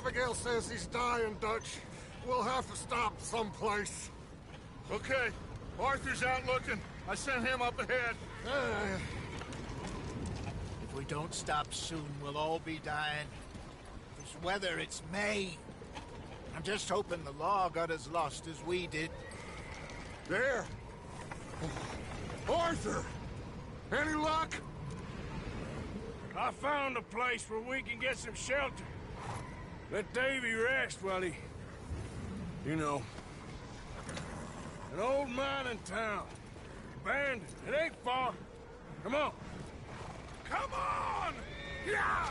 Abigail says he's dying, Dutch. We'll have to stop someplace. Okay. Arthur's out looking. I sent him up ahead. If we don't stop soon, we'll all be dying. This weather, it's May. I'm just hoping the law got as lost as we did. There. Arthur! Any luck? I found a place where we can get some shelter. Let Davy rest while he... You know. An old mining town. Abandoned. It ain't far. Come on. Come on! Yeah!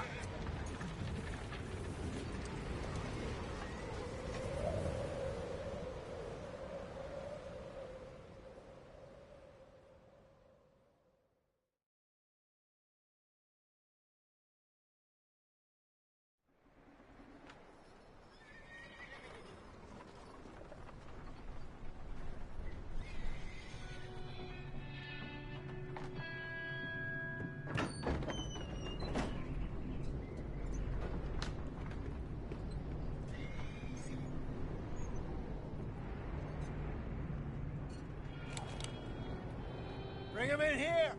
Bring him in here!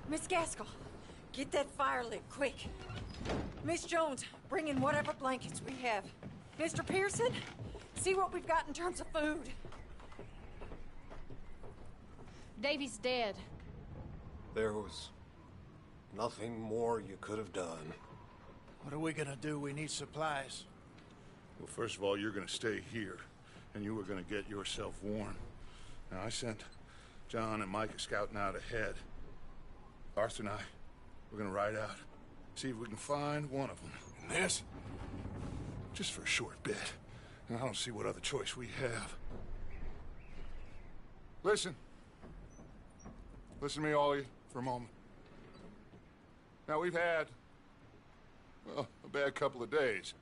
Miss Gaskell, get that fire lit, quick. Miss Jones, bring in whatever blankets we have. Mr. Pearson, see what we've got in terms of food. Davy's dead. There was nothing more you could have done. What are we gonna do? We need supplies. Well, first of all, you're gonna stay here, and you were gonna get yourself warm. Now, I sent John and Micah scouting out ahead. Arthur and I, we're gonna ride out, see if we can find one of them. And this, just for a short bit. And I don't see what other choice we have. Listen. Listen to me, all of you, for a moment. Now, we've had, well, a bad couple of days.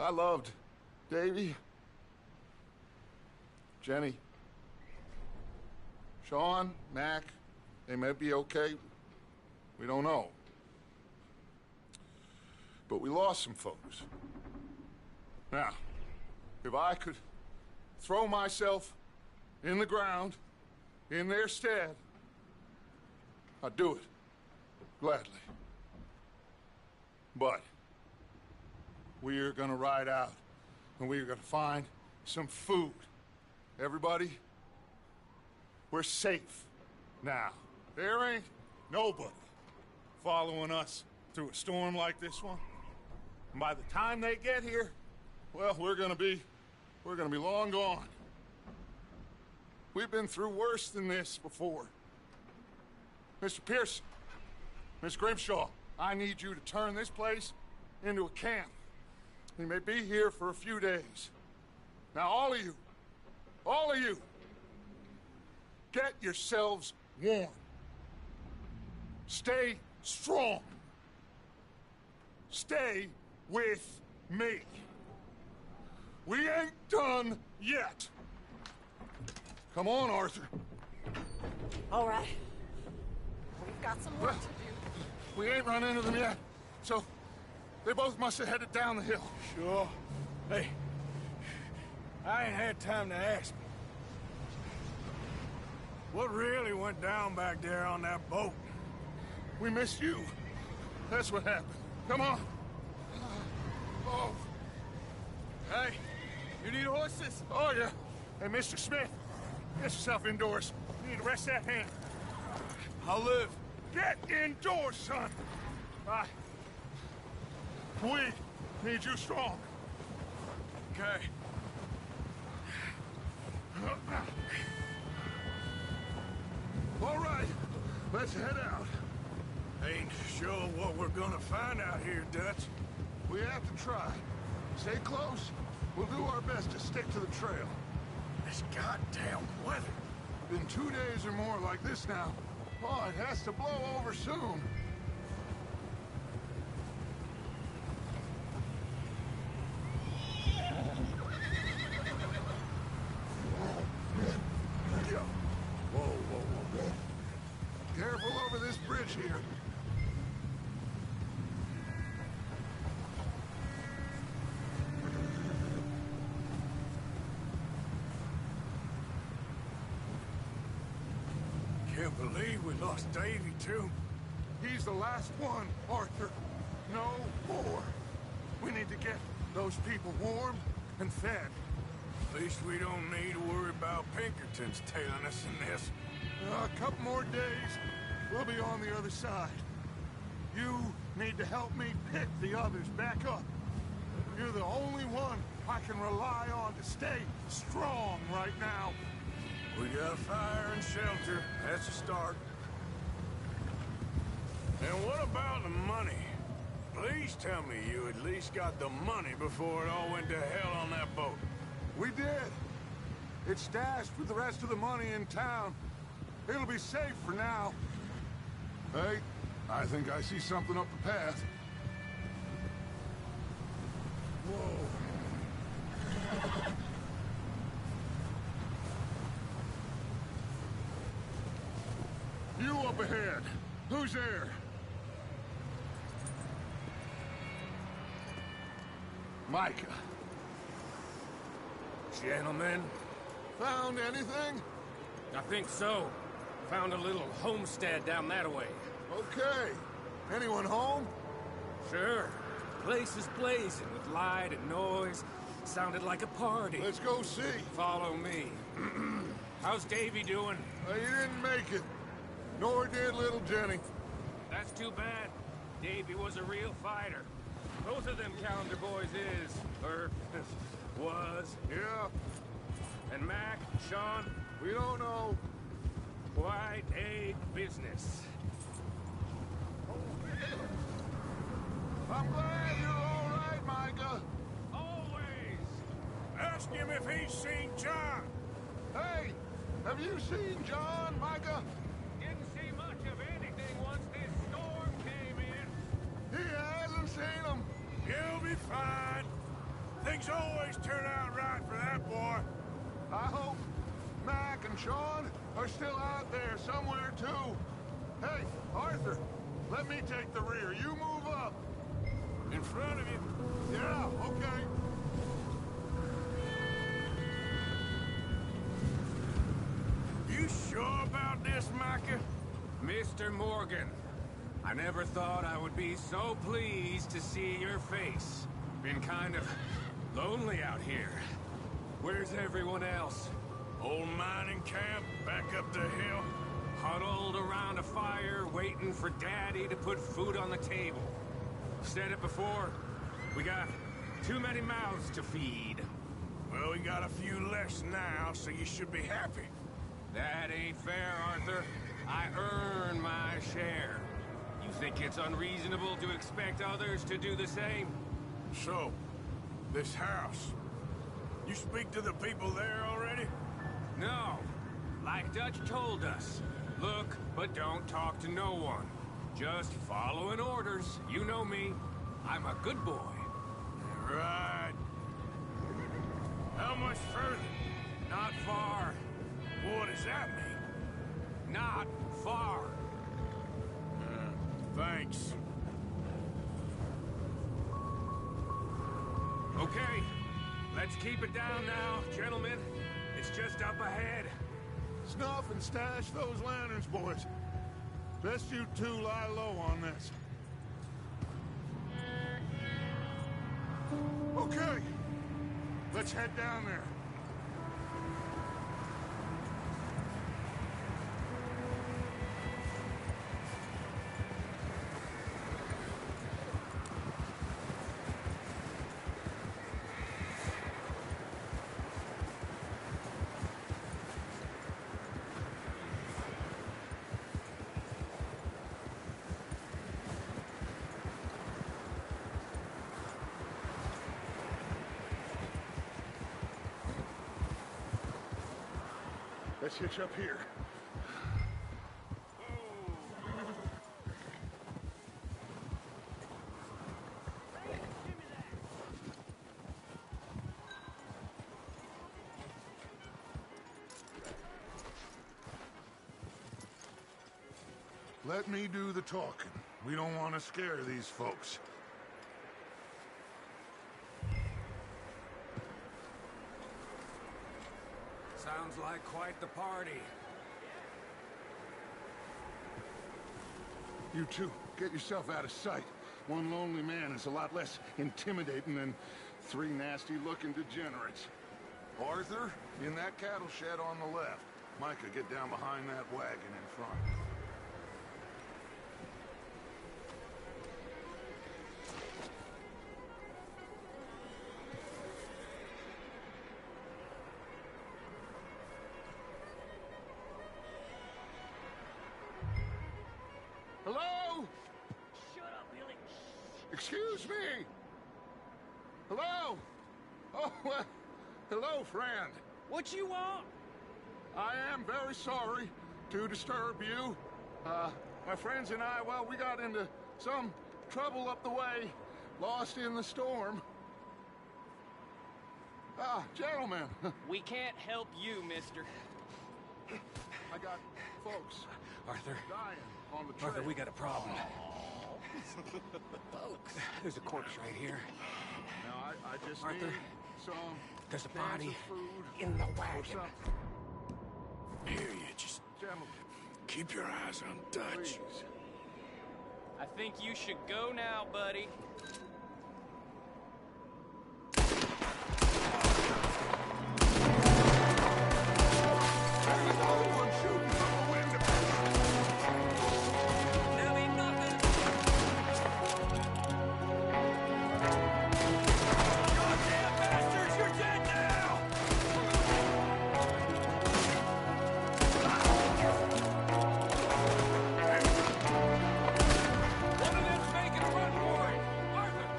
I loved Davy, Jenny, Sean, Mac. They may be okay. We don't know. But we lost some folks. Now, if I could throw myself in the ground, in their stead, I'd do it, gladly. But we are gonna ride out, and we are gonna find some food. Everybody, we're safe now. There ain't nobody following us through a storm like this one. And by the time they get here, well, we're gonna be long gone. We've been through worse than this before. Mr. Pearson, Miss Grimshaw, I need you to turn this place into a camp. We may be here for a few days. Now, all of you, get yourselves warm. Stay strong. Stay with me. We ain't done yet. Come on, Arthur. All right. We've got some work to do. We ain't run into them yet, so they both must have headed down the hill. Sure. Hey, I ain't had time to ask. What really went down back there on that boat? We missed you. That's what happened. Come on. Oh. Hey, you need horses? Oh, yeah. Hey, Mr. Smith, get yourself indoors. You need to rest that hand. I'll live. Get indoors, son. We need you strong. Okay. All right, let's head out. Ain't sure what we're gonna find out here, Dutch. We have to try. Stay close. We'll do our best to stick to the trail. This goddamn weather. Been 2 days or more like this now. Oh, it has to blow over soon. Whoa, whoa, whoa. Careful over this bridge here. Can't believe we lost Davy, too. He's the last one, Arthur. No more. We need to get those people warm and fed. At least we don't need to worry about Pinkertons tailing us in this. A couple more days, we'll be on the other side. You need to help me pick the others back up. You're the only one I can rely on to stay strong right now. We got fire and shelter. That's a start. And what about the money? Please tell me you at least got the money before it all went to hell on that boat. We did. It's stashed with the rest of the money in town. It'll be safe for now. Hey, I think I see something up the path. Whoa. You up ahead. Who's there? Micah. Gentlemen, Found anything? I think so. Found a little homestead down that way. Okay. Anyone home? Sure. Place is blazing with light and noise. Sounded like a party. Let's go see. Follow me. How's Davy doing? He didn't make it. Nor did little Jenny. That's too bad. Davy was a real fighter. Both of them calendar boys is, or was. Yeah, And Mac, Sean, we don't know. quite a business. I'm glad you're all right, Micah. Always! Ask him if he's seen John. Hey, have you seen John, Micah? Didn't see much of anything once this storm came in. He hasn't seen him. He'll be fine. Things always turn out right for that boy. I hope Mac and Sean are still out there somewhere, too. Hey, Arthur, let me take the rear. You move up. In front of you. Yeah, okay. You sure about this, Micah? Mr. Morgan, I never thought I would be so pleased to see your face. Been kind of lonely out here. Where's everyone else? Old mining camp back up the hill. Huddled around a fire, waiting for Daddy to put food on the table. Said it before, we got too many mouths to feed. Well, we got a few less now, so you should be happy. That ain't fair, Arthur. I earn my share. You think it's unreasonable to expect others to do the same? So, this house. You speak to the people there already? No. Like Dutch told us. Look, but don't talk to no one. Just following orders. You know me. I'm a good boy. Right. How much further? Not far. What does that mean? Not far. Thanks. Okay. Let's keep it down now, gentlemen. It's just up ahead. Snuff and stash those lanterns, boys. Best you two lie low on this. Okay. Let's head down there. Let's hitch up here. let me do the talking. We don't want to scare these folks. Sounds like quite the party. You two, get yourself out of sight. One lonely man is a lot less intimidating than three nasty-looking degenerates. Arthur, in that cattle shed on the left. Micah, get down behind that wagon in front. Hello? Shut up, Billy. Excuse me? Hello? Oh, hello, friend. What you want? I am very sorry to disturb you. My friends and I, well, we got into some trouble up the way, lost in the storm. Gentlemen, We can't help you, mister. I got folks Arthur, dying on the trail. Arthur, we got a problem. Folks, there's a corpse right here. Now, I just Arthur, need some there's a cans body of food in the or wagon. something. Here, you just Gentlemen, keep your eyes on Dutch. please. I think you should go now, buddy. There's another one shooting from the window. Now ain't nothing. Goddamn bastards, you're dead now! One of them's making a run for it! Arthur!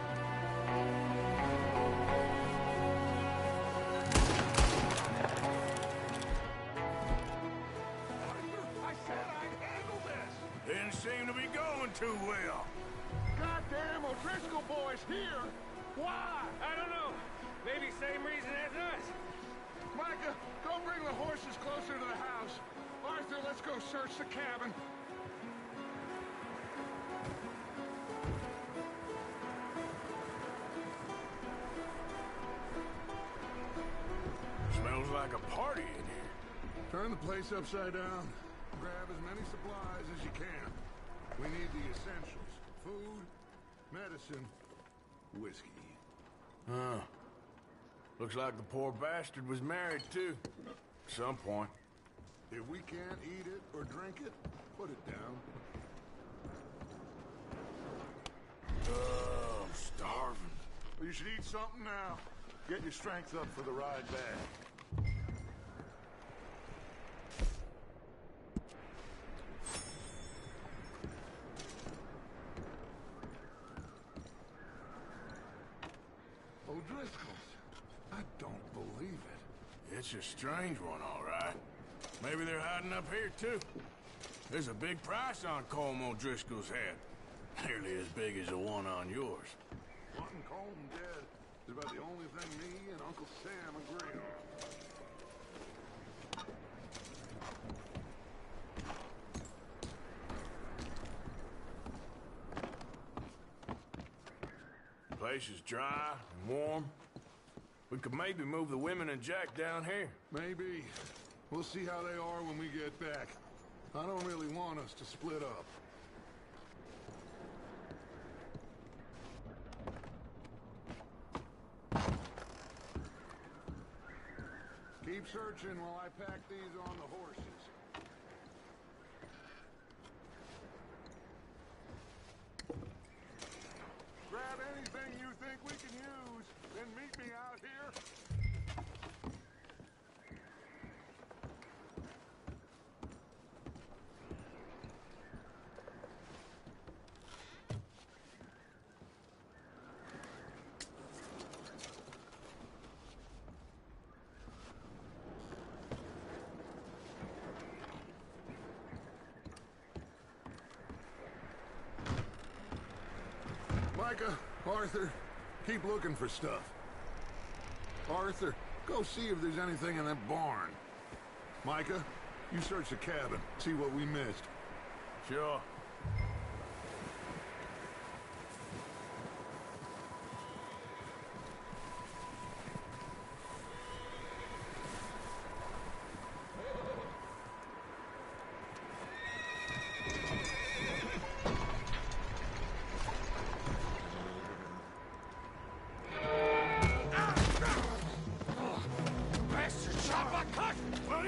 I said I'd handle this. Didn't seem to be going too well. Goddamn O'Driscoll boys here. Why? I don't know. Maybe same reason as us. Micah, go bring the horses closer to the house. Arthur, let's go search the cabin. Smells like a party in here. Turn the place upside down. Grab as many supplies as you can. We need the essentials. Food, medicine, whiskey. Huh. Looks like the poor bastard was married, too. At some point. If we can't eat it or drink it, put it down. Oh, I'm starving. Well, you should eat something now. Get your strength up for the ride back. O'Driscoll's. I don't believe it. It's a strange one, all right. Maybe they're hiding up here, too. There's a big price on Colm O'Driscoll's head. Nearly as big as the one on yours. Wanting Colm dead is about the only thing me and Uncle Sam agree on. The place is dry and warm. We could maybe move the women and Jack down here. Maybe. We'll see how they are when we get back. I don't really want us to split up. Keep searching while I pack these on the horses. Grab anything you think we can use, then meet me out here. Micah, Arthur, keep looking for stuff. Arthur, go see if there's anything in that barn. Micah, you search the cabin, see what we missed. Sure.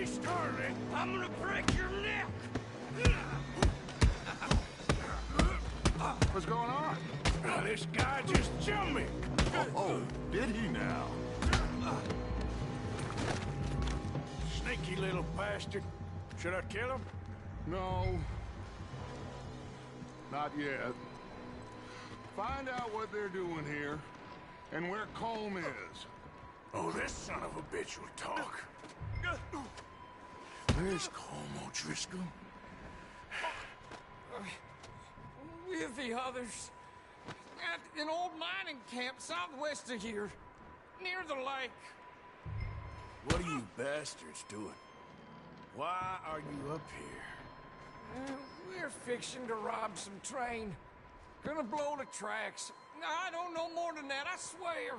me started, I'm gonna break your neck! What's going on? This guy just jumped me! Oh, did he now? Sneaky little bastard. Should I kill him? No. Not yet. Find out what they're doing here, and where Colm is. Oh, this son of a bitch will talk. Where's Colm O'Driscoll? With the others. At an old mining camp southwest of here. Near the lake. What are you bastards doing? Why are you up here? We're fixing to rob some train. Gonna blow the tracks. I don't know more than that, I swear.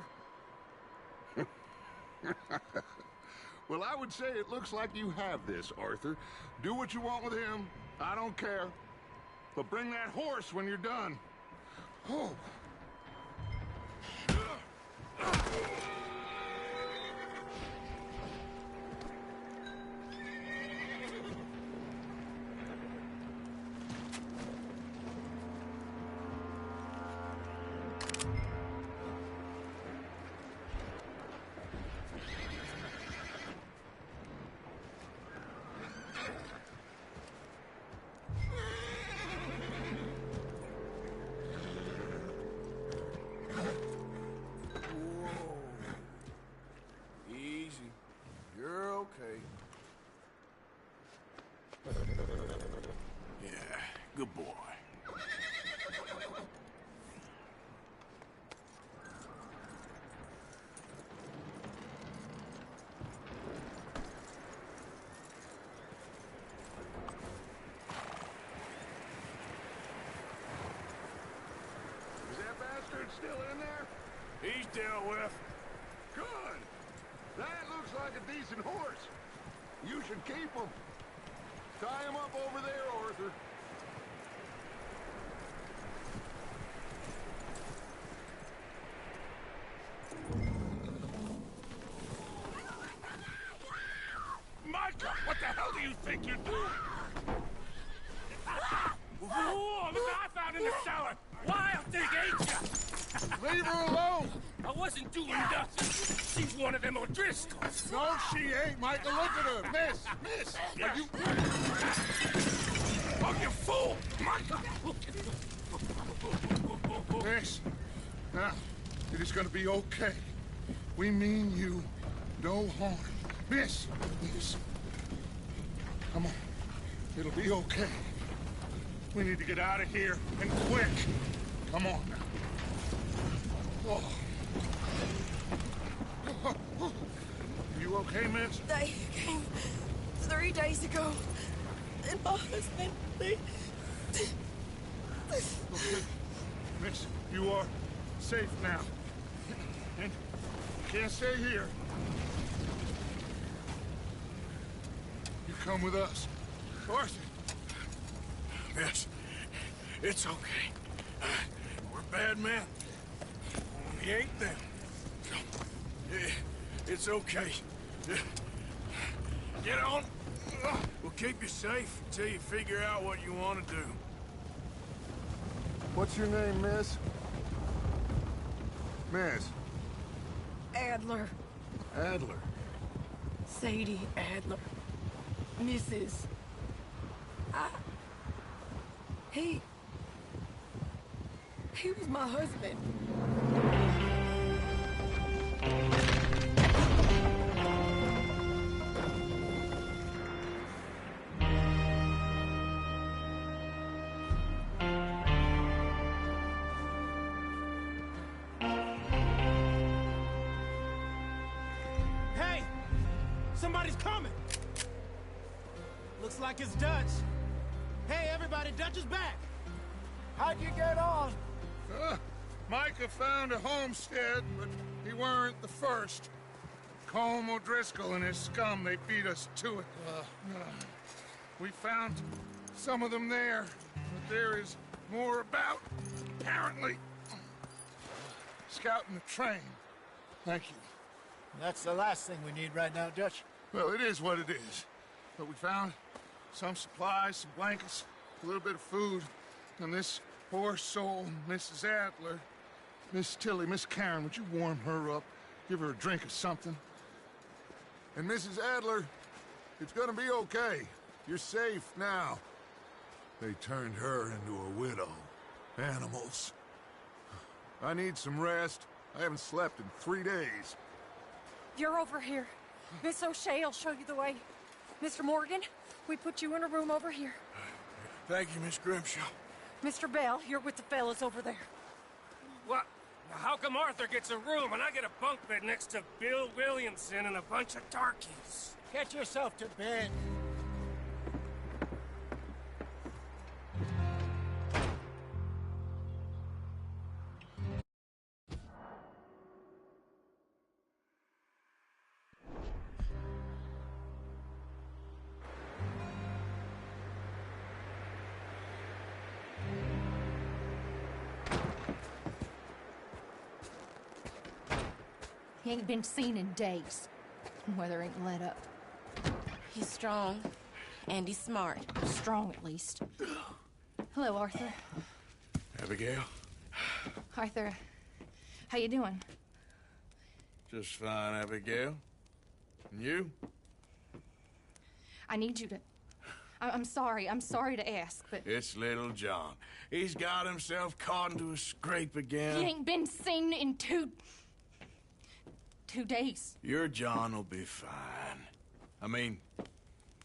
Well, I would say it looks like you have this, Arthur. Do what you want with him. I don't care. But bring that horse when you're done. Oh. Easy. You're okay. Yeah, good boy. Is that bastard still in there? He's dealt with. Good. That looks like a decent horse. You should keep him. Tie him up over there, Arthur. Micah, what the hell do you think you're doing? Whoa, look what I found in the cellar! Wild thing, ain't ya? Leave her alone! I wasn't doing nothing. She's one of them O'Driscolls. No, she ain't, Michael. Look at her. Miss, are you... Oh, you fool! Micah! Miss, now, it is gonna be okay. We mean you no harm. Miss, come on. It'll be okay. We need to get out of here, and quick. Come on now. Oh. You okay, miss? They came 3 days ago. And my husband, they... Okay. Miss, you are safe now. And you can't stay here. You come with us. Arthur. Yes, it's okay. We're bad men. We ain't them. It's okay. Get on. We'll keep you safe until you figure out what you want to do. What's your name, miss? Miss. Adler. Adler. Sadie Adler. Mrs. He was my husband. Hey! Somebody's coming! Looks like it's Dutch. Hey, everybody, Dutch is back! How'd you get on? Micah found a homestead, but he weren't the first. Colm O'Driscoll and his scum, they beat us to it. We found some of them there, but there is more about, apparently. Scouting the train. Thank you. That's the last thing we need right now, Dutch. Well, it is what it is. But we found some supplies, some blankets, a little bit of food, and this poor soul, Mrs. Adler, Miss Tilly, Miss Karen, would you warm her up? Give her a drink or something? And Mrs. Adler, it's gonna be okay. You're safe now. They turned her into a widow. Animals. I need some rest. I haven't slept in 3 days. You're over here. Miss O'Shea will show you the way. Mr. Morgan, we put you in a room over here. Thank you, Miss Grimshaw. Mr. Bell, you're with the fellas over there. What? How come Arthur gets a room and I get a bunk bed next to Bill Williamson and a bunch of darkies? Get yourself to bed. He ain't been seen in days. Weather ain't let up. He's strong, and he's smart. Strong, at least. Hello, Arthur. Abigail? Arthur, how you doing? Just fine, Abigail. And you? I need you to... I'm sorry to ask, but... It's little John. He's got himself caught into a scrape again. He ain't been seen in 2 days. Your John will be fine. I mean,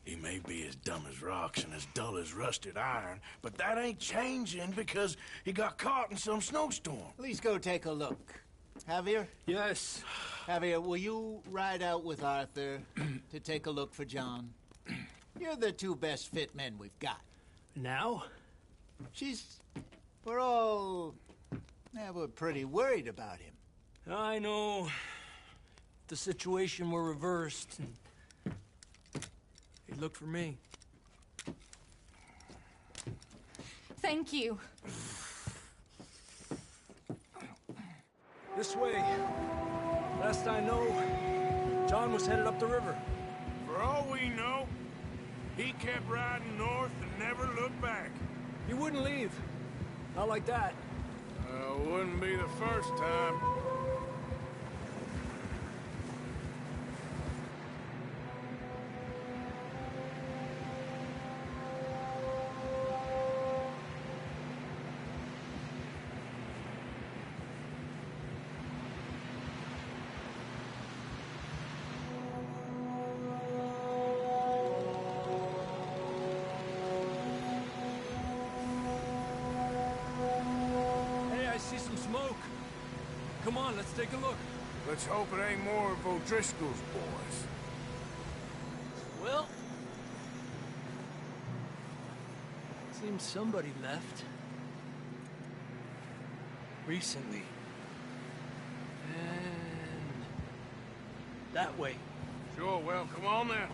he may be as dumb as rocks and as dull as rusted iron, but that ain't changing because he got caught in some snowstorm. Please go take a look. Javier? Yes. Javier, will you ride out with Arthur to take a look for John? You're the 2 best fit men we've got. Now? We're pretty worried about him. I know. The situation were reversed, and he looked for me. Thank you. This way. Last I know, John was headed up the river. For all we know, he kept riding north and never looked back. He wouldn't leave. Not like that. Wouldn't be the first time. Come on, let's take a look. Let's hope it ain't more of O'Driscoll's boys. Well... seems somebody left. Recently. And... that way. Sure, well, come on then.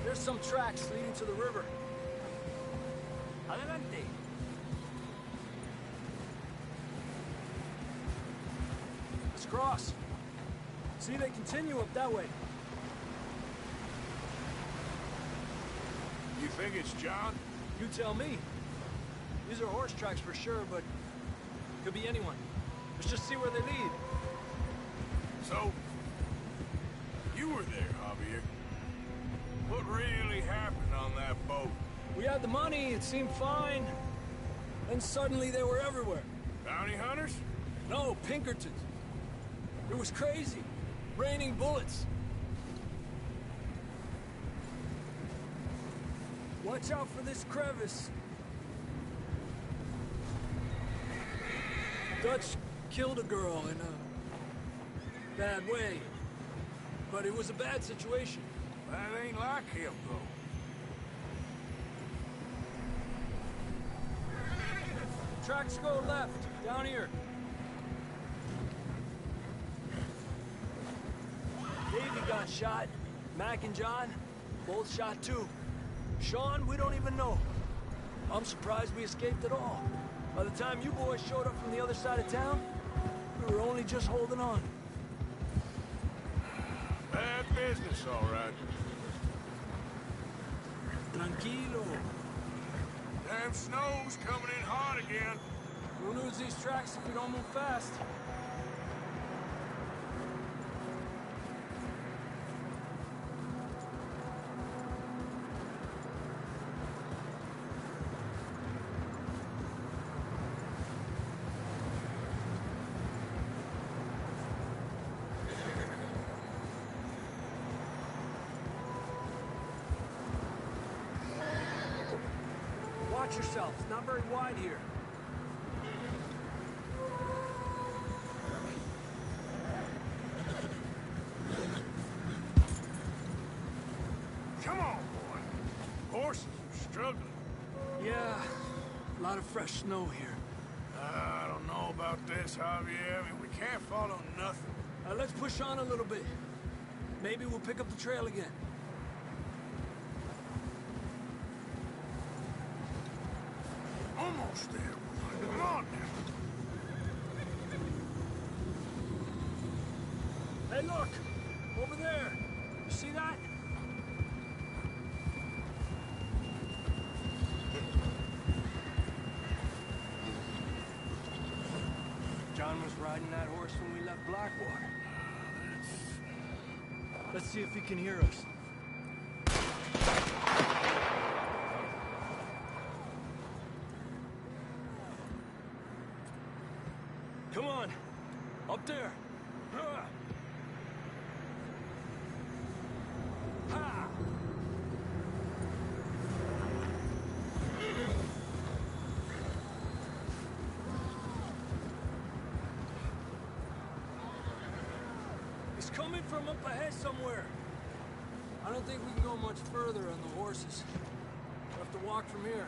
There's some tracks leading to the river. Adelante. Let's cross. See, they continue up that way. You think it's John? You tell me. These are horse tracks for sure, but could be anyone. Let's just see where they lead. So, you were there, Javier. What really happened on that boat? We had the money, it seemed fine. Then suddenly they were everywhere. Bounty hunters? No, Pinkertons. It was crazy. Raining bullets. Watch out for this crevice. Dutch killed a girl in a bad way. But it was a bad situation. That ain't like him, though. Tracks go left, down here. Davey got shot. Mac and John, both shot too. Sean, we don't even know. I'm surprised we escaped at all. By the time you boys showed up from the other side of town, we were only just holding on. Bad business, all right. Tranquilo. Damn snow's coming in hard again. We'll lose these tracks if we don't move fast. Watch yourself. It's not very wide here. Come on, boy. Horses are struggling. Yeah, a lot of fresh snow here. I don't know about this, Javier. I mean, we can't follow nothing. Let's push on a little bit. Maybe we'll pick up the trail again. Almost there. Come on now. Hey, look! Over there! You see that? John was riding that horse when we left Blackwater. Let's see if he can hear us. Come on! Up there! Ha! It's coming from up ahead somewhere. I don't think we can go much further on the horses. We'll have to walk from here.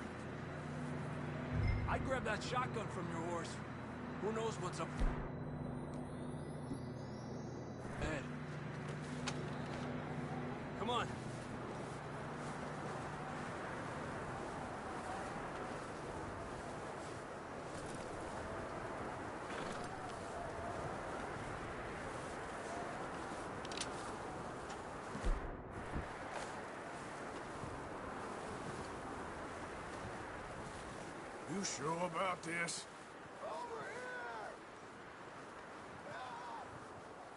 I'd grab that shotgun from your horse. Who knows what's up ahead? Come on. You sure about this?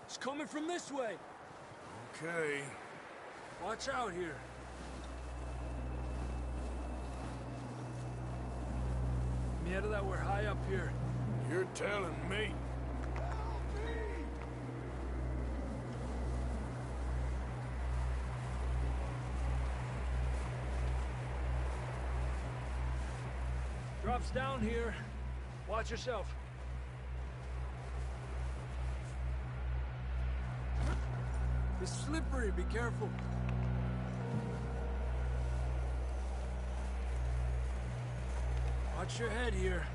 It's coming from this way. Okay. Watch out here. Mierda, that we're high up here. You're telling me. Drops down here. Watch yourself. It's slippery, be careful. Watch your head here.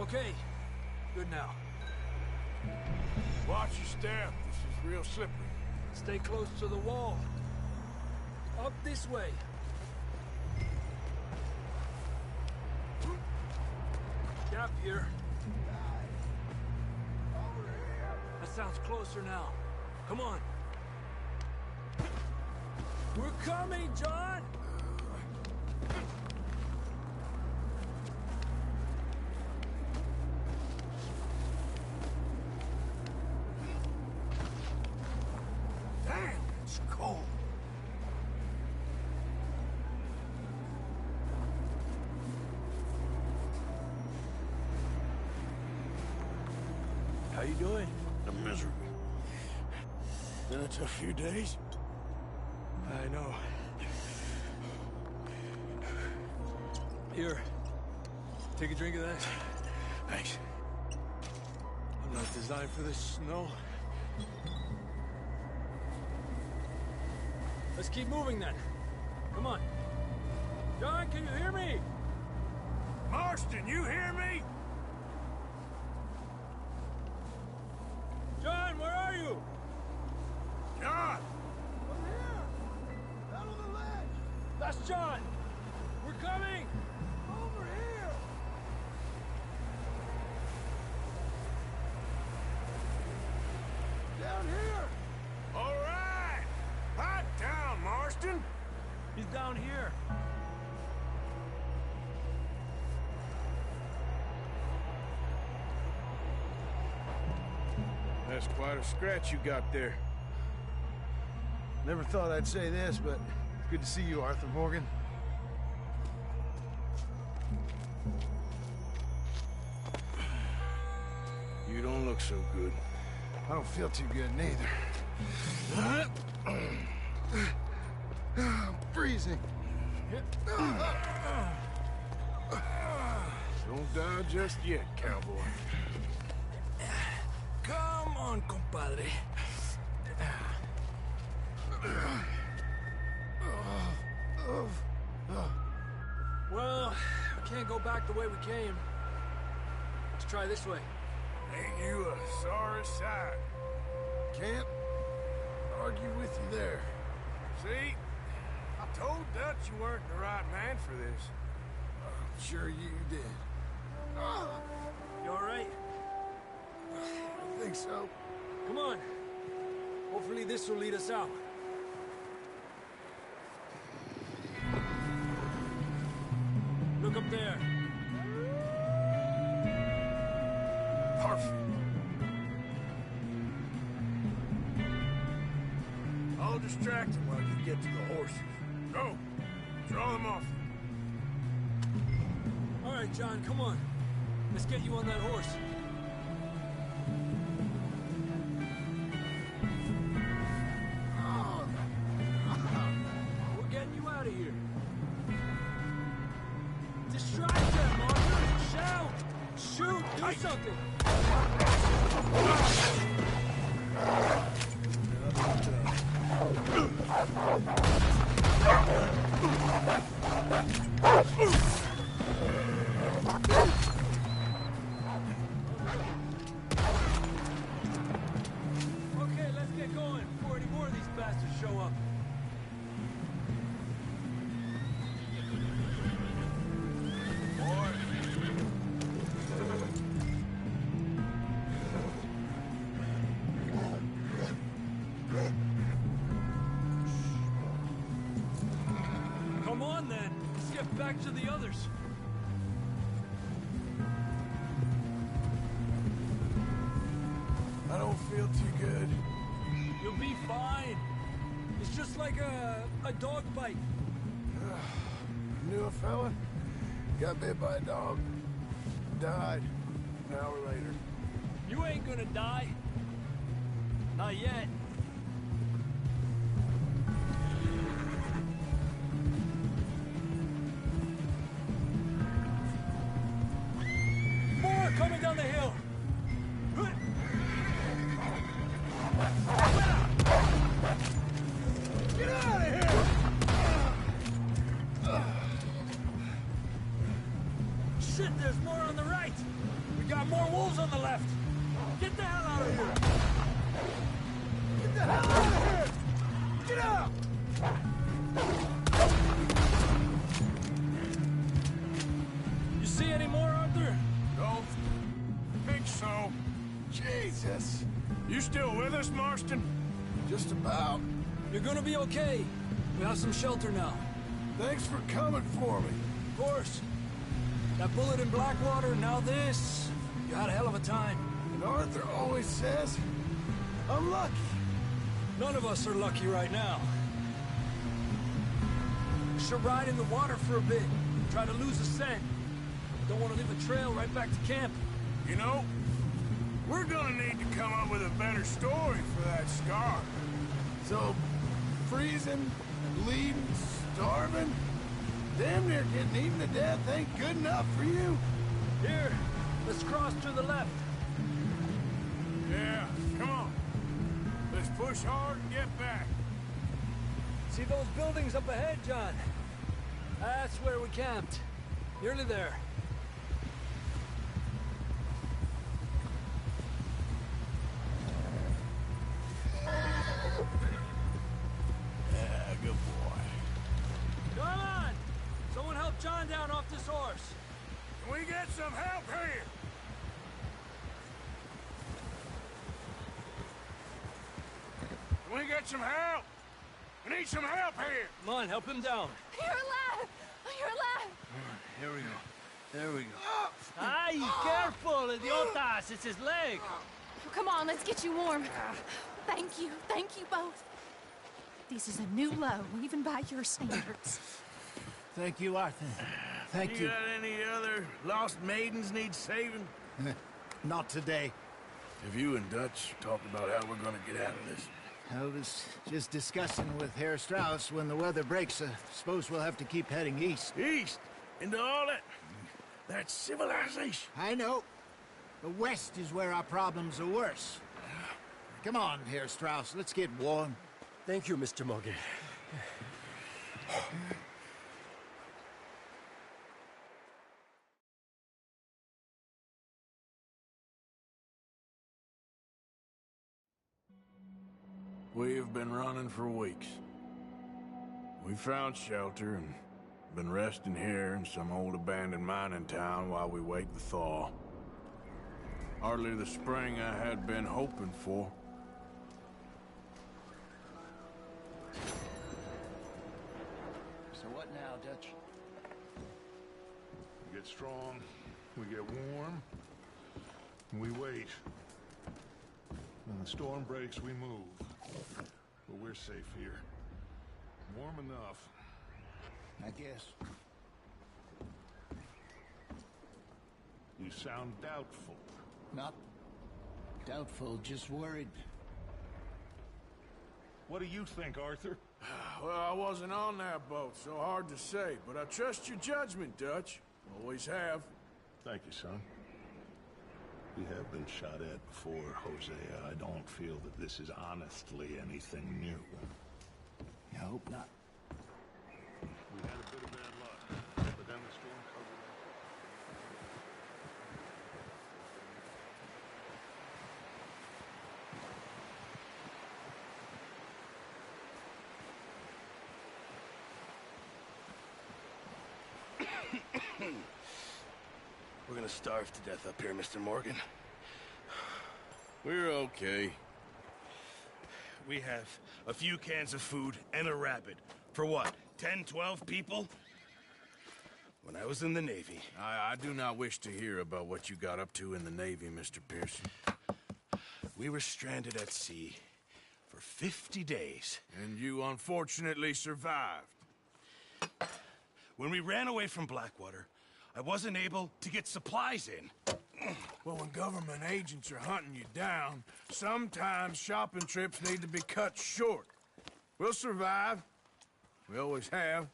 Okay, good now. Watch your step. This is real slippery. Stay close to the wall. Up this way. Gap here. That sounds closer now. Come on. We're coming, John! Damn, it's cold. How you doing? I'm miserable. Been a tough few days. I know. Here. Take a drink of that. Thanks. I'm not designed for this snow. Let's keep moving then. Come on. John, can you hear me? Marston, you hear me? John, where are you? John! I'm here! Down on the ledge! That's John! We're coming! Over here! Marston? He's down here. That's quite a scratch you got there. Never thought I'd say this, but it's good to see you, Arthur Morgan. You don't look so good. I don't feel too good neither. I'm freezing. Don't die just yet, cowboy. Come on, compadre. Well, we can't go back the way we came. Let's try this way. Ain't you a sorry sight? Can't argue with you there. See? I told Dutch you weren't the right man for this. I'm sure you did. You all right? I think so. Come on. Hopefully this will lead us out. Look up there. Perfect. I'll distract him while you get to the horses. Go. Draw them off. All right, John, come on. Let's get you on that horse. We're getting you out of here. Distract them, Arthur! Shout! Shoot! Do something! Okay, let's get going before any more of these bastards show up. Come on then, let's get back to the others. I don't feel too good. You'll be fine. It's just like a dog bite. Knew a fella, got bit by a dog, died an hour later. You ain't gonna die. Not yet. More coming down the hill. Get out of here! Shit, there's more on the right. We got more wolves on the left. Get the hell out of here! Get the hell out of here! Get out! You see any more, Arthur? Don't think so. Jesus! You still with us, Marston? Just about. You're gonna be okay. We have some shelter now. Thanks for coming for me. Of course. That bullet in Blackwater, now this. You had a hell of a time. And Arthur always says, I'm lucky. None of us are lucky right now. We should ride in the water for a bit. Try to lose the scent. Don't want to leave a trail right back to camp. You know, we're gonna need to come up with a better story for that scar. So, freezing, bleeding, starving, damn near getting eaten to death ain't good enough for you? Here, let's cross to the left. Yeah, come on. Let's push hard and get back. See those buildings up ahead, John? That's where we camped. Nearly there. Yeah, good boy. Come on! Someone help John down off this horse. Can we get some help here? Can we get some help? I need some help here! Come on, help him down. You're alive! You're alive! Here we go. There we go. Ay, careful, idiotas! It's his leg! Come on, let's get you warm. Thank you both. This is a new low, even by your standards. Thank you, Arthur. Thank you. You got any other lost maidens need saving? Not today. Have you and Dutch talked about how we're gonna get out of this? I was just discussing with Herr Strauss when the weather breaks. Suppose we'll have to keep heading east. East? Into all that... That's civilization. I know. The west is where our problems are worse. Come on, Herr Strauss, let's get warm. Thank you, Mr. Morgan. We've been running for weeks. We found shelter and been resting here in some old abandoned mining town while we wait the thaw. Hardly the spring I had been hoping for. So what now, Dutch? We get strong, we get warm, and we wait. When the storm breaks, we move. But we're safe here. Warm enough. I guess. You sound doubtful. Not doubtful, just worried. What do you think, Arthur? Well, I wasn't on that boat, so hard to say, but I trust your judgment, Dutch. Always have. Thank you, son. We have been shot at before, Hosea. I don't feel that this is honestly anything new. I hope not. We had a bit of bad luck, but then the storm covered up. We're gonna starve to death up here, Mr. Morgan. We're okay. We have a few cans of food and a rabbit. For what, 10, 12 people? When I was in the Navy... I do not wish to hear about what you got up to in the Navy, Mr. Pearson. We were stranded at sea for 50 days. And you unfortunately survived. When we ran away from Blackwater, I wasn't able to get supplies in. Well, when government agents are hunting you down, sometimes shopping trips need to be cut short. We'll survive. We always have.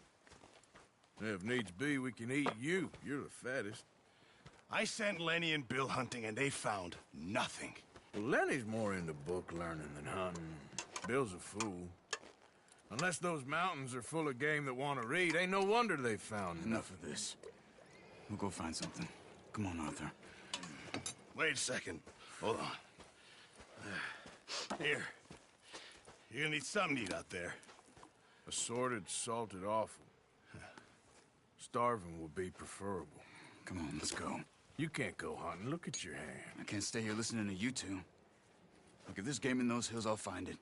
If needs be, we can eat you. You're the fattest. I sent Lenny and Bill hunting, and they found nothing. Well, Lenny's more into book learning than hunting. Bill's a fool. Unless those mountains are full of game that want to read, ain't no wonder they found Enough of this. We'll go find something. Come on, Arthur. Wait a second. Hold on. Here. You're gonna need something to eat out there. Assorted, salted offal. Starving would be preferable. Come on, let's go. You can't go hunting. Look at your hand. I can't stay here listening to you two. Look, if there's game in those hills, I'll find it.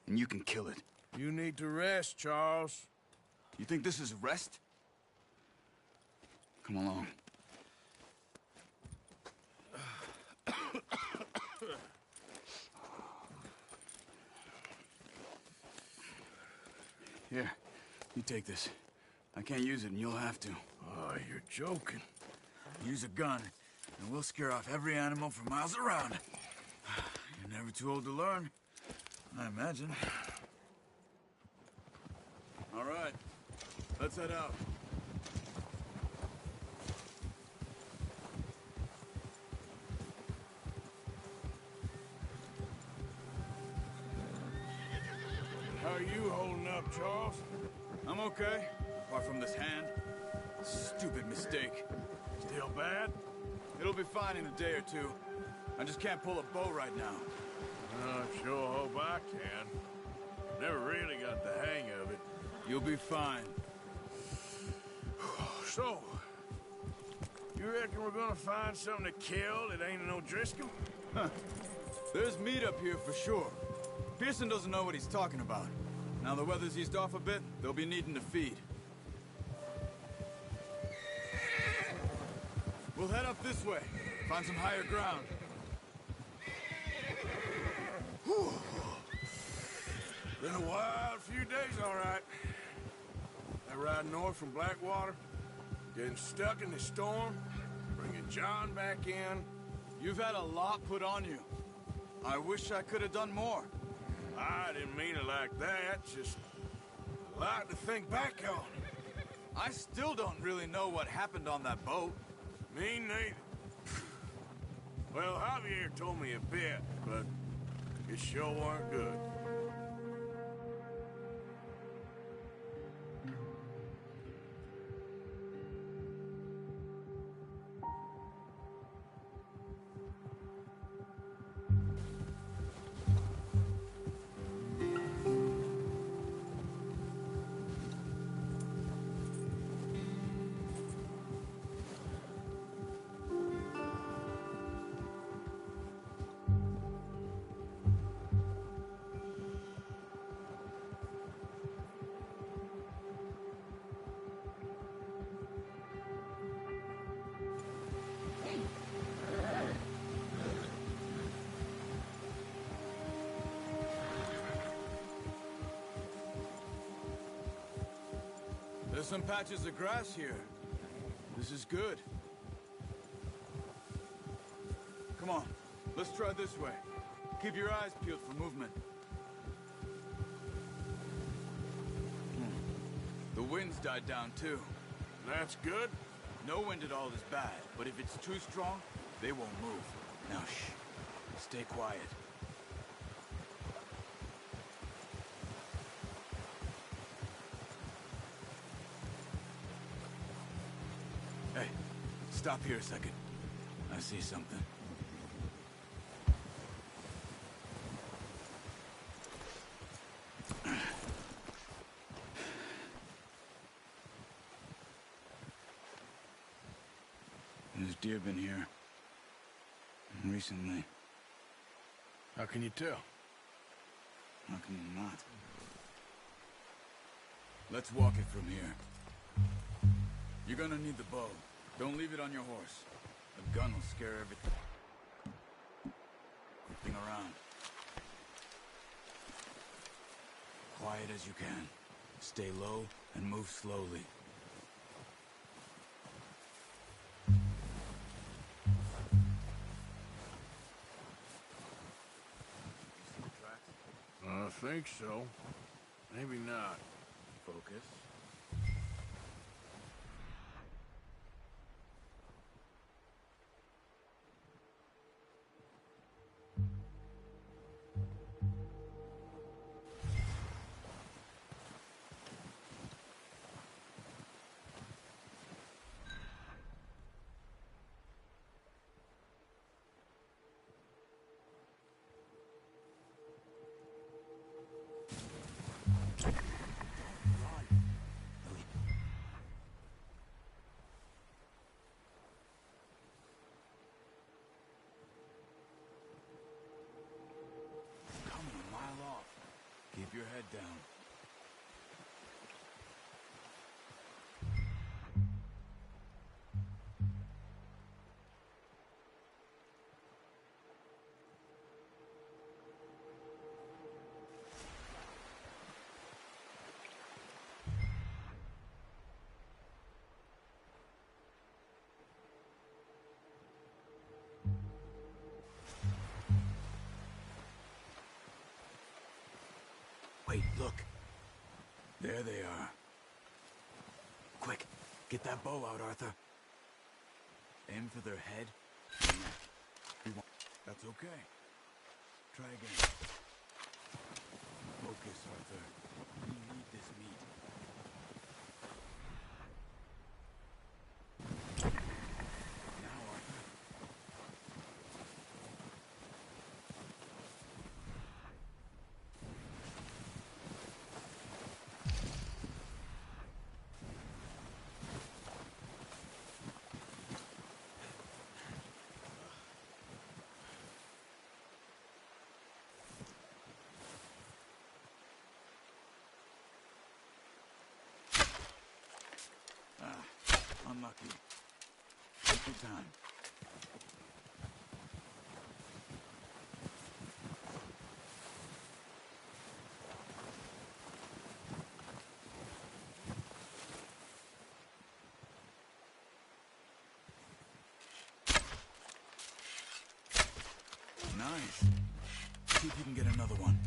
And you can kill it. You need to rest, Charles. You think this is rest? Come along. Here, you take this. I can't use it, and you'll have to. Oh, you're joking. Use a gun, and we'll scare off every animal for miles around. You're never too old to learn, I imagine. All right, let's head out. How are you holding up, Charles? I'm okay, apart from this hand. Stupid mistake. Still bad? It'll be fine in a day or two. I just can't pull a bow right now. I sure hope I can. Never really got the hang of it. You'll be fine. So, you reckon we're gonna find something to kill that ain't no Driscoll? Huh. There's meat up here for sure. Pearson doesn't know what he's talking about. Now the weather's eased off a bit, they'll be needing to feed. We'll head up this way, find some higher ground. Whew. Been a wild few days, all right. I ride north from Blackwater, getting stuck in the storm, bringing John back in. You've had a lot put on you. I wish I could have done more. I didn't mean it like that, just a lot to think back on. I still don't really know what happened on that boat. Me neither. Well, Javier told me a bit, but it sure weren't good. There's some patches of grass here. This is good. Come on, let's try this way. Keep your eyes peeled for movement. The wind's died down too. That's good. No wind at all is bad, but if it's too strong, they won't move. Now shh, stay quiet. Hey, stop here a second. I see something. There's deer been here. Recently. How can you tell? How can you not? Let's walk it from here. You're gonna need the bow. Don't leave it on your horse. A gun will scare everything around. Quiet as you can. Stay low and move slowly. I think so. Maybe not. Focus. Keep your head down. Wait, look. There they are. Quick, get that bow out, Arthur. Aim for their head and neck. That's okay. Try again. Focus, Arthur. We need this meat. Now, Arthur. unlucky. Take your time. Nice. See if you can get another one.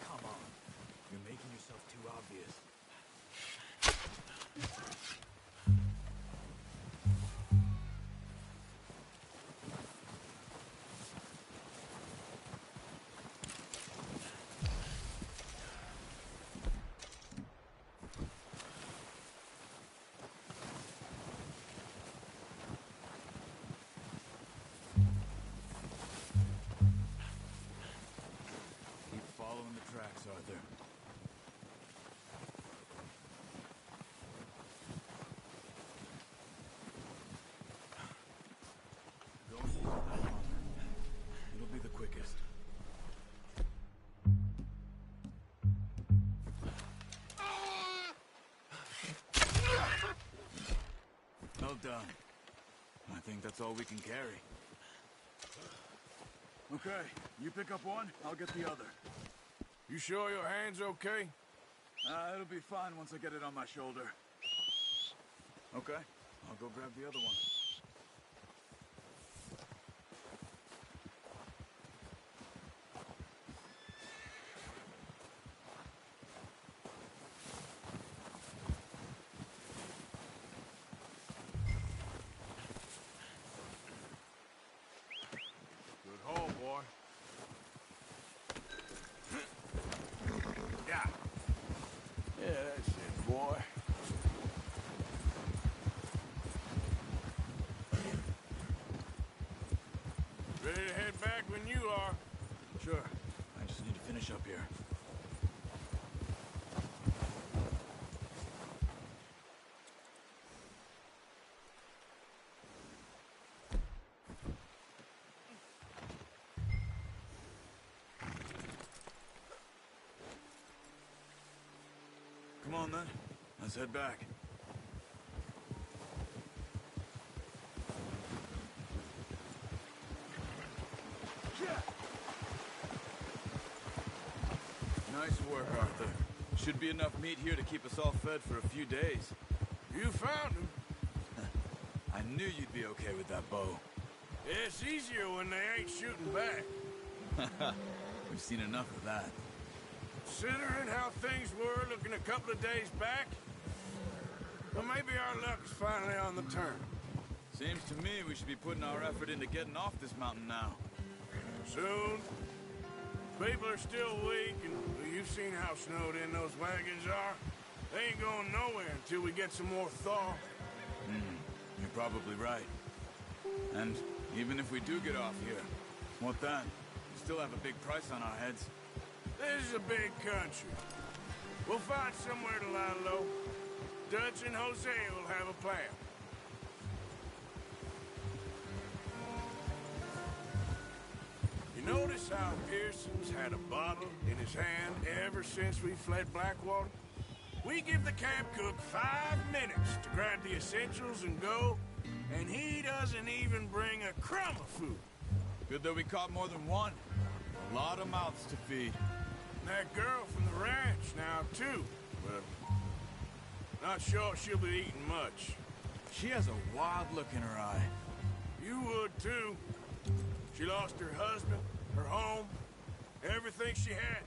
Come on. You're making yourself too obvious. Keep following the tracks, Arthur. Go easy on that one. It'll be the quickest. Well done. I think that's all we can carry. Okay, you pick up one, I'll get the other. You sure your hand's okay? It'll be fine once I get it on my shoulder. Okay, I'll go grab the other one. Good haul, boy. Yeah. Yeah, that's it, boy. Ready to head back when you are. Sure, I just need to finish up here. Come on then, let's head back. Nice work, Arthur. Should be enough meat here to keep us all fed for a few days. You found him. I knew you'd be okay with that bow. It's easier when they ain't shooting back. We've seen enough of that. Considering how things were looking a couple of days back, well, maybe our luck's finally on the turn. Seems to me we should be putting our effort into getting off this mountain now. Soon. People are still weak, and you've seen how snowed in those wagons are. They ain't going nowhere until we get some more thaw. You're probably right. And even if we do get off here, what then? We still have a big price on our heads. This is a big country. We'll find somewhere to lie low. Dutch and Hosea will have a plan. You notice how Pearson's had a bottle in his hand ever since we fled Blackwater? We give the camp cook 5 minutes to grab the essentials and go, and he doesn't even bring a crumb of food. Good that we caught more than one. A lot of mouths to feed. And that girl from the ranch now, too. But not sure she'll be eating much. She has a wild look in her eye. You would, too. She lost her husband, her home, everything she had.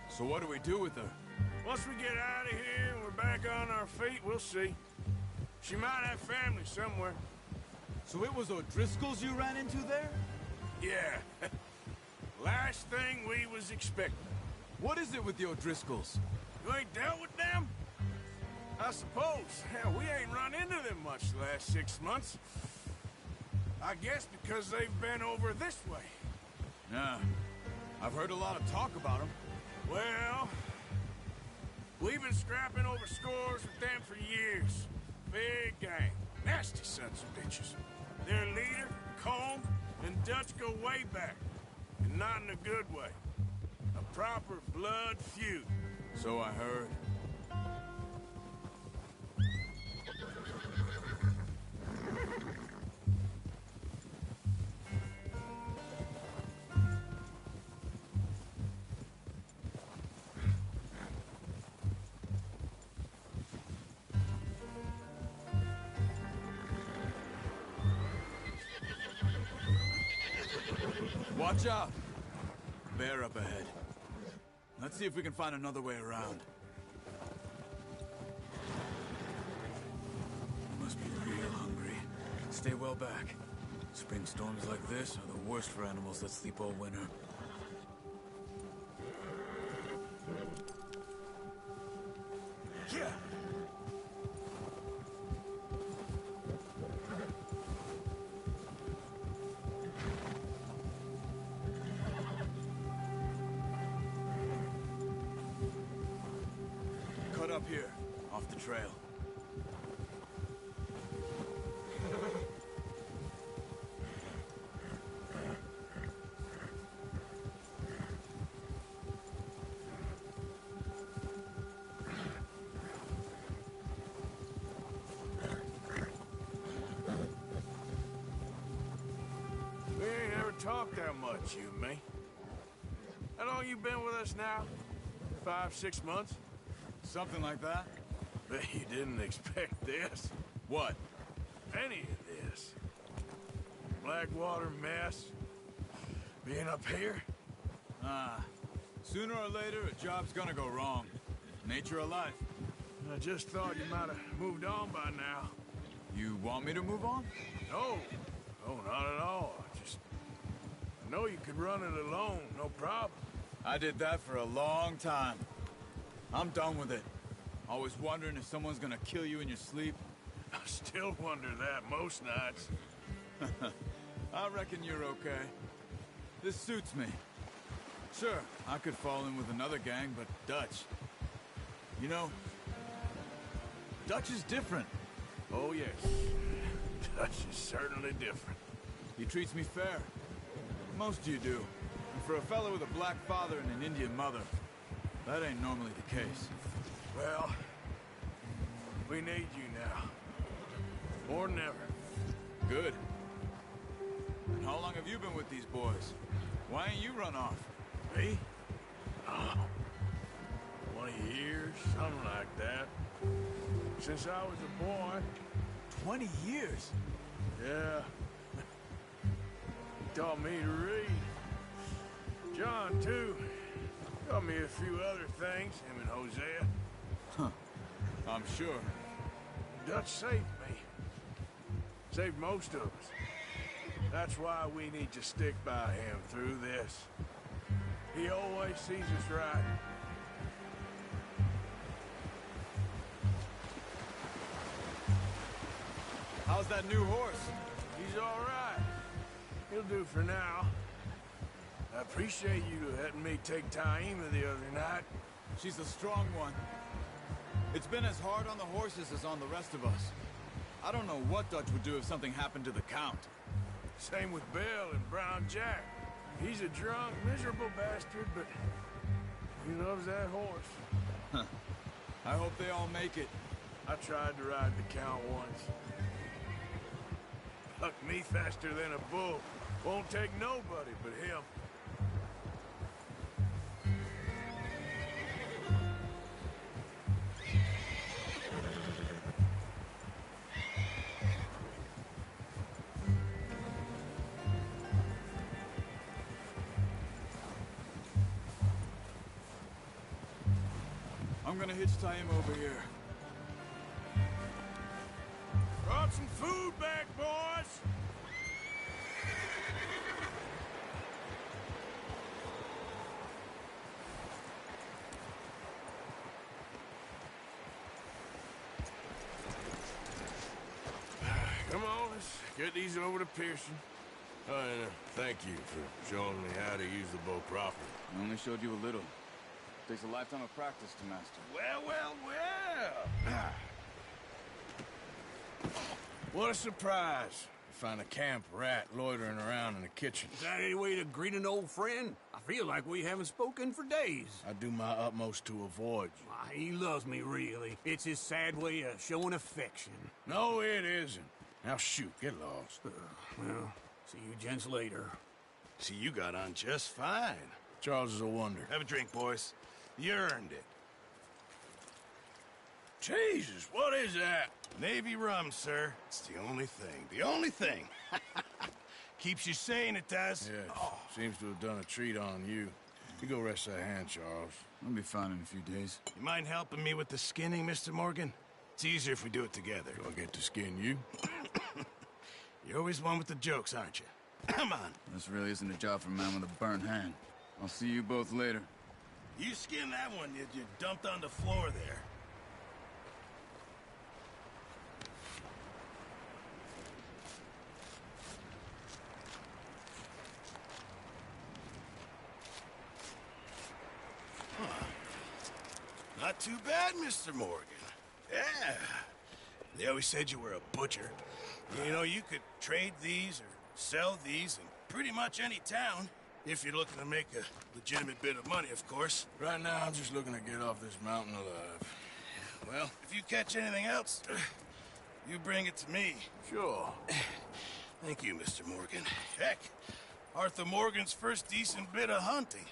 So what do we do with her? Once we get out of here and we're back on our feet, we'll see. She might have family somewhere. So it was O'Driscoll's you ran into there? Yeah. Last thing we was expecting. What is it with the O'Driscolls? You ain't dealt with them? I suppose. Hell, we ain't run into them much the last 6 months. I guess because they've been over this way. Yeah. I've heard a lot of talk about them. Well, we've been scrapping over scores with them for years. Big gang. Nasty sons of bitches. Their leader, home and Dutch go way back. And not in a good way. A proper blood feud. So I heard. Watch out! Bear up ahead. Let's see if we can find another way around. You must be real hungry. Stay well back. Spring storms like this are the worst for animals that sleep all winter. Yeah. Cut up here, off the trail. We ain't ever talked that much, you and me. How long you been with us now? 5, 6 months? Something like that? Bet you didn't expect this. What? Any of this. Blackwater mess. Being up here. Sooner or later, a job's gonna go wrong. Nature of life. I just thought you might have moved on by now. You want me to move on? No. No, not at all. I know you could run it alone, no problem. I did that for a long time. I'm done with it. Always wondering if someone's gonna kill you in your sleep. I still wonder that most nights. I reckon you're okay. This suits me. Sure, I could fall in with another gang, but Dutch... You know, Dutch is different. Oh, yes. Dutch is certainly different. He treats me fair. Most of you do. And for a fellow with a black father and an Indian mother, that ain't normally the case. Well, we need you now. More than ever. Good. And how long have you been with these boys? Why ain't you run off? Me? Oh, 20 years, something like that. Since I was a boy. 20 years? Yeah. He taught me to read. John, too. Taught me a few other things, him and Hosea. Huh. I'm sure. Dutch saved me. Saved most of us. That's why we need to stick by him through this. He always sees us right. How's that new horse? He's all right. He'll do for now. I appreciate you letting me take Taima the other night. She's a strong one. It's been as hard on the horses as on the rest of us. I don't know what Dutch would do if something happened to the Count. Same with Bill and Brown Jack. He's a drunk, miserable bastard, but he loves that horse. Huh. I hope they all make it. I tried to ride the Count once. Bucked me faster than a bull. Won't take nobody but him. I'm gonna hitch Taima over here. Brought some food back, boys! Come on, let's get these over to Pearson. Oh, and thank you for showing me how to use the bow properly. I only showed you a little. Takes a lifetime of practice to master. Well, well, well! What a surprise. find a camp rat loitering around in the kitchen. Is that any way to greet an old friend? I feel like we haven't spoken for days. I do my utmost to avoid you. Why, he loves me, really. It's his sad way of showing affection. No, it isn't. Now shoot, get lost. Well, see you gents later. See, you got on just fine. Charles is a wonder. Have a drink, boys. You earned it. Jesus, what is that? Navy rum, sir. It's the only thing. The only thing. Keeps you sane, it does. Yeah, seems to have done a treat on you. You go rest that hand, Charles. I'll be fine in a few days. You mind helping me with the skinning, Mr. Morgan? It's easier if we do it together. Do I get to skin you? You're always one with the jokes, aren't you? Come on. This really isn't a job for a man with a burnt hand. I'll see you both later. You skin that one you dumped on the floor there. Not too bad, Mr. Morgan. Yeah. They always said you were a butcher. You know, you could trade these or sell these in pretty much any town. If you're looking to make a legitimate bit of money, of course. Right now, I'm just looking to get off this mountain alive. Well, if you catch anything else, you bring it to me. Sure. Thank you, Mr. Morgan. Heck, Arthur Morgan's first decent bit of hunting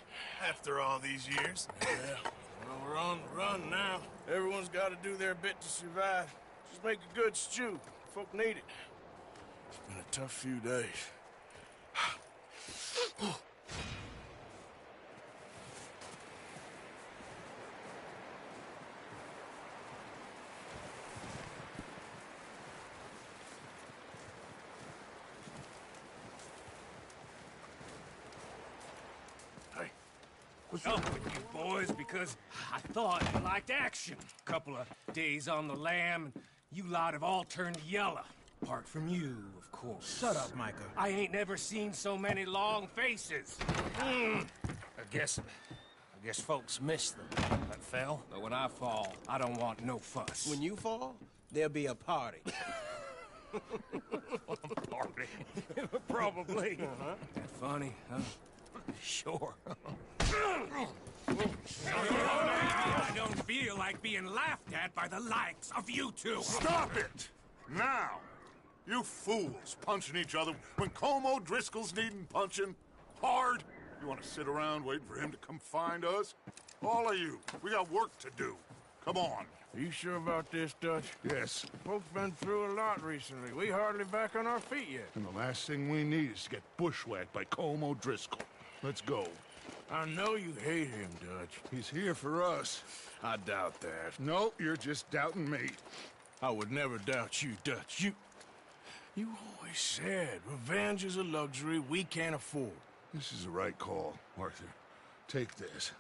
after all these years. Yeah. Well, we're on the run now. Everyone's got to do their bit to survive. Just make a good stew. Folk need it. It's been a tough few days. What's up with you boys? Because I thought you liked action. Couple of days on the lam, and you lot have all turned yellow. Apart from you, of course. Shut up, Micah. I ain't never seen so many long faces. I guess folks miss them. That fell. But when I fall, I don't want no fuss. When you fall, there'll be a party. Party? Probably. That funny, huh? Sure. I don't feel like being laughed at by the likes of you two. Stop it! Now! You fools punching each other when Colm O'Driscoll's needing punching hard. You want to sit around waiting for him to come find us? All of you, we got work to do. Come on. Are you sure about this, Dutch? Yes. Folks been through a lot recently. We hardly back on our feet yet. And the last thing we need is to get bushwhacked by Colm O'Driscoll. Let's go. I know you hate him, Dutch. He's here for us. I doubt that. No, you're just doubting me. I would never doubt you, Dutch. You always said revenge is a luxury we can't afford. This is the right call, Arthur. Take this.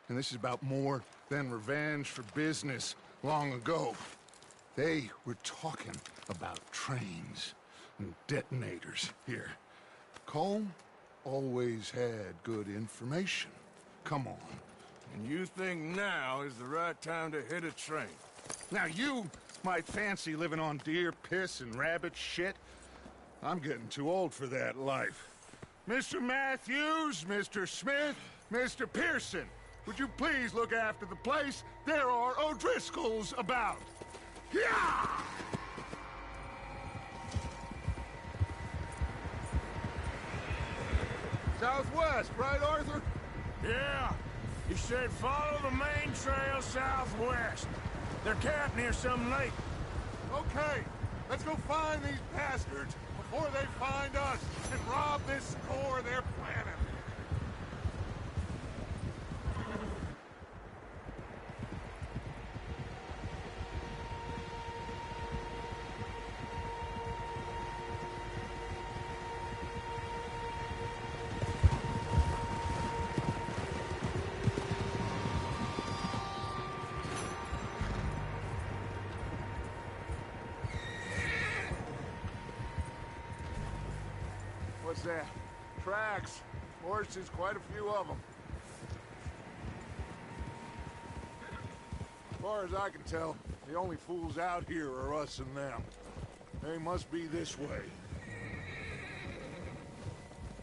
And this is about more than revenge for business long ago. They were talking about trains and detonators here. Colm always had good information. Come on. And you think now is the right time to hit a train? Now you might fancy living on deer piss and rabbit shit. I'm getting too old for that life. Mr. Matthews, Mr. Smith, Mr. Pearson, would you please look after the place? There are O'Driscolls about. Yeah! Southwest, right, Arthur? Yeah. He said follow the main trail southwest. They're camped near some lake. Okay, let's go find these bastards before they find us and rob this store they're planning. What's that? Tracks. Horses, quite a few of them. As far as I can tell, the only fools out here are us and them. They must be this way.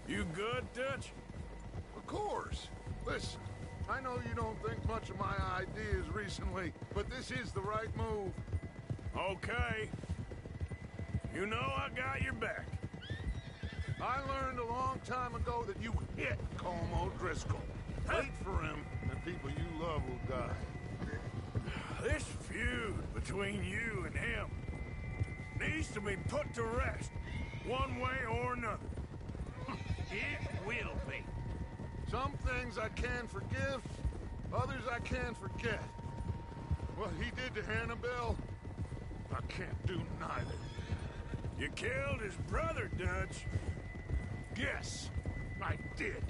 You good, Dutch? Of course. Listen, I know you don't think much of my ideas recently, but this is the right move. Okay. You know I got your back. I learned a long time ago that you hit Colm O'Driscoll. Wait for him, and people you love will die. This feud between you and him needs to be put to rest, one way or another. It will be. Some things I can forgive, others I can't forget. What he did to Annabelle, I can't do neither. You killed his brother, Dutch. Yes, I did.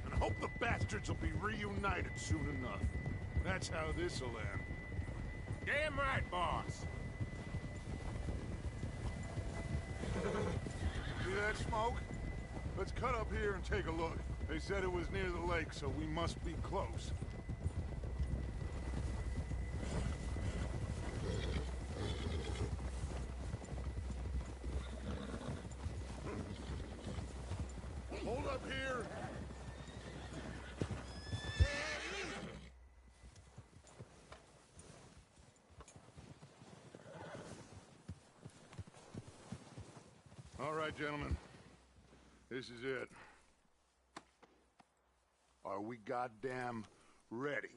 And I hope the bastards will be reunited soon enough. That's how this'll end. Damn right, boss. See that smoke? Let's cut up here and take a look. They said it was near the lake, so we must be close. Hold up here. All right, gentlemen. This is it. Are we goddamn ready?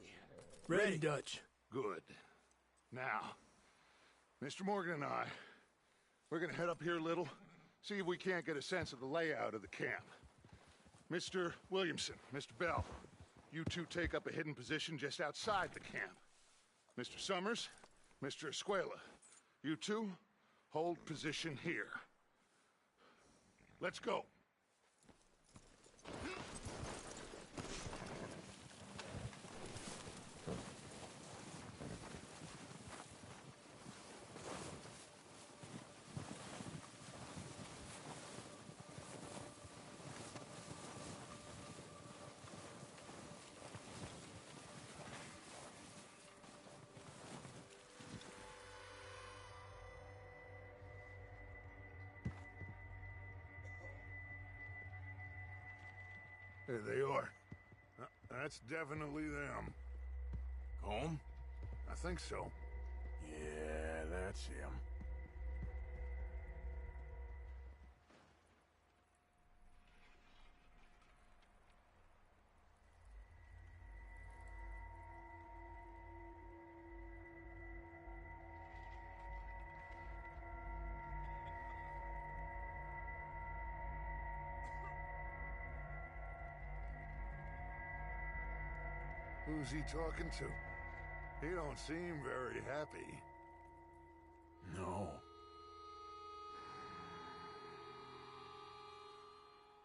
Ready, Dutch. Good. Now, Mr. Morgan and I, we're gonna head up here a little, see if we can't get a sense of the layout of the camp. Mr. Williamson, Mr. Bell, you two take up a hidden position just outside the camp. Mr. Summers, Mr. Escuela, you two hold position here. Let's go. There they are. That's definitely them. Home? I think so. Yeah, that's him. Who's he talking to? He don't seem very happy. No.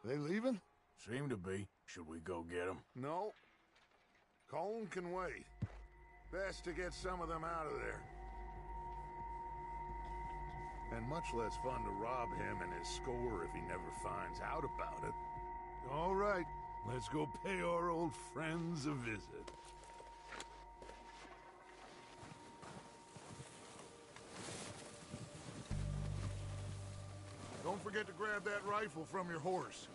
They leaving? Seem to be. Should we go get them? No. Colm can wait. Best to get some of them out of there. And much less fun to rob him and his score if he never finds out about it. All right, let's go pay our old friends a visit. Don't forget to grab that rifle from your horse.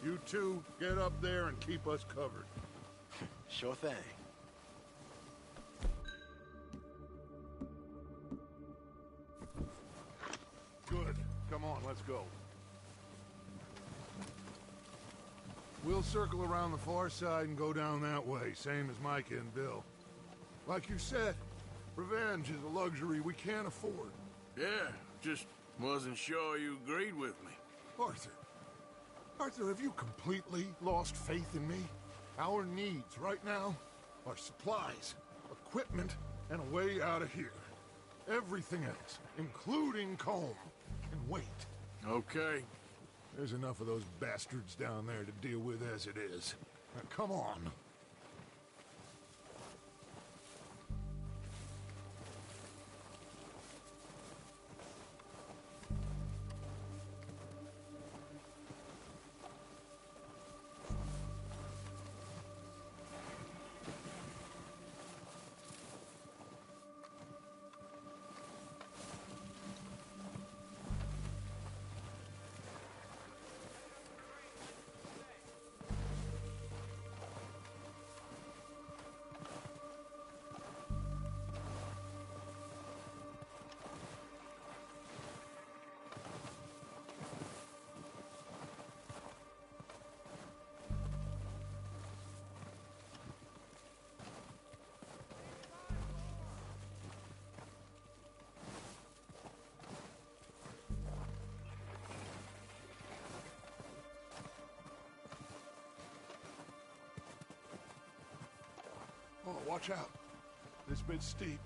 You two, get up there and keep us covered. Sure thing. Good. Come on, let's go. We'll circle around the far side and go down that way, same as Micah and Bill. Like you said, revenge is a luxury we can't afford. Yeah, just wasn't sure you agreed with me. Arthur. Arthur, have you completely lost faith in me? Our needs right now are supplies, equipment, and a way out of here. Everything else, including Colm, can wait. Okay. There's enough of those bastards down there to deal with as it is. Now, come on. watch out. This bit's steep.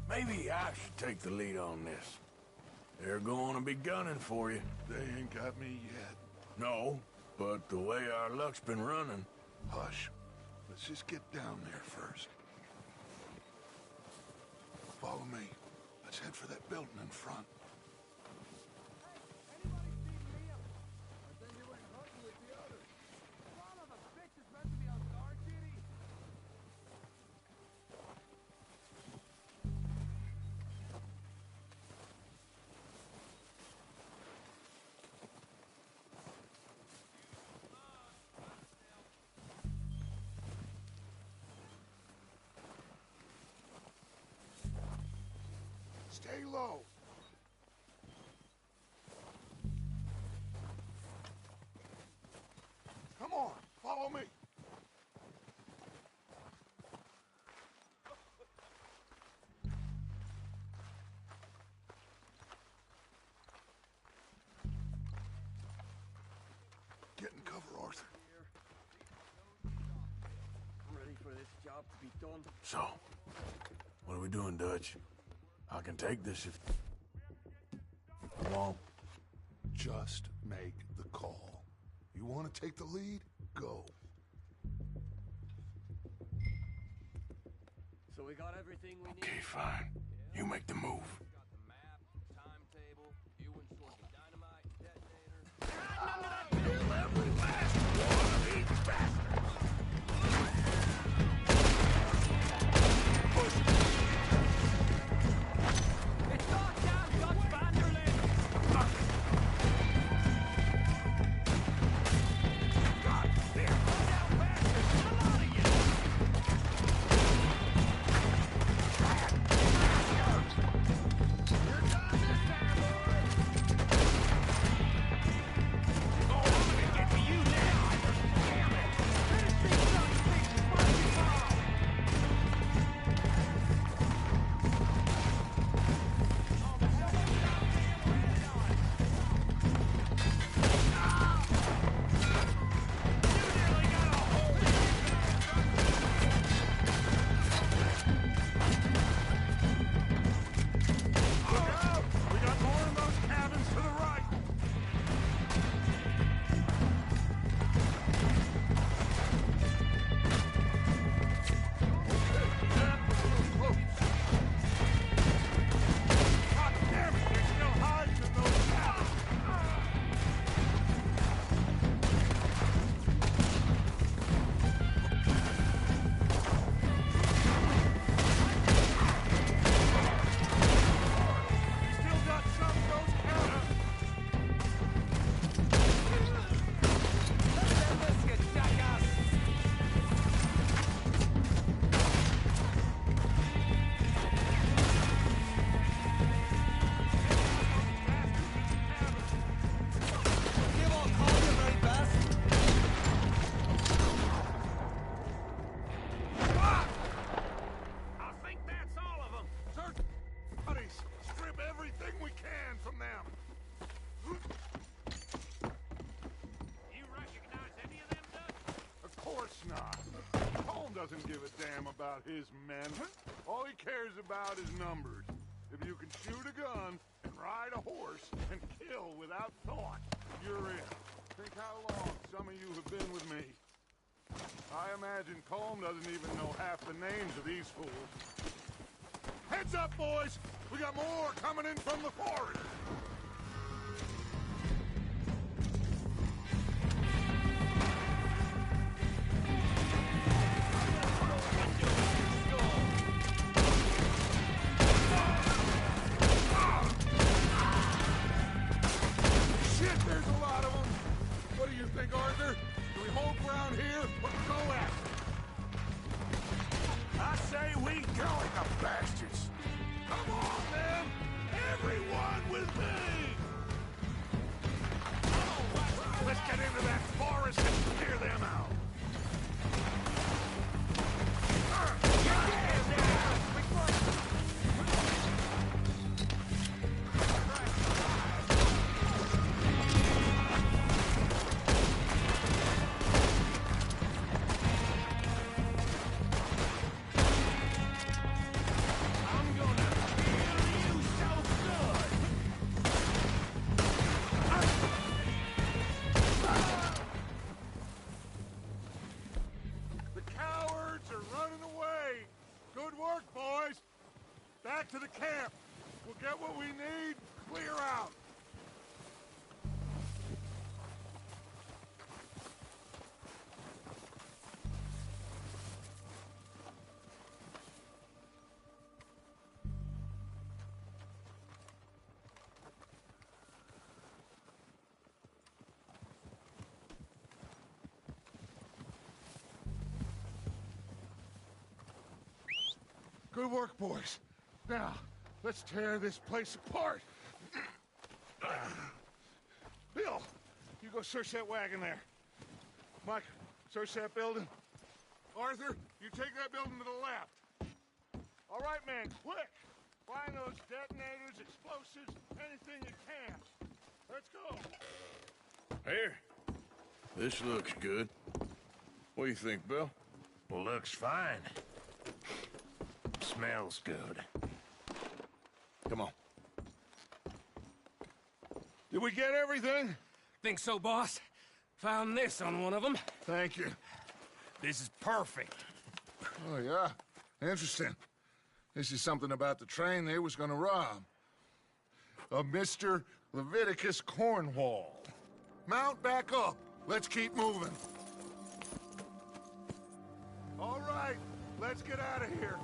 Maybe I should take the lead on this. They're going to be gunning for you. They ain't got me yet. No, but the way our luck's been running... Hush. Let's just get down there first. Follow me. Let's head for that building in front. Stay low. Come on, follow me. Get in cover, Arthur. I'm ready for this job to be done. So, what are we doing, Dutch? I can take this if... Come on. Just make the call. You want to take the lead? Go. So we got everything we need? Okay, fine. You make the move. Got the map, timetable, you installed the dynamite, detonator. Kill every last one of these bastards! It's locked down, Dutch Vanderlyn! God damn! Go down, bastards! Get a lot of you! You're done this time, boys! Oh, I'm gonna get to you now! Damn it! Finish these son of bitches! Watch you fall! Look out! We got more of those cabins to the right. God damn it! They're still hiding in those cabins. We still got some of those cabins. I think that's all of them! Search bodies. Strip everything we can from them. You recognize any of them, Dutch? Of course not. Colm doesn't give a damn about his men. All he cares about is numbers. If you can shoot a gun and ride a horse and kill without thought, you're in. Think how long some of you have been with me. I imagine Colm doesn't even know half the names of these fools. Heads up, boys! We got more coming in from the forest! back to the camp. We'll get what we need, clear out. Good work, boys. Now, let's tear this place apart. Bill, you go search that wagon there. Mike, search that building. Arthur, you take that building to the left. All right, man, quick. Find those detonators, explosives, anything you can. Let's go. Here. This looks good. What do you think, Bill? Looks fine. Smells good. Come on. Did we get everything? Think so, boss. Found this on one of them. Thank you. This is perfect. Oh, yeah? Interesting. This is something about the train they was gonna rob. A Mr. Leviticus Cornwall. Mount back up. Let's keep moving. All right, let's get out of here.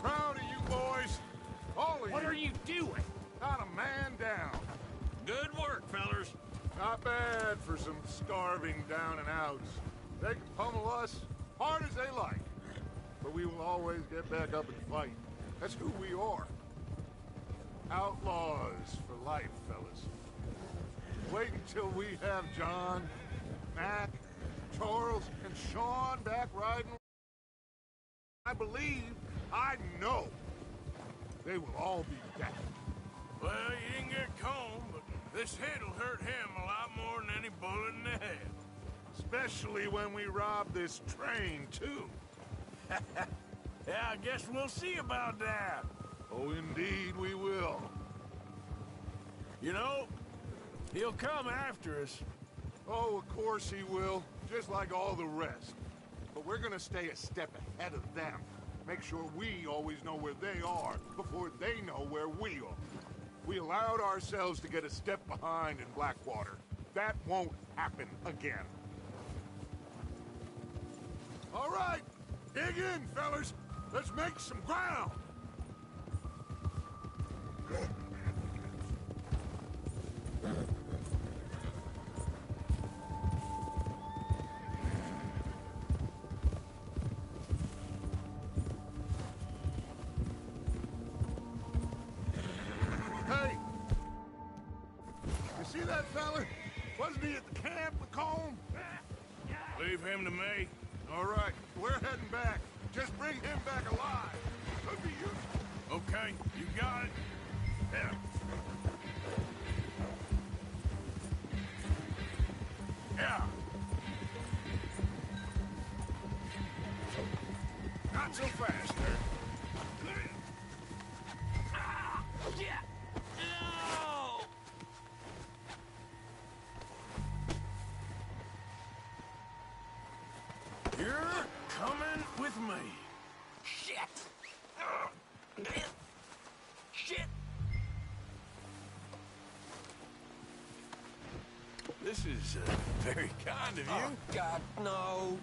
Proud of you boys. All of you. What are you doing? Not a man down. Good work, fellers. Not bad for some starving down and outs. They can pummel us hard as they like. But we will always get back up and fight. That's who we are. Outlaws for life, fellas. Wait until we have John, Mac, Charles, and Sean back riding. I believe, I know, they will all be dead. Well, you didn't get Colm, but this hit'll hurt him a lot more than any bullet in the head. Especially when we rob this train, too. Yeah, I guess we'll see about that. Oh, indeed we will. You know, he'll come after us. Oh, of course he will, just like all the rest. But we're gonna stay a step ahead of them. Make sure we always know where they are before they know where we are. We allowed ourselves to get a step behind in Blackwater. That won't happen again. All right, dig in, fellas. Let's make some ground. Hey! You see that fella? Wasn't he at the camp with Colm? Leave him to me. All right, we're heading back. Just bring him back alive. Could be useful. Okay, you got it. Yeah. Yeah. Not so fast, sir. Yeah. No! You're coming with me. Shit! Shit! This is very kind of you. Oh, God, no.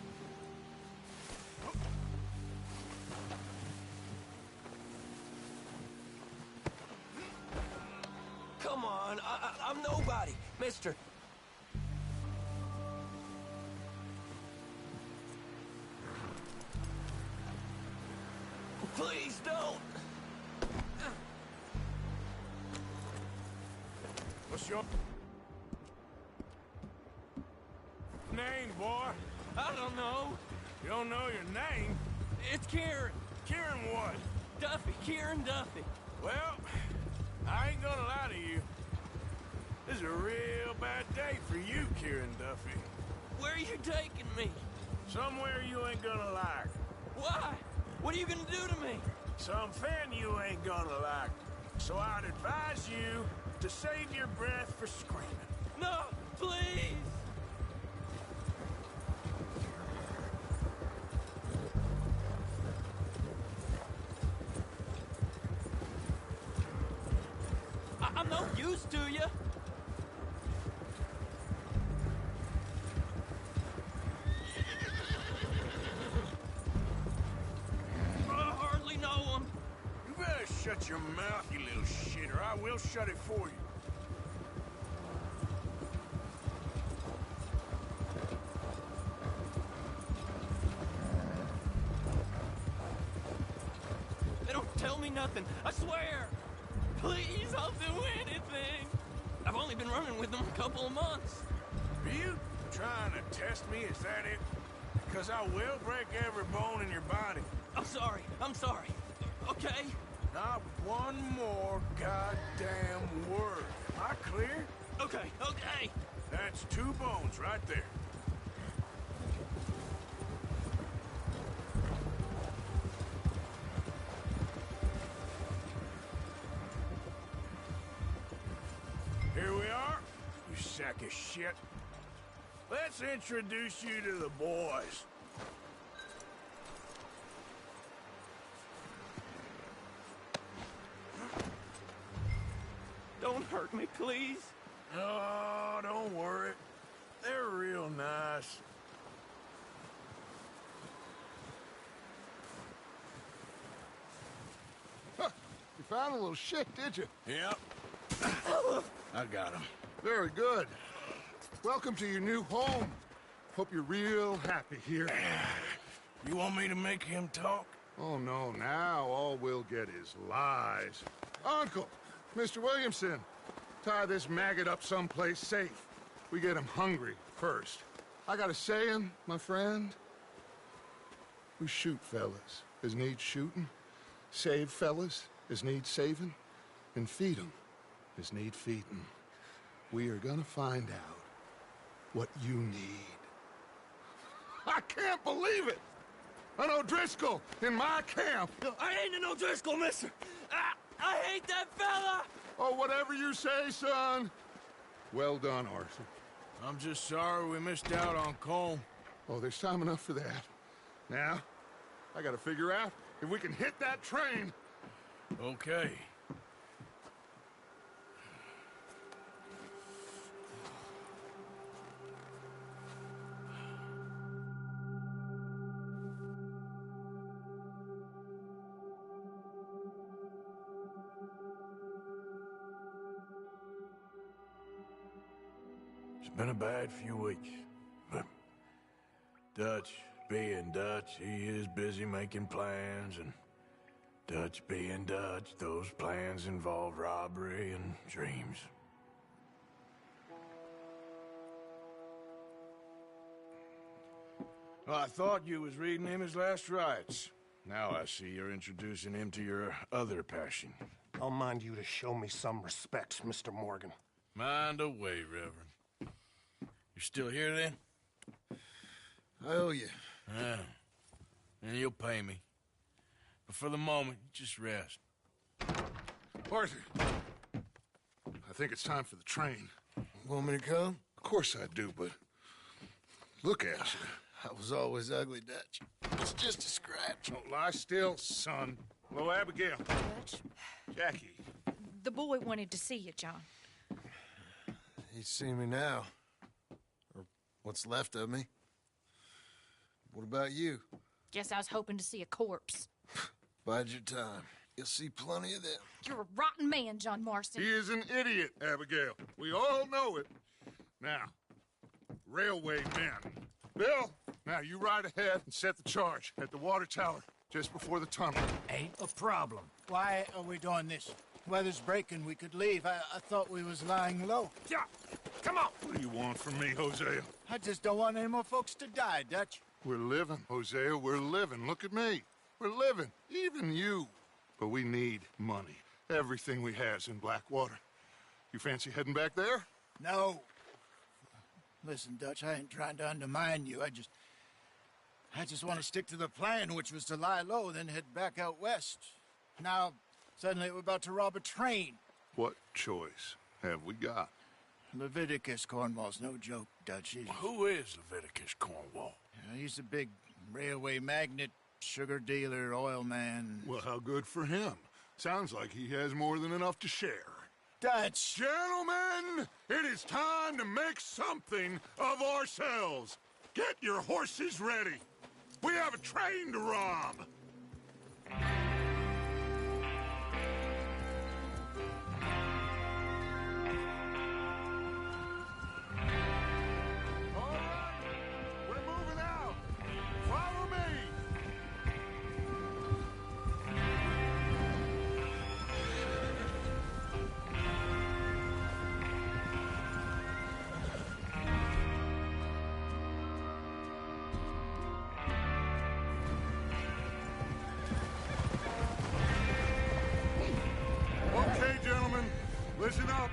Come on, I'm nobody, mister. Please don't. What's your name, boy? I don't know. You don't know your name? It's Kieran. Kieran what? Duffy, Kieran Duffy. Well, I ain't gonna lie to you. This is a real bad day for you, Kieran Duffy. Where are you taking me? Somewhere you ain't gonna like. Why? What are you gonna do to me? Something you ain't gonna like. So I'd advise you to save your breath for screaming. No, please! I'm no use to you. I hardly know him. You better shut your mouth, you little shit, or I will shut it for you. They don't tell me nothing, I swear. Please, I'll do anything. I've only been running with them a couple of months. Are you trying to test me? Is that it? Because I will break every bone in your body. I'm sorry, okay? Not one more goddamn word. Am I clear? Okay. That's 2 bones right there. Here we are, you sack of shit. Let's introduce you to the boys. Don't hurt me, please. Oh, don't worry. They're real nice. Huh. You found a little shit, did you? Yep. I got him. Very good. Welcome to your new home. Hope you're real happy here. You want me to make him talk? Oh, no. Now all we'll get is lies. Uncle, Mr. Williamson, tie this maggot up someplace safe. We get him hungry first. I got a saying, my friend. We shoot fellas as need shooting, save fellas as need saving, and feed 'em as need feeding. We are gonna find out what you need. I can't believe it! An O'Driscoll in my camp! I ain't an O'Driscoll, mister! I hate that fella! Oh, whatever you say, son. Well done, Arthur. I'm just sorry we missed out on Colm. Oh, there's time enough for that. Now, I gotta figure out if we can hit that train. Okay. It's been a bad few weeks, but Dutch being Dutch, he is busy making plans, and Dutch being Dutch, those plans involve robbery and dreams. Well, I thought you was reading him his last rites. Now I see you're introducing him to your other passion. I'll mind you to show me some respect, Mr. Morgan. Mind away, Reverend. You still here, then? I owe you. Yeah. And you'll pay me. But for the moment, just rest. Arthur, I think it's time for the train. Want me to come? Of course I do, but look at you. I was always ugly, Dutch. It's just a scratch. Don't lie still, son. Hello, Abigail. Dutch, Jackie. the boy wanted to see you, John. He's seen me now. Or what's left of me. What about you? Guess I was hoping to see a corpse. Bide your time. You'll see plenty of them. You're a rotten man, John Marston. He is an idiot, Abigail. We all know it. Now, railway men. Bill, now you ride ahead and set the charge at the water tower just before the tunnel. Ain't a problem. Why are we doing this? Weather's breaking. We could leave. I thought we was lying low. Yeah, come on. What do you want from me, Hosea? I just don't want any more folks to die, Dutch. We're living, Hosea. We're living. Look at me. We're living. Even you. But we need money. Everything we has in Blackwater. You fancy heading back there? No. Listen, Dutch, I ain't trying to undermine you. I just want to stick to the plan, which was to lie low, then head back out west. Now, suddenly we're about to rob a train. What choice have we got? Leviticus Cornwall's no joke, Dutch. Who is Leviticus Cornwall? He's a big railway magnate, sugar dealer, oil man. Well, how good for him. Sounds like he has more than enough to share. Dutch! Gentlemen, it is time to make something of ourselves. Get your horses ready. We have a train to rob. All right, we're moving out. Follow me. Okay, gentlemen, listen up,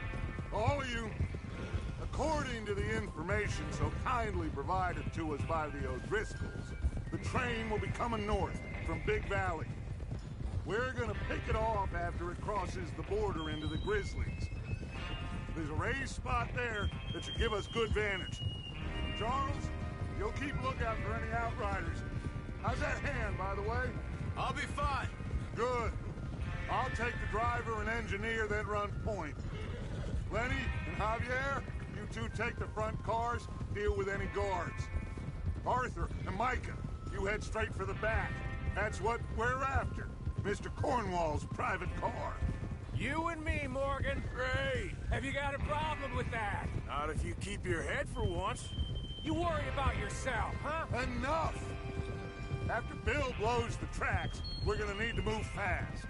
all of you. According to the information so kindly provided to us by the O'Driscolls, the train will be coming north from Big Valley. We're gonna pick it off after it crosses the border into the Grizzlies. There's a raised spot there that should give us good vantage. Charles, you'll keep lookout for any outriders. How's that hand, by the way? I'll be fine. Good. I'll take the driver and engineer, then run point. Lenny and Javier, you two take the front cars, deal with any guards. Arthur and Micah, you head straight for the back. That's what we're after. Mr. Cornwall's private car. You and me, Morgan. Great. Have you got a problem with that? Not if you keep your head for once. You worry about yourself, huh? Enough! After Bill blows the tracks, we're gonna need to move fast.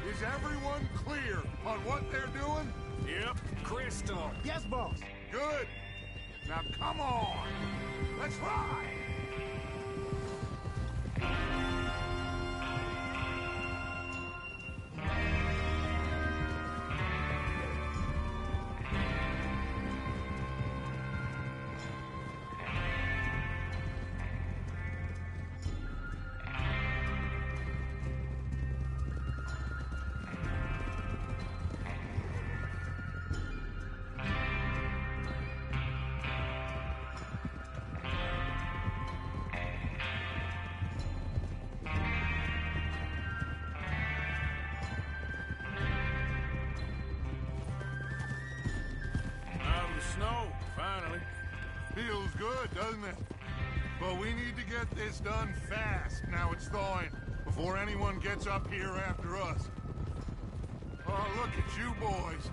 Is everyone clear on what they're doing? Yep, crystal. Yes, boss. Good. Now come on. Let's ride. Snow, finally. Feels good, doesn't it? But we need to get this done fast, now it's thawing, before anyone gets up here after us. Oh, look at you boys.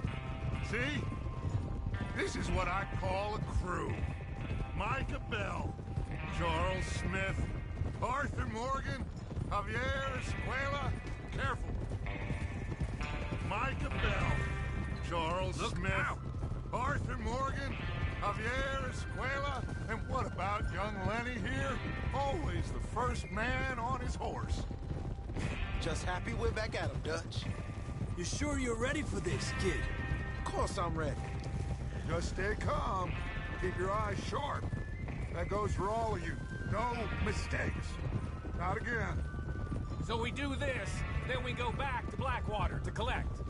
See? This is what I call a crew. Micah Bell, Charles Smith, Arthur Morgan, Javier Escuela. Careful. Micah Bell, Charles Smith. Out. Arthur Morgan, Javier Escuela, and what about young Lenny here? Always the first man on his horse. Just happy we're back at him, Dutch. You sure you're ready for this, kid? Of course I'm ready. Just stay calm. Keep your eyes sharp. That goes for all of you. No mistakes. Not again. So we do this, then we go back to Blackwater to collect.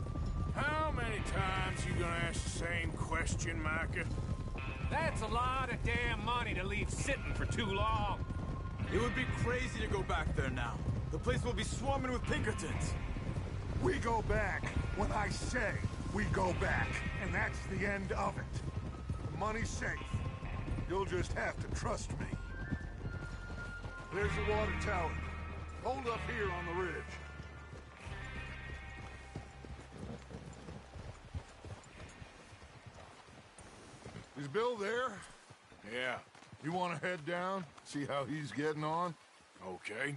How many times you gonna ask the same question, Micah? That's a lot of damn money to leave sitting for too long. It would be crazy to go back there now. The place will be swarming with Pinkertons. We go back when I say we go back, and that's the end of it. The money's safe. You'll just have to trust me. There's the water tower. Hold up here on the ridge. Is Bill there? Yeah. You want to head down, see how he's getting on? Okay.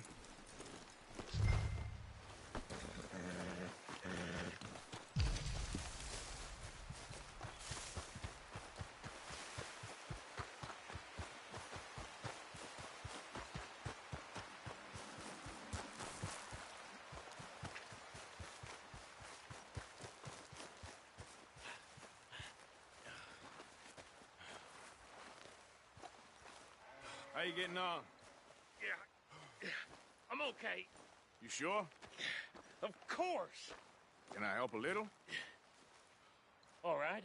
How you getting on? Yeah. I'm okay. You sure? Of course. Can I help a little? All right.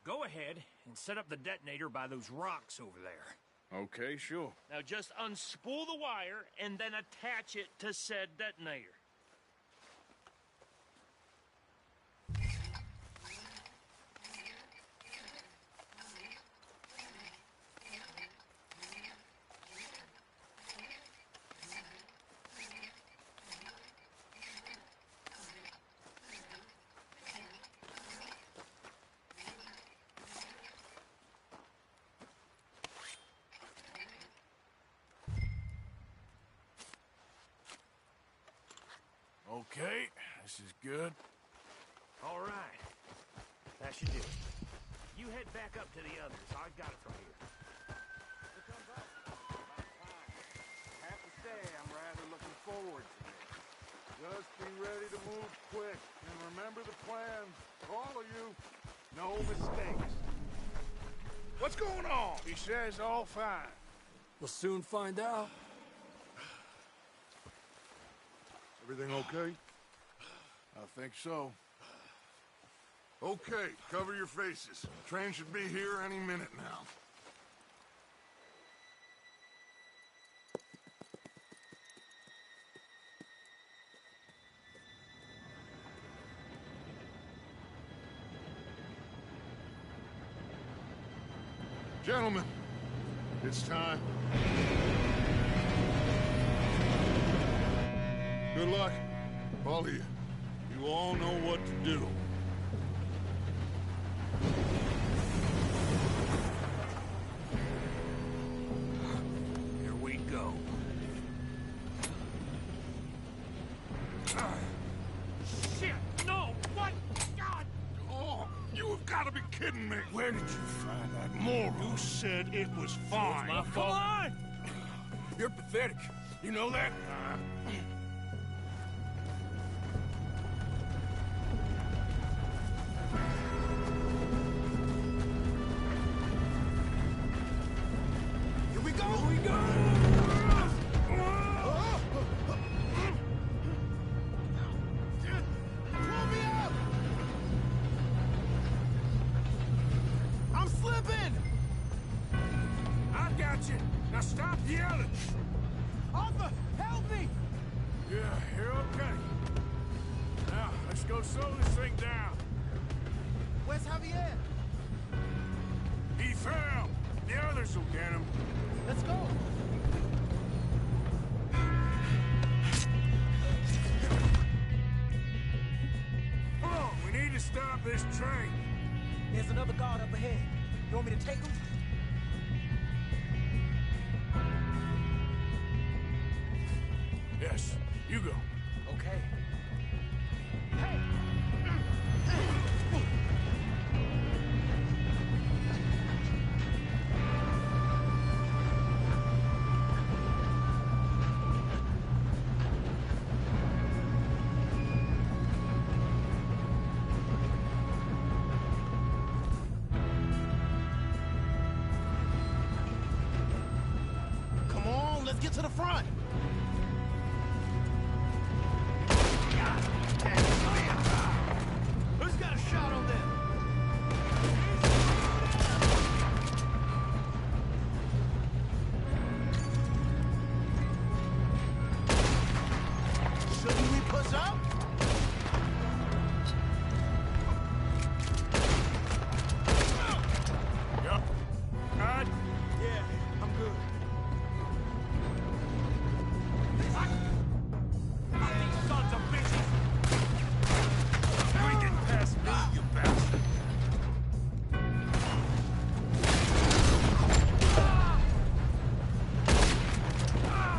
Go ahead and set up the detonator by those rocks over there. Okay, sure. Now just unspool the wire and then attach it to said detonator. Okay, this is good. All right. That should do it. You head back up to the others. I got it from here. I have to say, I'm rather looking forward to this. Just be ready to move quick, and remember the plans. All of you, no mistakes. What's going on? He says all fine. We'll soon find out. Everything okay? I think so. Okay, cover your faces. Train should be here any minute now. Gentlemen, it's time. Good luck, all of you. You all know what to do. Here we go. Shit! No! What? God! Oh, you have got to be kidding me. Where did you find that moron? You said it was fine. my Come fault. on! You're pathetic. You know that? Here we go! Here we go! Pull me up! I'm slipping! I got you. Now stop yelling. Arthur, help me! Yeah, you're okay. Now, let's go slow this thing down. Where's Javier? He fell. The others will get him. Let's go! Come on, we need to stop this train. There's another guard up ahead. You want me to take him? Yes, you go. Okay. Come on, let's get to the front! Who's got a shot on them? Shouldn't we push up? Yup. God. Yeah, I'm good. These sons of bitches! You ain't getting past me, you bastard!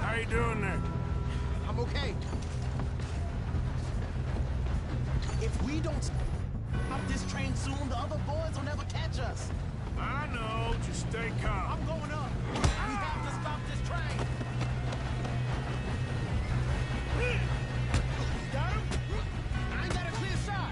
How you doing there? I'm okay. If we don't stop this train soon, the other boys will never catch us. I know, just stay calm. I'm going up. We have to stop this train. Got him? I ain't got a clear shot.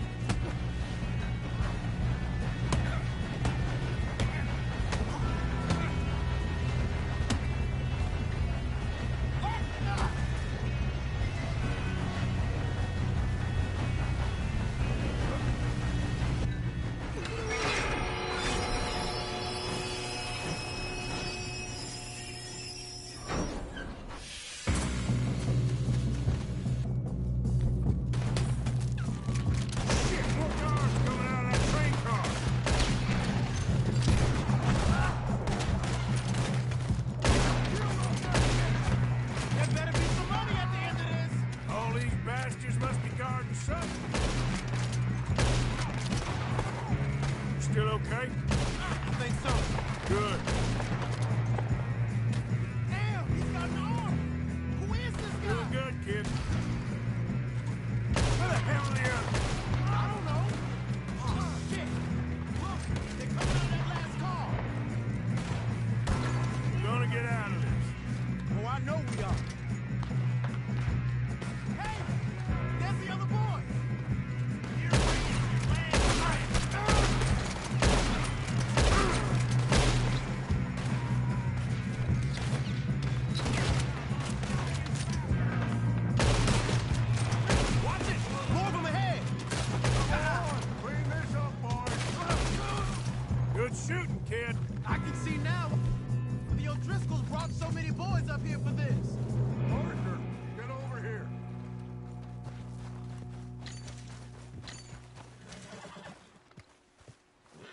Shit, more cars coming out of that train car! There better be some money at the end of this. All these bastards must be guarding something. You still okay? I think so. Good. Damn, he's got an arm. Who is this guy? Doing good, kid.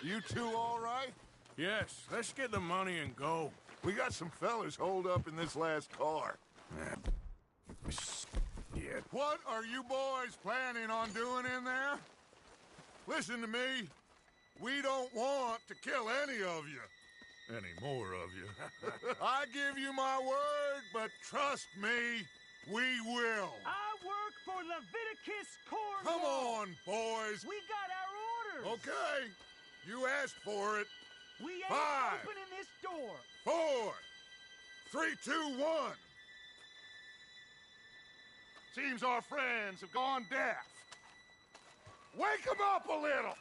You two all right? Yes, let's get the money and go. We got some fellas holed up in this last car. Yeah. What are you boys planning on doing in there? Listen to me. We don't want to kill any of you. Any more of you. I give you my word, but trust me, we will. I work for Leviticus Corps. Come on, boys. We got our orders. Okay. You asked for it. We ain't 5, opening this door. 4, 3, 2, 1. Seems our friends have gone deaf. Wake them up a little.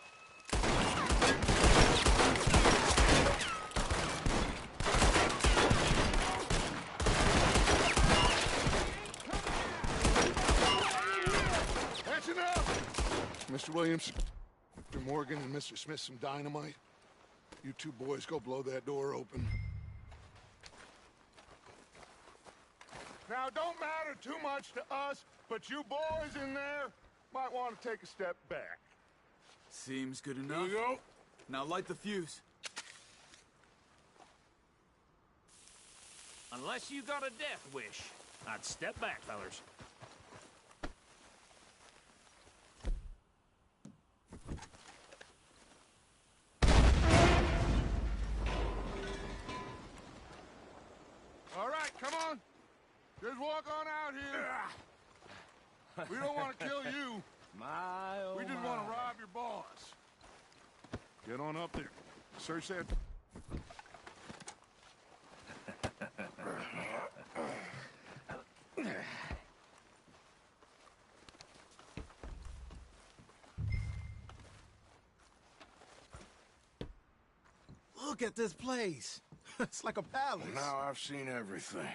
That's enough. Mr. Williams, Mr. Morgan, and Mr. Smith some dynamite. You two boys go blow that door open. Now, don't matter too much to us, but you boys in there might want to take a step back. Seems good enough. Here you go. Now light the fuse. Unless you got a death wish, I'd step back, fellers. All right, come on. Just walk on out here. We don't want to kill you. We just want to rob your boss. Get on up there. Search that. Look at this place. It's like a palace. Well, now I've seen everything.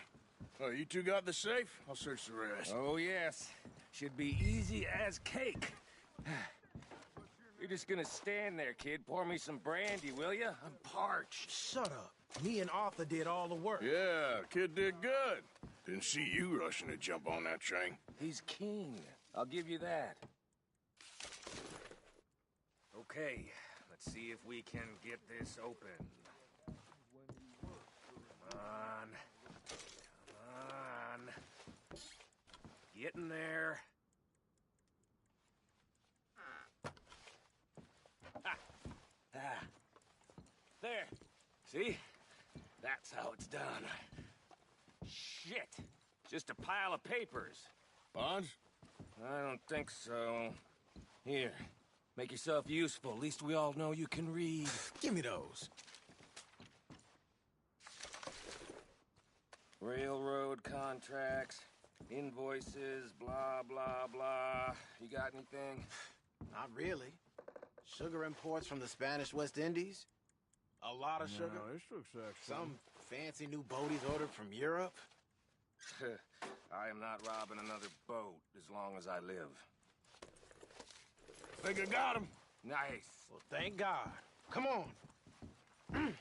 Oh, you two got the safe? I'll search the rest. Oh, yes. Should be easy as cake. You're just gonna stand there, kid. Pour me some brandy, will you? I'm parched. Shut up. Me and Arthur did all the work. Yeah, kid did good. Didn't see you rushing to jump on that train. He's king. I'll give you that. Okay, let's see if we can get this open. Come on. Come on. Get in there. Ah. There. See? That's how it's done. Shit. Just a pile of papers. Bonds? I don't think so. Here. Make yourself useful. At least we all know you can read. Give me those. Railroad contracts, invoices, blah, blah, blah. You got anything? Not really. Sugar imports from the Spanish West Indies. A lot of sugar. No, this looks actually... Some fancy new boat he's ordered from Europe. I am not robbing another boat as long as I live. Think I got him. Nice. Well, thank God. Come on.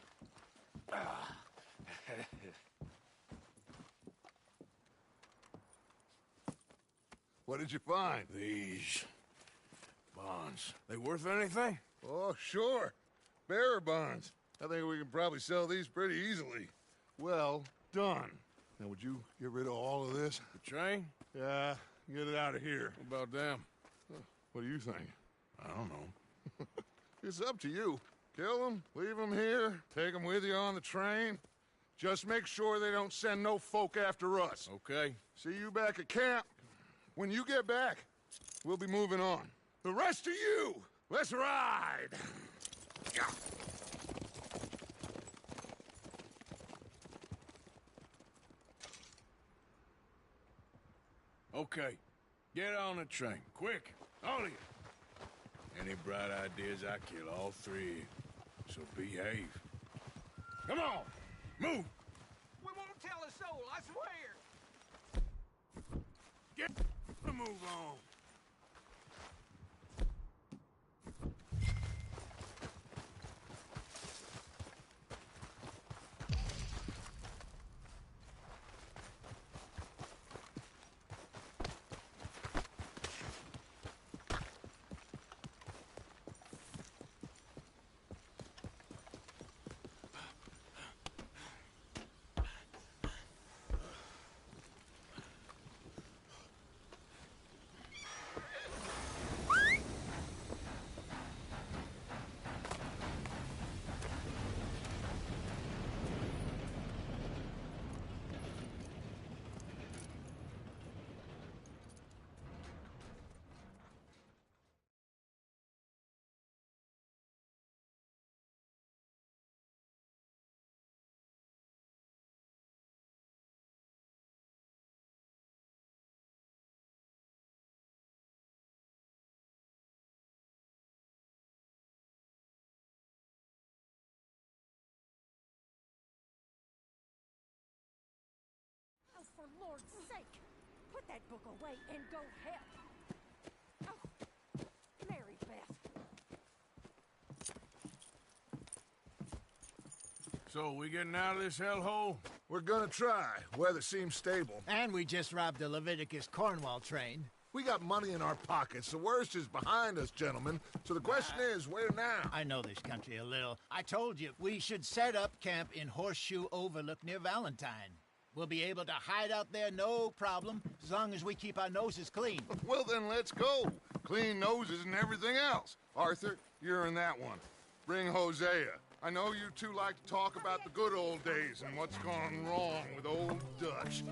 What did you find? These bonds. They worth anything? Oh, sure. Bearer bonds. I think we can probably sell these pretty easily. Well done. Now, would you get rid of all of this? The train? Yeah, get it out of here. What about them? What do you think? I don't know. It's up to you. Kill them, leave them here, take them with you on the train. Just make sure they don't send no folk after us. Okay. See you back at camp. When you get back, we'll be moving on. The rest of you, let's ride! Okay. Get on the train. Quick. All of you. Any bright ideas, I kill all three. So behave. Come on. Move. We won't tell a soul, I swear. Get the move on. Put that book away and go help. Oh, Mary Beth. So, we getting out of this hellhole? We're gonna try. Weather seems stable. And we just robbed the Leviticus Cornwall train. We got money in our pockets. The worst is behind us, gentlemen. So the question is, where now? I know this country a little. I told you, we should set up camp in Horseshoe Overlook near Valentine. We'll be able to hide out there, no problem, as long as we keep our noses clean. Well, then let's go. Clean noses and everything else. Arthur, you're in that one. Bring Hosea. I know you two like to talk about the good old days and what's gone wrong with old Dutch.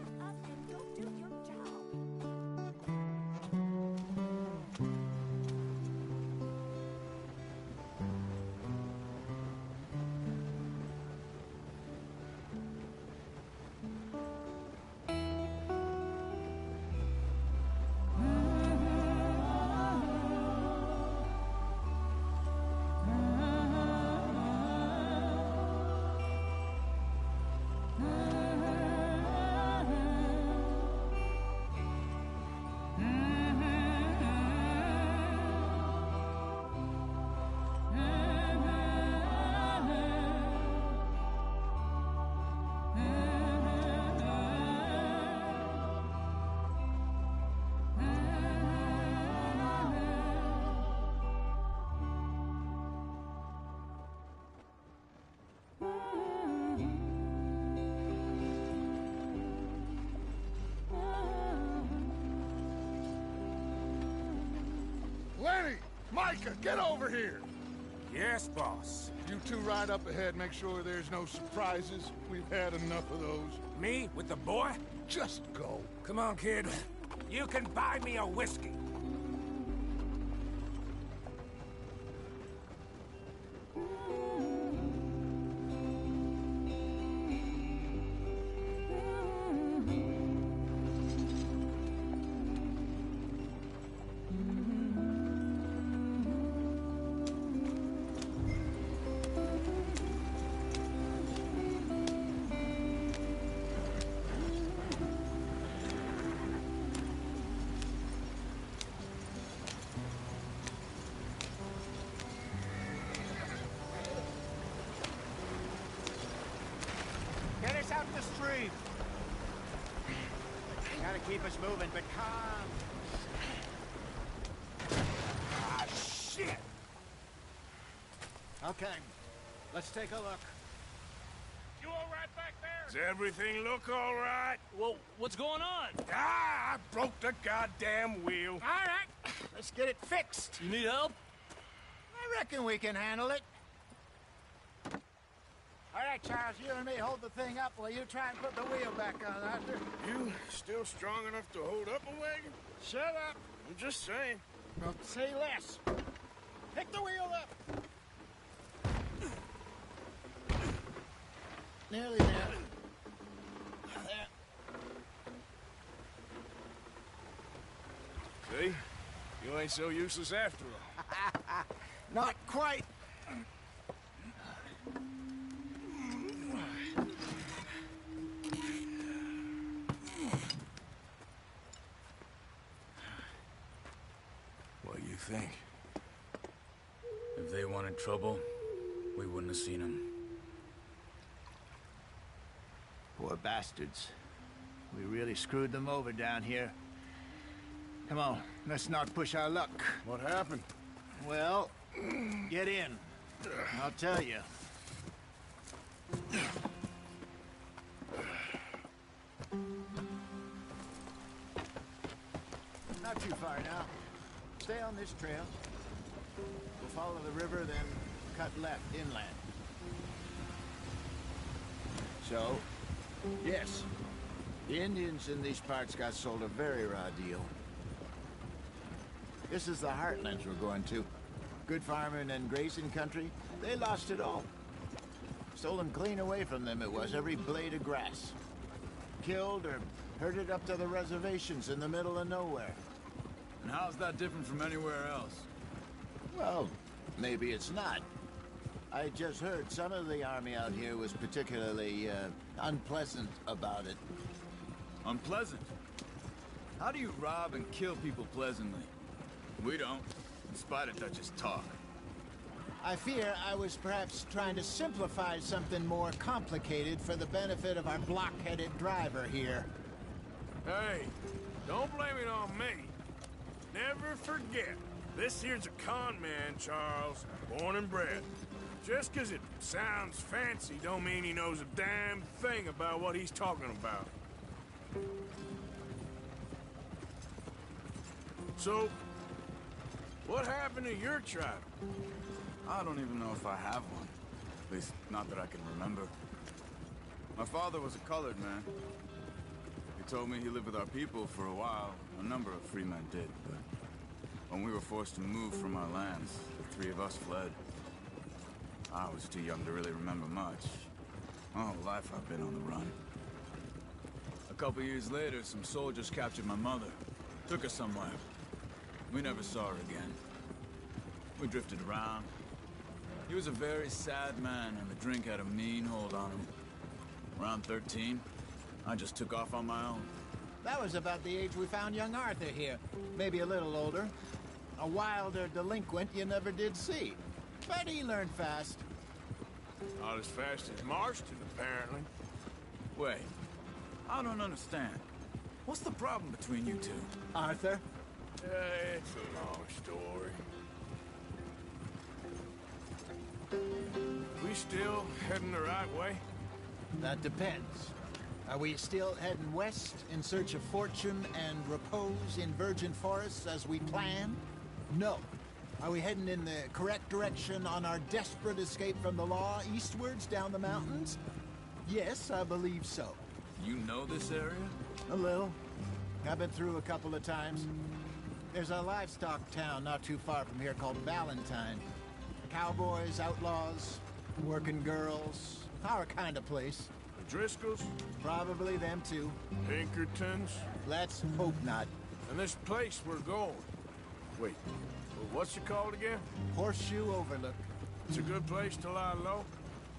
Lenny! Micah, get over here! Yes, boss. You two ride up ahead, make sure there's no surprises. We've had enough of those. Me? With the boy? Just go. Come on, kid. You can buy me a whiskey. Get us out the stream. Gotta keep us moving, but calm. Ah, shit! Okay, let's take a look. You all right back there? Does everything look all right? Well, what's going on? Ah, I broke the goddamn wheel. All right, let's get it fixed. You need help? I reckon we can handle it. All right, Charles, you and me hold the thing up while you try and put the wheel back on, Arthur. You still strong enough to hold up a wagon? Shut up. I'm just saying. Well, say less. Pick the wheel up. Nearly there. There. See? You ain't so useless after all. Not quite. What do you think? If they wanted trouble, we wouldn't have seen them. Poor bastards. We really screwed them over down here. Come on, let's not push our luck. What happened? Well, get in. I'll tell you. Not too far now. Stay on this trail. We'll follow the river, then cut left inland. So, yes, the Indians in these parts got sold a very raw deal. This is the heartlands we're going to. Good farming and grazing country, they lost it all. Stolen clean away from them it was, every blade of grass. Killed or herded up to the reservations in the middle of nowhere. And how's that different from anywhere else? Well, maybe it's not. I just heard some of the army out here was particularly, unpleasant about it. Unpleasant? How do you rob and kill people pleasantly? We don't, in spite of Dutch's talk. I fear I was perhaps trying to simplify something more complicated for the benefit of our block-headed driver here. Hey, don't blame it on me. Never forget, this here's a con man, Charles, born and bred. Just 'cause it sounds fancy don't mean he knows a damn thing about what he's talking about. So, what happened to your tribe? I don't even know if I have one. At least, not that I can remember. My father was a colored man. He told me he lived with our people for a while. A number of free men did, but when we were forced to move from our lands, the three of us fled. I was too young to really remember much. My whole life I've been on the run. A couple years later, some soldiers captured my mother. Took her somewhere. We never saw her again. We drifted around. He was a very sad man, and the drink had a mean hold on him. Around 13, I just took off on my own. That was about the age we found young Arthur here. Maybe a little older. A wilder delinquent you never did see. But he learned fast. Not as fast as Marston, apparently. Wait, I don't understand. What's the problem between you two? Arthur? It's a long story. We still heading the right way? That depends. Are we still heading west in search of fortune and repose in virgin forests as we planned? No. Are we heading in the correct direction on our desperate escape from the law eastwards down the mountains? Yes, I believe so. You know this area? A little. I've been through a couple of times. There's a livestock town not too far from here called Valentine. Cowboys, outlaws, working girls, our kind of place. The Driscolls? Probably them too. Pinkertons? Let's hope not. And this place we're going. Wait, what's it called again? Horseshoe Overlook. It's a good place to lie low?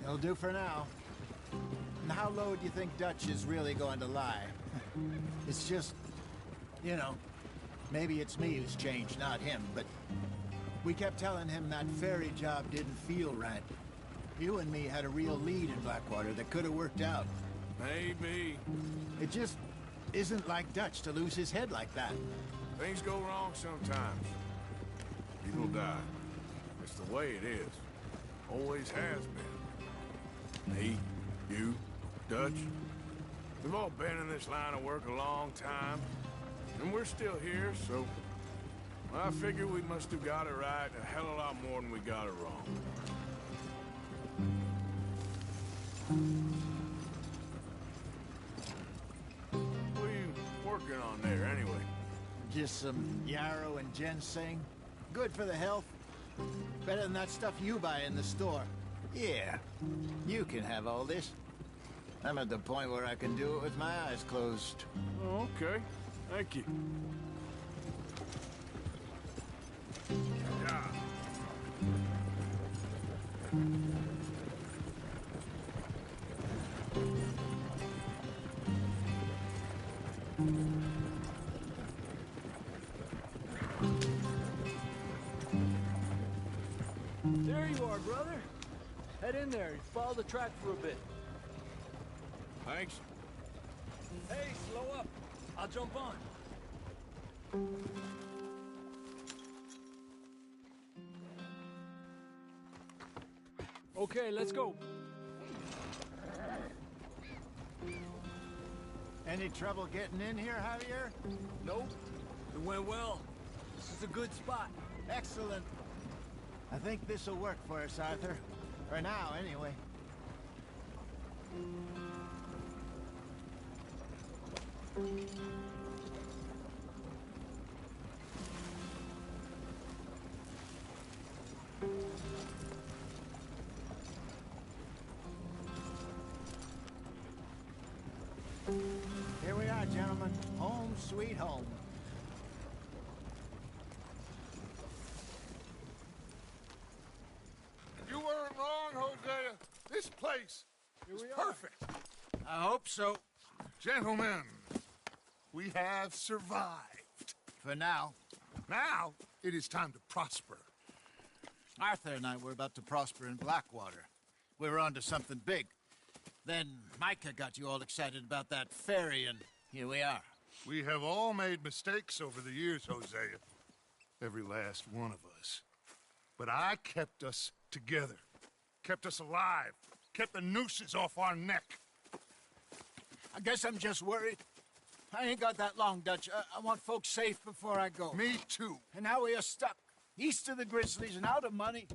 It'll do for now. And how low do you think Dutch is really going to lie? It's just, you know, maybe it's me who's changed, not him, but we kept telling him that ferry job didn't feel right. You and me had a real lead in Blackwater that could have worked out. Maybe. It just isn't like Dutch to lose his head like that. Things go wrong sometimes. People die. It's the way it is. Always has been. Me, you, Dutch. We've all been in this line of work a long time. And we're still here, so I figure we must have got it right a hell of a lot more than we got it wrong. What are you working on there, anyway? Just some yarrow and ginseng. Good for the health. Better than that stuff you buy in the store. Yeah, you can have all this. I'm at the point where I can do it with my eyes closed. Oh, okay. Thank you. Yeah. There you are, brother. Head in there and follow the track for a bit. Thanks. Hey, slow up. I'll jump on. Okay, let's go. Any trouble getting in here, Javier? Nope. It went well. This is a good spot. Excellent. I think this'll work for us, Arthur. For now, anyway. Here we are, gentlemen. Home sweet home. You weren't wrong, Hosea. This place is perfect. I hope so. Gentlemen, We have survived. For now. Now, it is time to prosper. Arthur and I were about to prosper in Blackwater. We were onto something big. Then Micah got you all excited about that ferry, and here we are. We have all made mistakes over the years, Hosea. Every last one of us. But I kept us together. Kept us alive. Kept the nooses off our neck. I guess I'm just worried. I ain't got that long, Dutch. I want folks safe before I go. Me too. And now we are stuck. East of the Grizzlies and out of money.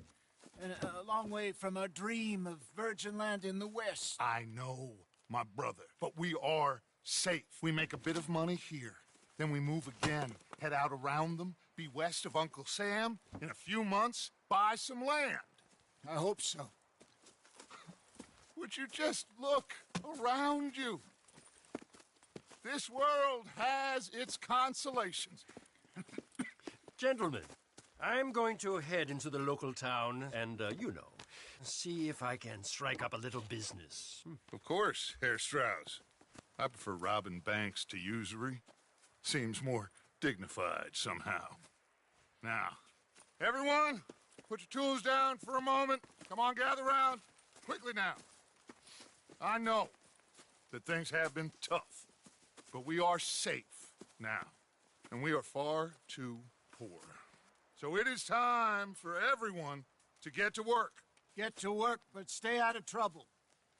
And a long way from our dream of virgin land in the west. I know, my brother. But we are safe. We make a bit of money here. Then we move again. Head out around them. Be west of Uncle Sam. In a few months, buy some land. I hope so. Would you just look around you? This world has its consolations. Gentlemen, I'm going to head into the local town and, see if I can strike up a little business. Of course, Herr Strauss. I prefer robbing banks to usury. Seems more dignified somehow. Now, everyone, put your tools down for a moment. Come on, gather round. Quickly now. I know that things have been tough, but we are safe now, and we are far too poor. So it is time for everyone to get to work. Get to work, but stay out of trouble.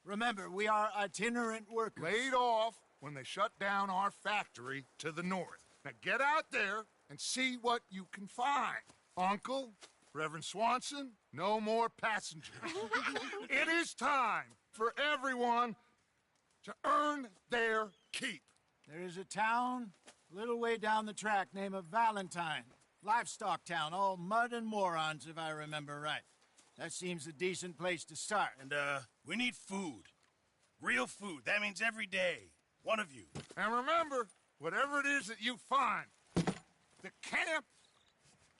Remember, we are itinerant workers. Laid off when they shut down our factory to the north. Now get out there and see what you can find. Uncle, Reverend Swanson, no more passengers. It is time for everyone to earn their keep. There is a town a little way down the track named Valentine. Livestock town, all mud and morons, if I remember right. That seems a decent place to start. And, we need food. Real food. That means every day. One of you. And remember, whatever it is that you find, the camp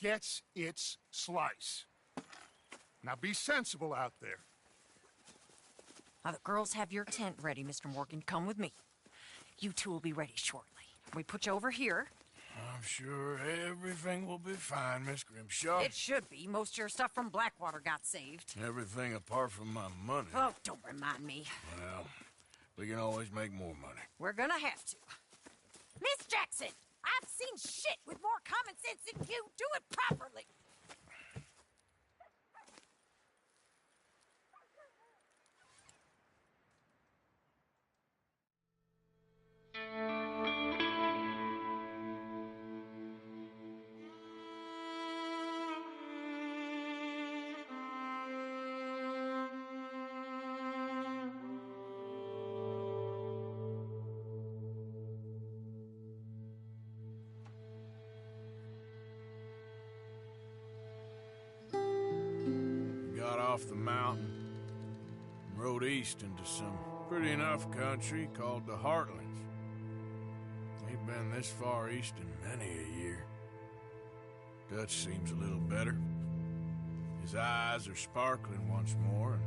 gets its slice. Now be sensible out there. Now, the girls have your tent ready, Mr. Morgan. Come with me. You two will be ready shortly. We put you over here. I'm sure everything will be fine, Miss Grimshaw. It should be. Most of your stuff from Blackwater got saved. Everything apart from my money. Oh, don't remind me. Well, we can always make more money. We're gonna have to. Miss Jackson, I've seen shit with more common sense than you. Do it properly. Off the mountain and rode east into some pretty enough country called the Heartlands. Ain't been this far east in many a year. Dutch seems a little better. His eyes are sparkling once more,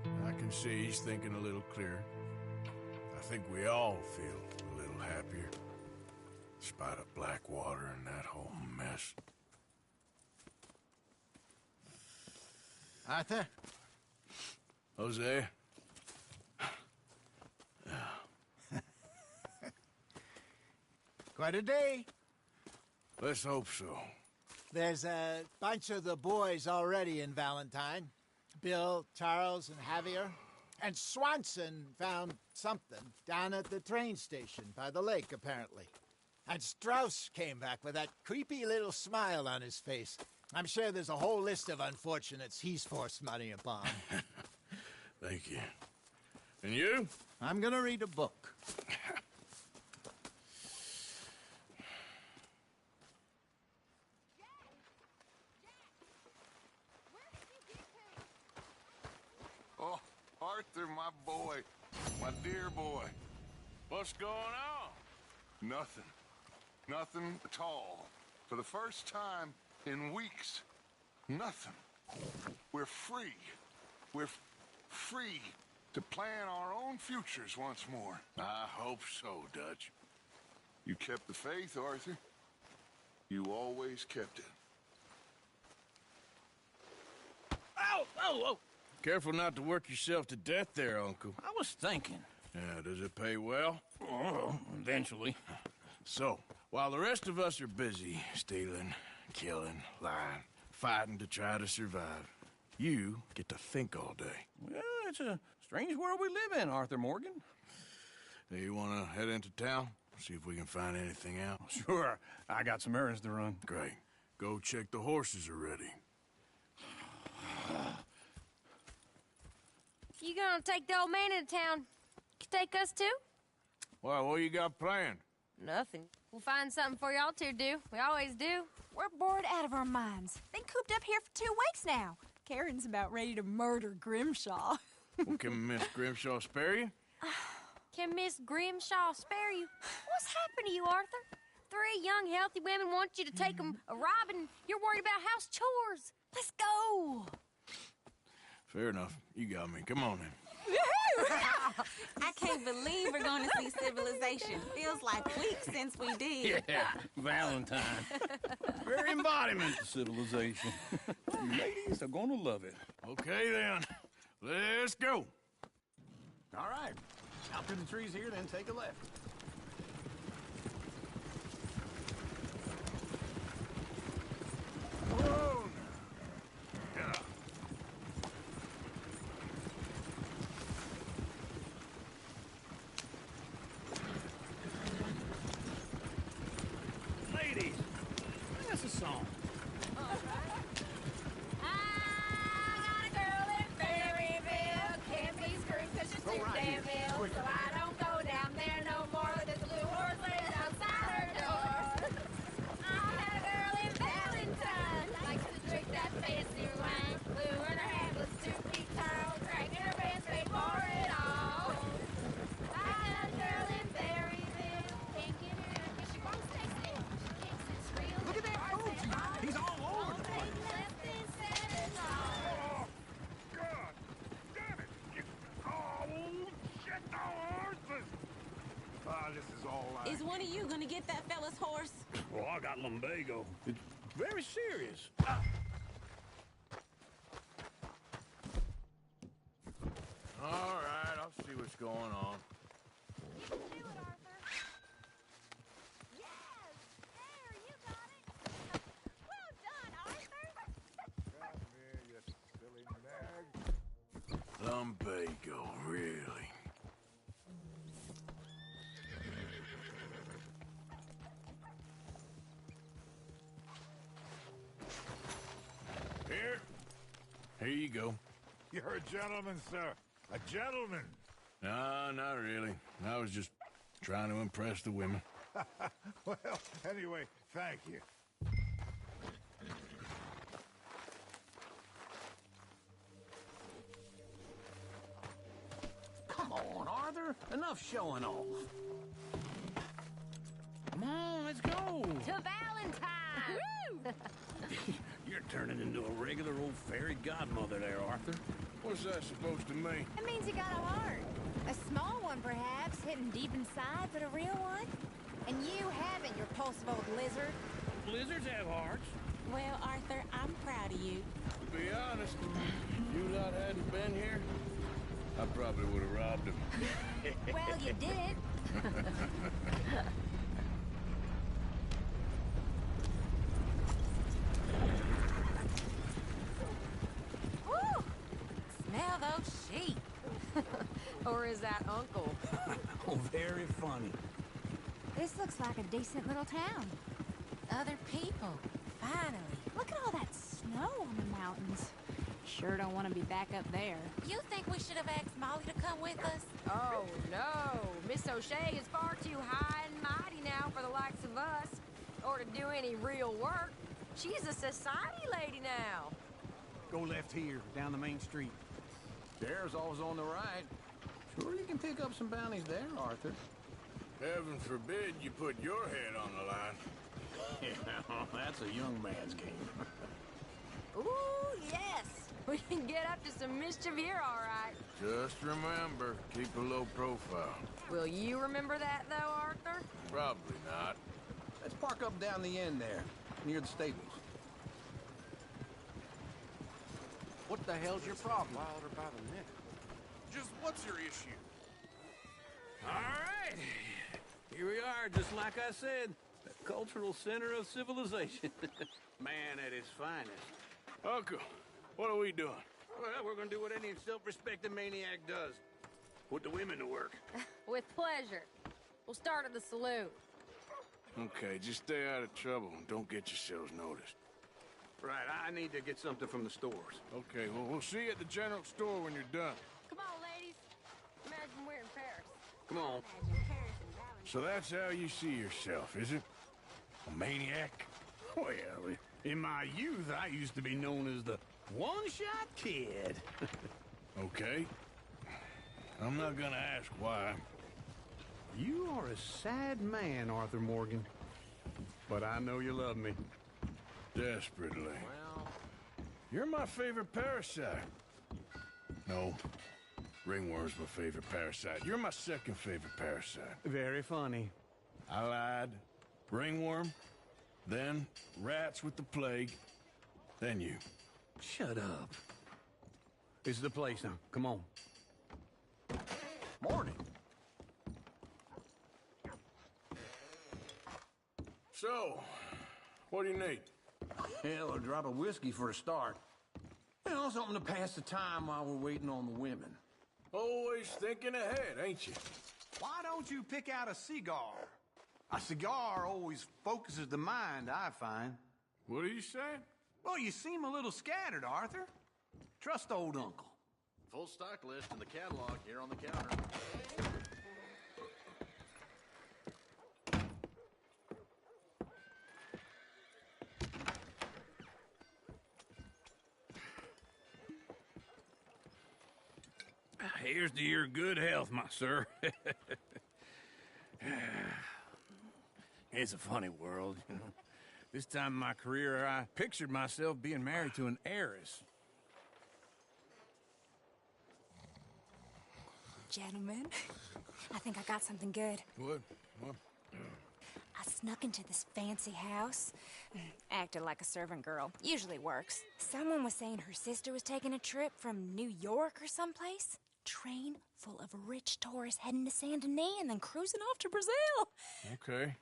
and I can see he's thinking a little clearer. I think we all feel a little happier, in spite of Blackwater and that whole mess. Arthur? Hosea? Quite a day. Let's hope so. There's a bunch of the boys already in Valentine. Bill, Charles, and Javier. And Swanson found something down at the train station by the lake, apparently. And Strauss came back with that creepy little smile on his face. I'm sure there's a whole list of unfortunates he's forced money upon. Thank you. And you? I'm gonna read a book. Oh, Arthur, my boy. My dear boy. What's going on? Nothing. Nothing at all. For the first time in weeks, nothing. We're free. We're free to plan our own futures once more. I hope so, Dutch. You kept the faith, Arthur. You always kept it. Ow! Oh, oh! Careful not to work yourself to death there, Uncle. I was thinking. Yeah, does it pay well? Oh, eventually. So, while the rest of us are busy stealing, killing, lying, fighting to try to survive, you get to think all day. Well, it's a strange world we live in, Arthur Morgan. Hey, you want to head into town? See if we can find anything out? Sure. I got some errands to run. Great. Go check the horses are ready. You gonna take the old man into town? You take us too? Well, what you got planned? Nothing. We'll find something for y'all to do. We always do. We're bored out of our minds. Been cooped up here for 2 weeks now. Karen's about ready to murder Grimshaw. Well, can Miss Grimshaw spare you? Can Miss Grimshaw spare you? What's happened to you, Arthur? 3 young, healthy women want you to take them a robbing. You're worried about house chores. Let's go. Fair enough. You got me. Come on then. I can't believe we're going to see civilization. Feels like weeks since we did. Yeah, Valentine. Very embodiment of civilization. You ladies are gonna love it. Okay then. Let's go. All right. Out through the trees here, then take a left. Whoa. Yeah. Ladies, sing us a song. So I don't go down there no more. There's a blue horse laying outside her door. I had a girl in Valentine, likes to drink that fancy wine. Blue in her hand was 2 feet tall, dragging her pants straight for it all. I had a girl in Berryville, can't get her in 'cause she won't stay still. She kicks and squeals. Look at that Fuji. He's all over the place. Left and center tall. God damn it! Oh, shit, the horses! This is all Is one of you going to get that fella's horse? Well, I got lumbago. It's very serious. All right, I'll see what's going on. Lumbago, really? Here you go. You're a gentleman, sir. A gentleman. No, not really. I was just trying to impress the women. Well, anyway, thank you. Come on, Arthur. Enough showing off. Come on, let's go. To Valentine! You're turning into a regular old fairy godmother there, Arthur. What's that supposed to mean? It means you got a heart. A small one, perhaps, hidden deep inside, but a real one. And you haven't, you repulsive old lizard. Lizards have hearts. Well, Arthur, I'm proud of you. To be honest, if you lot hadn't been here, I probably would have robbed him. Well, you did. Woo! Smell those sheep. Or is that Uncle? Oh, very funny. This looks like a decent little town. Other people. Finally. Look at all that snow on the mountains. Sure don't want to be back up there. You think we should have asked Molly to come with us? Oh, no. Miss O'Shea is far too high and mighty now for the likes of us, or to do any real work. She's a society lady now. Go left here, down the main street. There's always on the right. Sure you can pick up some bounties there, Arthur. Heaven forbid you put your head on the line. Yeah, that's a young man's game. Ooh, yes. We can get up to some mischief here, all right. Just remember, keep a low profile. Will you remember that, though, Arthur? Probably not. Let's park up down the end there, near the stables. What the hell's your problem? Wilder by the minute. Just what's your issue? All right. Here we are, just like I said. The cultural center of civilization. Man at his finest. Uncle, what are we doing? Well, we're gonna do what any self-respecting maniac does. Put the women to work. With pleasure. We'll start at the saloon. Okay, just stay out of trouble and don't get yourselves noticed. Right, I need to get something from the stores. Okay, well, we'll see you at the general store when you're done. Come on, ladies. Imagine we're in Paris. Come on. Imagine Paris and Valentine. So that's how you see yourself, is it? A maniac? Well, in my youth, I used to be known as the one-shot kid. Okay. I'm not gonna ask why. You are a sad man, Arthur Morgan. But I know you love me. Desperately. Well, You're my favorite parasite. No. Ringworm's my favorite parasite. You're my second favorite parasite. very funny. I lied. Ringworm. Then rats with the plague. Then you. Shut up. This is the place now. Come on. Morning. So, what do you need? Hell, a drop of whiskey for a start. You know, something to pass the time while we're waiting on the women. Always thinking ahead, ain't you? Why don't you pick out a cigar? A cigar always focuses the mind, I find. What are you saying? Well, you seem a little scattered, Arthur. Trust old uncle. Full stock list in the catalog here on the counter. Here's to your good health, my sir. It's a funny world, you know. This time in my career, I pictured myself being married to an heiress. Gentlemen, I think I got something good. What? I snuck into this fancy house, acted like a servant girl. Usually works. Someone was saying her sister was taking a trip from New York or someplace. Train full of rich tourists heading to Saint Denis and then cruising off to Brazil. Okay.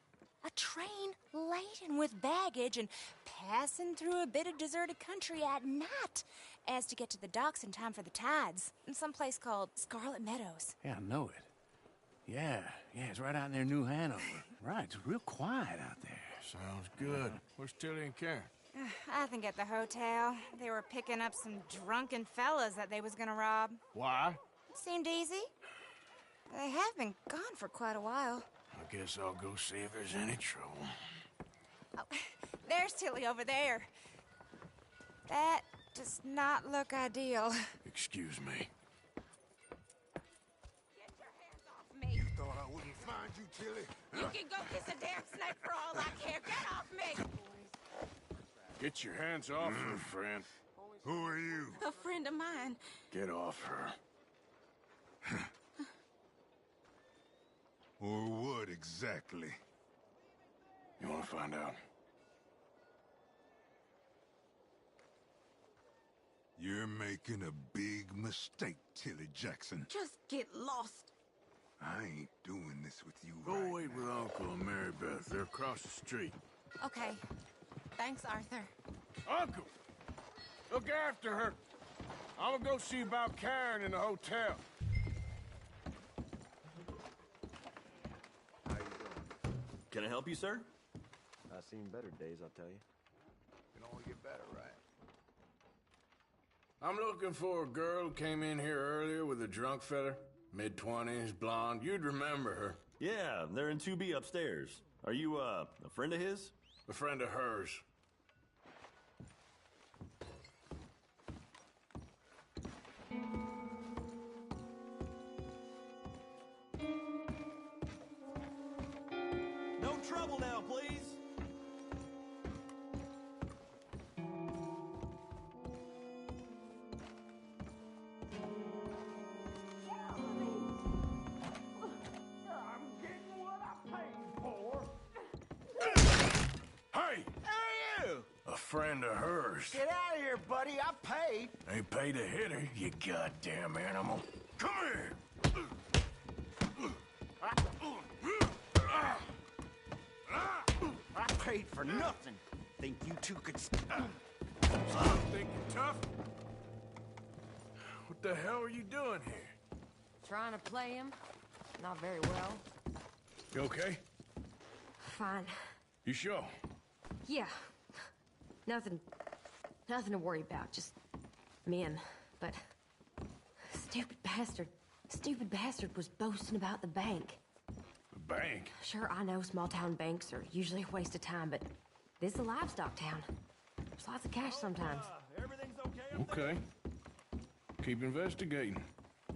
A train laden with baggage and passing through a bit of deserted country at night as to get to the docks in time for the tides in some place called Scarlet Meadows. Yeah, I know it. Yeah, it's right out near New Hanover. Right, it's real quiet out there. Sounds good. Where's Tilly and Karen? I think at the hotel. They were picking up some drunken fellas that they was gonna rob. Why? Seemed easy. They have been gone for quite a while. I guess I'll go see if there's any trouble. Oh, there's Tilly over there. That does not look ideal. Excuse me. Get your hands off me. Thought I wouldn't find you, Tilly. You can go kiss a damn snake for all I care. Get off me! Get your hands off her, friend. Who are you? A friend of mine. Get off her. Or what exactly? You want to find out? You're making a big mistake, Tilly Jackson. Just get lost. I ain't doing this with you Go right wait now. with Uncle and Mary Beth. They're across the street. Okay. Thanks, Arthur. Uncle! Look after her. I'm gonna go see about Karen in the hotel. Can I help you, sir? I've seen better days, I'll tell you. Can only get better, right? I'm looking for a girl who came in here earlier with a drunk fella. Mid-20s, blonde. You'd remember her. Yeah, they're in 2B upstairs. Are you, a friend of his? A friend of hers. No trouble now, please. I'm getting what I paid for. friend of hers. Get out of here, buddy. I paid. They paid to hit her, you goddamn animal. Come here! I paid for nothing. Think you two could... Think you're tough? What the hell are you doing here? Trying to play him. Not very well. You okay? Fine. You sure? Yeah. Nothing to worry about. Just men. But stupid bastard was boasting about the bank. The bank? Sure, I know small town banks are usually a waste of time, but this is a livestock town. There's lots of cash sometimes. Everything's okay? Okay. Keep investigating.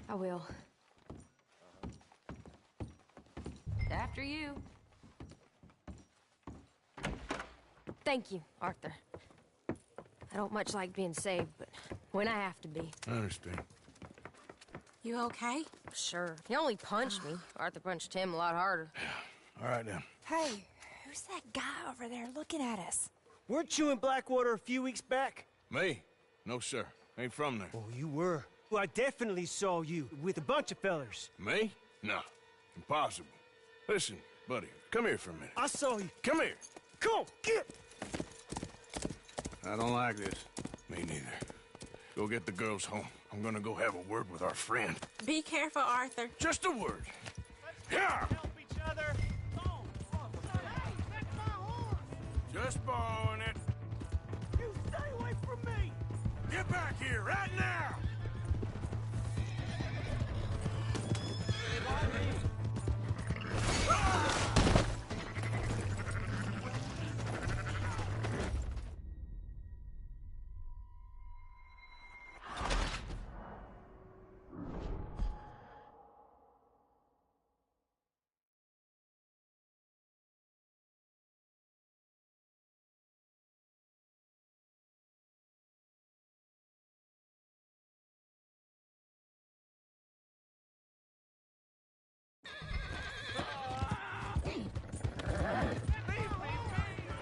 I will. After you. Thank you, Arthur. I don't much like being saved, but when I have to be. I understand. You okay? Sure. He only punched me. Arthur punched him a lot harder. All right, then. Hey, who's that guy over there looking at us? Weren't you in Blackwater a few weeks back? Me? No, sir. Ain't from there. Oh, you were. Well, I definitely saw you with a bunch of fellers. Me? No. Impossible. Listen, buddy, come here for a minute. I saw you. Come here. Come on, get! I don't like this. Me neither. Go get the girls home. I'm gonna go have a word with our friend. Be careful, Arthur. Just a word. Yeah! Help each other. Just borrowing it. You stay away from me! Get back here right now!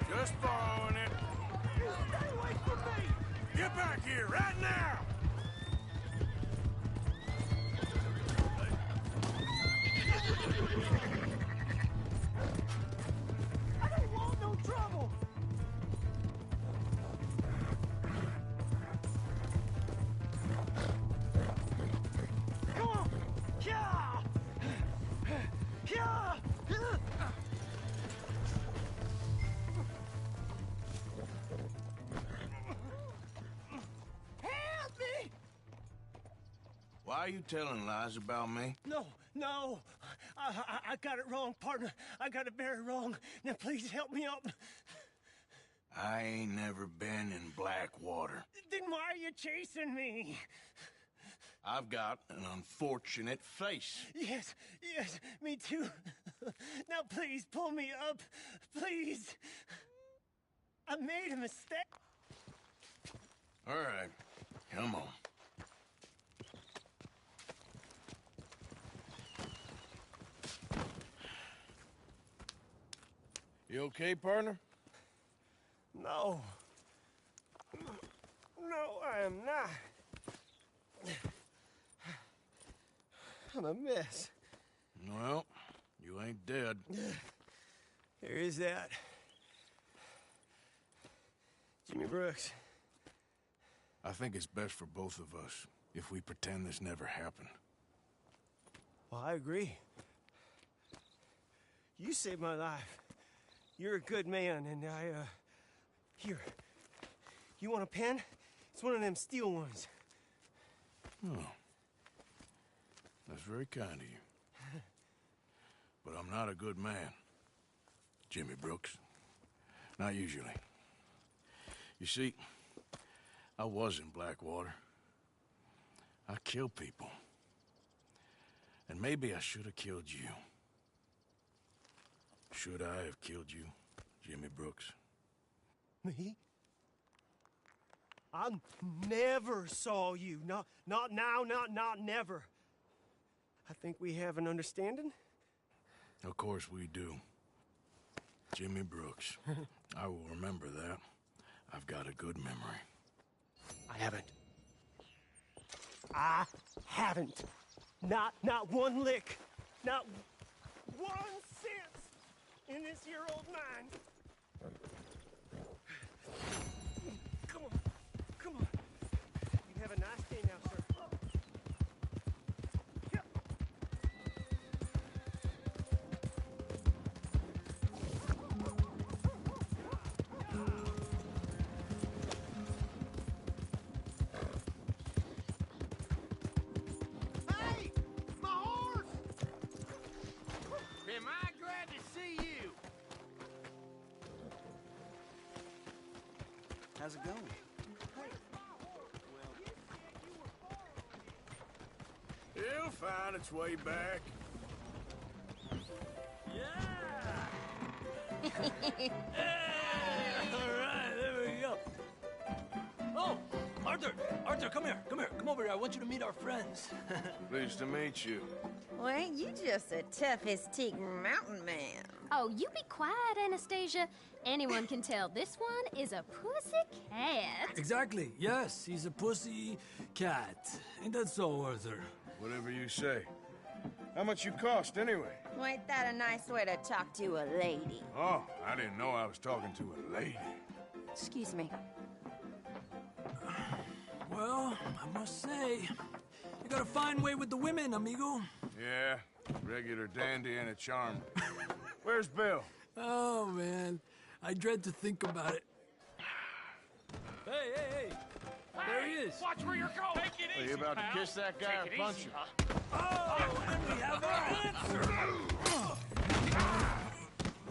Just borrowing it. You stay away from me! Get back here right now! I don't want no trouble! Come on! Yeah! Yeah! Help me! Why are you telling lies about me? No. I got it wrong, partner. I got it very wrong. Now please help me up. I ain't never been in Blackwater. Then why are you chasing me? I've got an unfortunate face. Yes, me too. Now please pull me up. Please. I made a mistake. All right, come on. You okay, partner? No. No, I am not. I'm a mess. Well, you ain't dead. There is that. Jimmy Brooks. I think it's best for both of us if we pretend this never happened. Well, I agree. You saved my life. You're a good man, and here. You want a pen? It's one of them steel ones. Oh. That's very kind of you. But I'm not a good man, Jimmy Brooks. Not usually. You see, I was in Blackwater. I killed people. And maybe I should have killed you. Should I have killed you, Jimmy Brooks? Me? I never saw you. Not now, not never. I think we have an understanding. Of course we do. Jimmy Brooks. I will remember that. I've got a good memory. I haven't. I haven't. Not one lick. Not 1 cent in this year old mine. Come on. Come on. You have a nice day now, sir. Hey! My horse! Am I glad to see you? How's it going? It'll find its way back. All right, there we go. Oh, Arthur! Arthur, come here. Come here. Come over here. I want you to meet our friends. Pleased to meet you. Well, ain't you just a tough-as-teak mountain man? Oh, you be quiet, Anastasia. Anyone can tell this one is a pussy cat. Exactly. Yes, he's a pussy cat. Ain't that so, Arthur? Whatever you say. How much you cost, anyway? Well, ain't that a nice way to talk to a lady? Oh, I didn't know I was talking to a lady. Excuse me. Well, I must say, you got a fine way with the women, amigo. Yeah, regular dandy and a charm. Where's Bill? Oh, man. I dread to think about it. Hey! There he is. Watch where you're going. Take it Are easy, you about pal. to kiss that guy Take or it punch easy, him? huh? Oh, and we have our answer.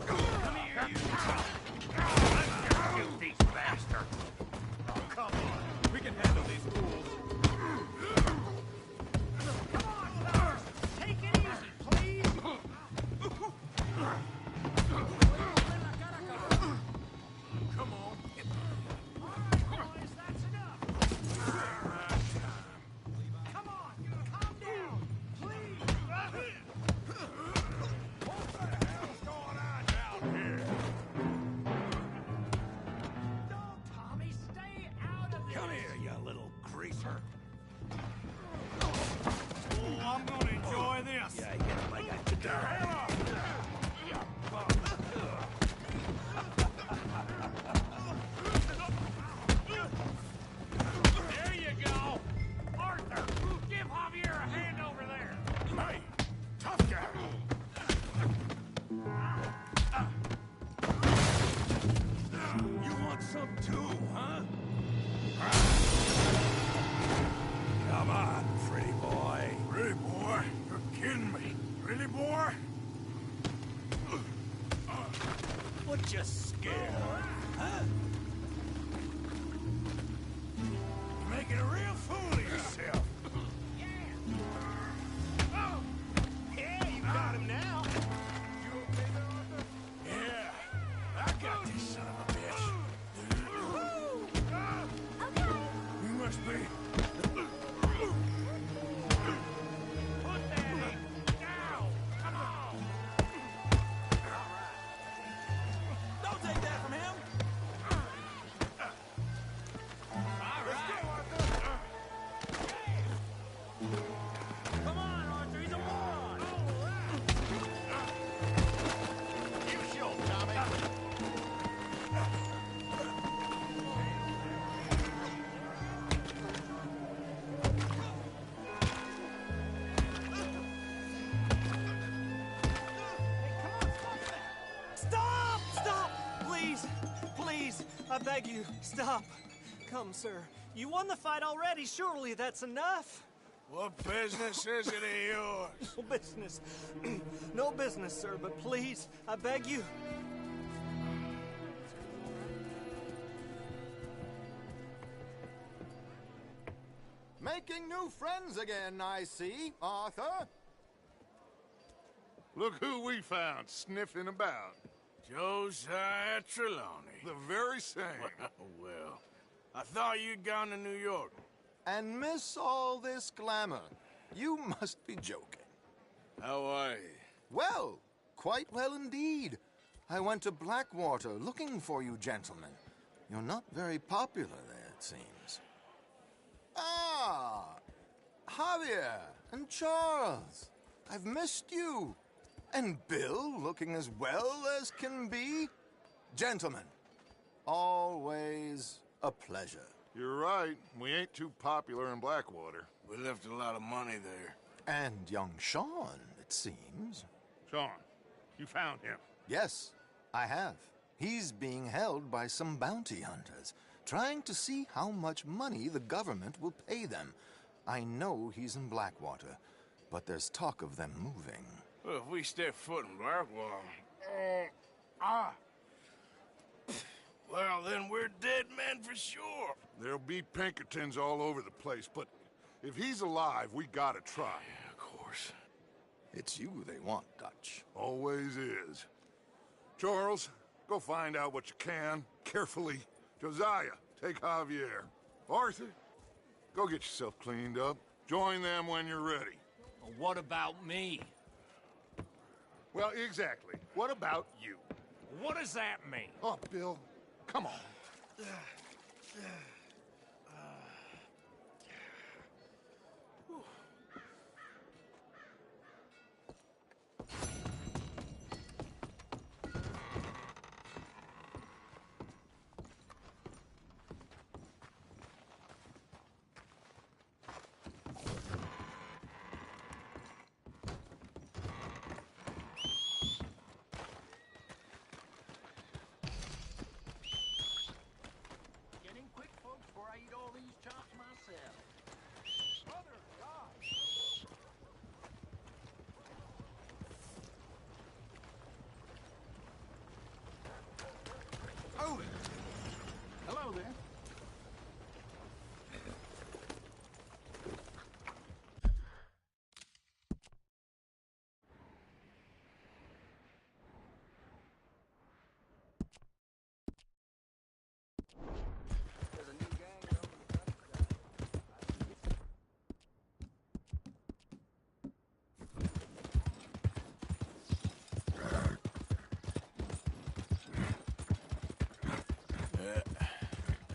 Come here, you. I'm gonna shoot these bastards. Oh, come on. We can handle these fools. Come on, fellas. Take it easy, please. Come on. All right, boys, that's enough. Come on, calm down, please. What the hell's going on down here? No, Tommy, stay out of this. Come here, you little greaser. Oh, I'm gonna enjoy this. Yeah, get him like I did. There you go. Arthur, give Javier a hand over there. Hey, tough guy. You want some too, huh? Come on, pretty boy. Pretty boy? You're kidding me. Pretty boy? What you scared? Huh? You're making a real fool of yourself. Yeah, you got him now. You okay there, Arthur? Yeah, I got this son of a bitch. You must be. Put that in now. Come on. Don't take that from him. All right. Arthur. Come on, Arthur. He's a moron. You show, Tommy. Stop! Stop! Please! Please! I beg you, stop. Come, sir. You won the fight already. Surely that's enough. What business is it of yours? No business. No business, sir, but please, I beg you. Making new friends again, I see, Arthur. Look who we found sniffing about. Josiah Trelawney. The very same. Well, I thought you'd gone to New York. And miss all this glamour. You must be joking. How are you? Well, quite well indeed. I went to Blackwater looking for you gentlemen. You're not very popular there, it seems. Ah! Javier and Charles. I've missed you. And Bill, looking as well as can be. Gentlemen, always a pleasure. You're right. We ain't too popular in Blackwater. We left a lot of money there. And young Sean, it seems. Sean, you found him? Yes, I have. He's being held by some bounty hunters, trying to see how much money the government will pay them. I know he's in Blackwater, but there's talk of them moving. Well, if we step foot in Blackwater... Well, then we're dead men for sure. There'll be Pinkertons all over the place, but if he's alive, we gotta try. Yeah, of course. It's you they want, Dutch. Always is. Charles, go find out what you can, carefully. Josiah, take Javier. Arthur, go get yourself cleaned up. Join them when you're ready. Well, what about me? Well, exactly. What about you? What does that mean? Oh, Bill, come on. Hello there.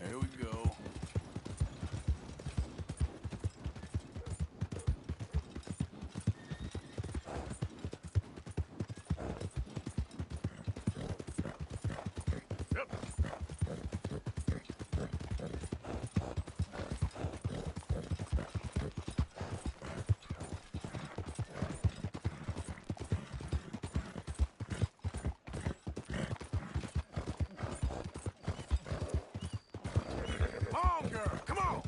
There we go. Come on!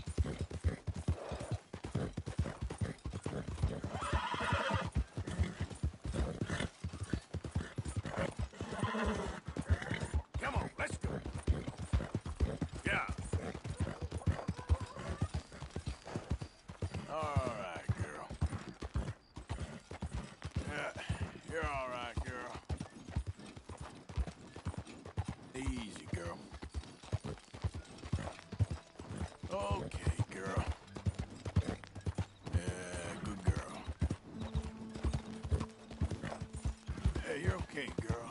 Come on, let's go. Yeah. All right, girl. Yeah, you're all right, girl. Easy, girl. Okay, girl. Yeah, good girl. Hey, you're okay, girl.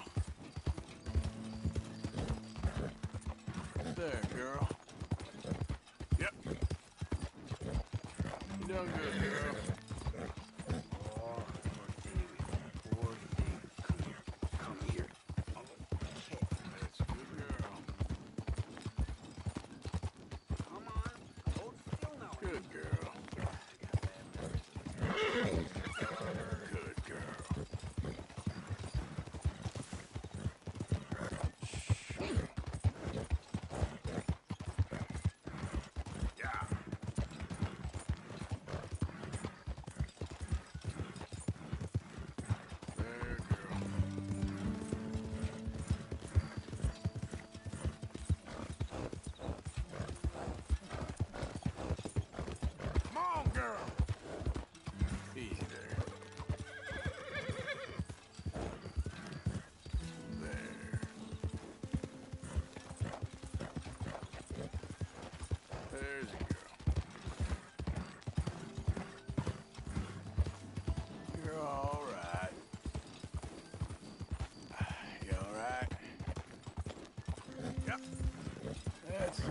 There, girl. Yep. You done good, girl. Come here. That's a good girl. Good girl. Good girl. Yeah. That's it.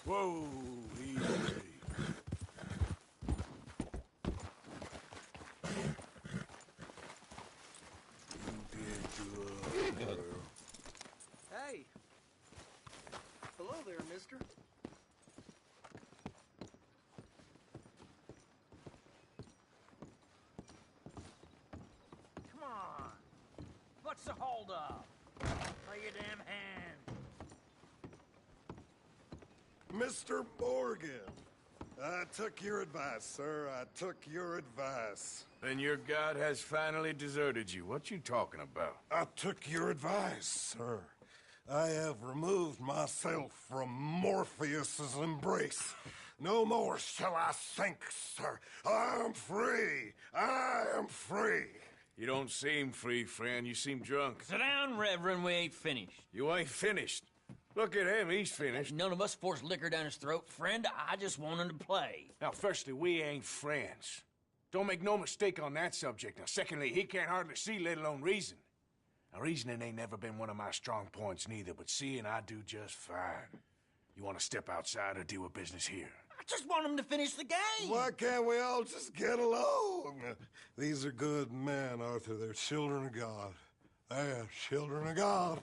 Whoa, easy. Hey. Hello there, mister. Come on. What's the holdup? Play your damn hand. Mr. Morgan, I took your advice, sir. I took your advice. Then your god has finally deserted you. What you talking about? I took your advice, sir. I have removed myself from Morpheus's embrace. No more shall I sink, sir. I am free. I am free. You don't seem free, friend. You seem drunk. Sit down, Reverend. We ain't finished. You ain't finished. Look at him. He's finished. None of us forced liquor down his throat. Friend, I just wanted to play. Now, firstly, we ain't friends. Don't make no mistake on that subject. Now, secondly, he can't hardly see, let alone reason. Now, reasoning ain't never been one of my strong points neither, but seeing I do just fine. You want to step outside or deal with business here? I just want him to finish the game. Why can't we all just get along? These are good men, Arthur. They're children of God. They're children of God.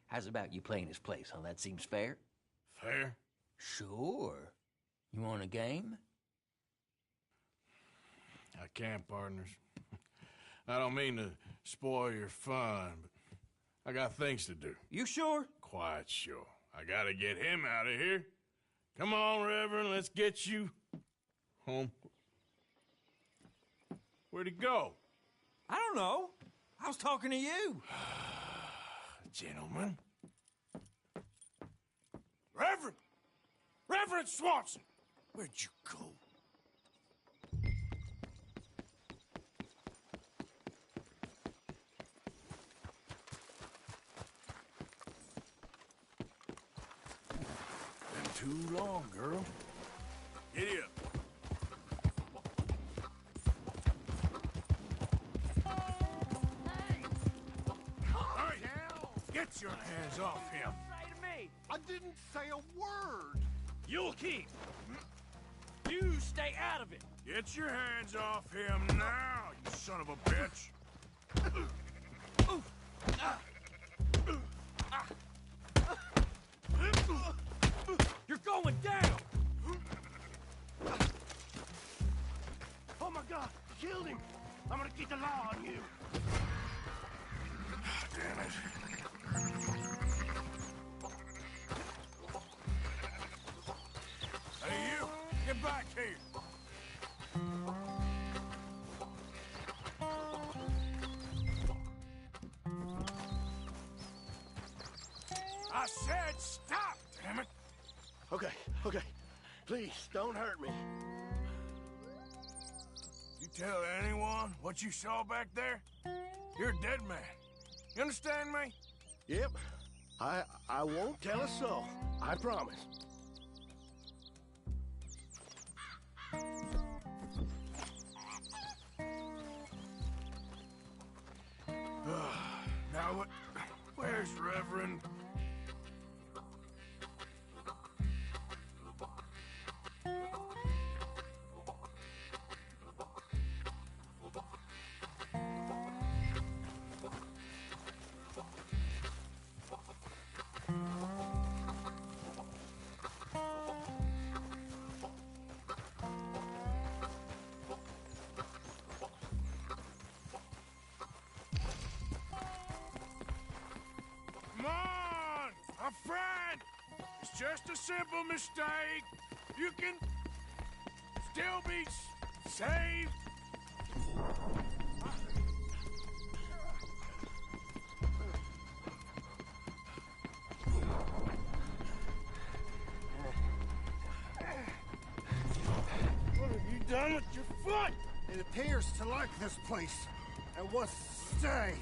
How's about you playing his place, huh? That seems fair? Fair? Sure. You want a game? I can't, partners. I don't mean to spoil your fun, but I got things to do. You sure? Quite sure. I gotta get him out of here. Come on, Reverend, let's get you home. Where'd he go? I don't know. I was talking to you. Gentlemen. Reverend! Reverend Swanson! Where'd you go? Been too long, girl. Giddy up. Get your hands off him! Say to me! I didn't say a word! You'll keep! You stay out of it! Get your hands off him now, you son of a bitch! You're going down! Oh my God! Killed him! I'm gonna keep the law on you! Damn it. Hey, you! Get back here! I said stop, damn it! Okay, okay. Please, don't hurt me. You tell anyone what you saw back there? You're a dead man. You understand me? Yep. I won't tell a soul. I promise. Now what? Where's Reverend? Come on! A friend! It's just a simple mistake. You can still be saved. What have you done with your foot? It appears to like this place and wants to stay.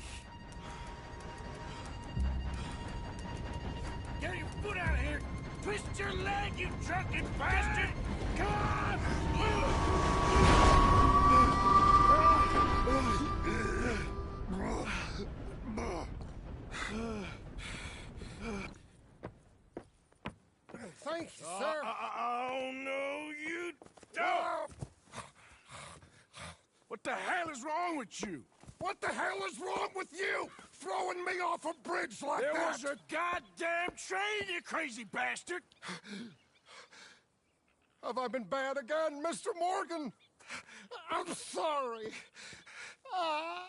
twist your leg, you drunken bastard! Come on! Thank you, sir. Oh, no, you don't! What the hell is wrong with you? What the hell is wrong with you? Throwing me off a bridge like There that? was a goddamn train, you crazy bastard! Have I been bad again, Mr. Morgan? I'm sorry. I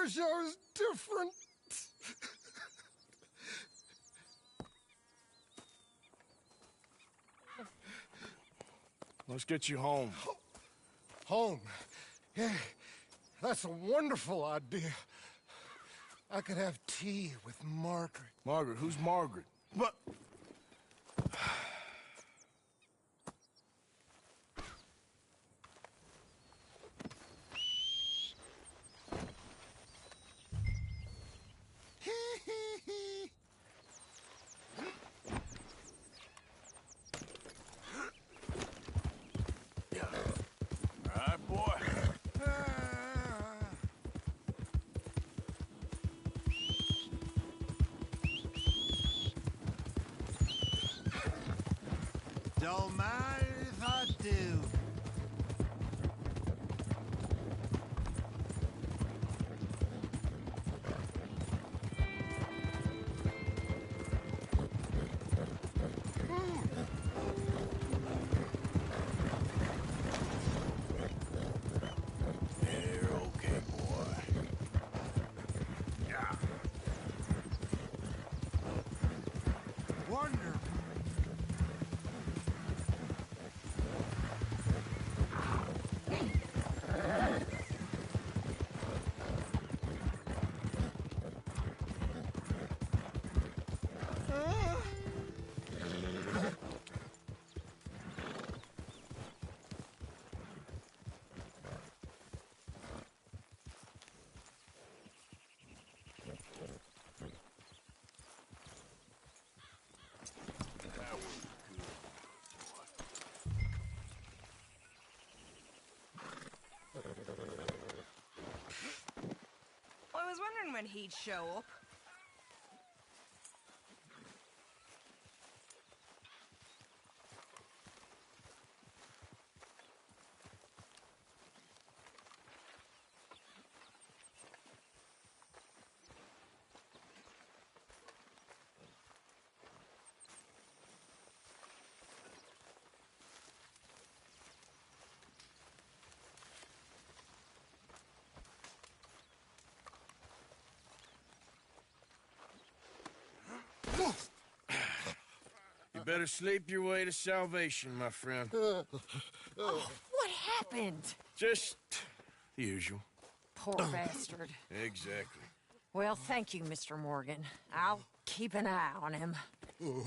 wish I was different. Let's get you home. Home? Yeah, that's a wonderful idea. I could have tea with Margaret. Margaret? Who's Margaret? What? Don't mind if I do. You're okay, boy. Yeah. Wonderful. I was wondering when he'd show up. You better sleep your way to salvation, my friend. What happened? Just the usual. Poor bastard. Exactly. Well, thank you, Mr. Morgan. I'll keep an eye on him.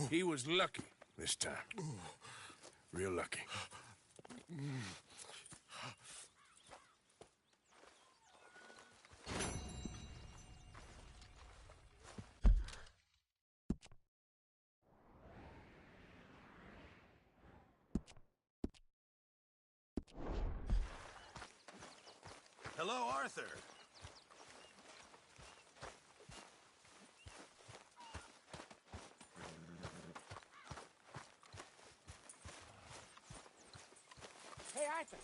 He was lucky this time. Real lucky. Hello, Arthur. Hey, Arthur.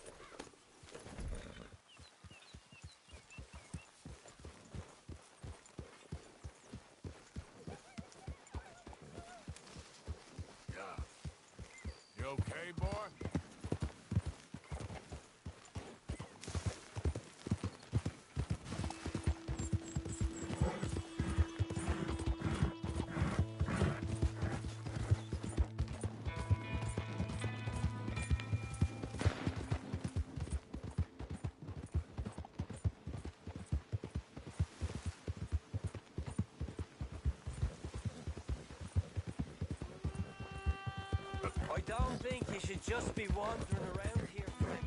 Yeah. You okay, boy? I don't think you should just be wandering around here, friend.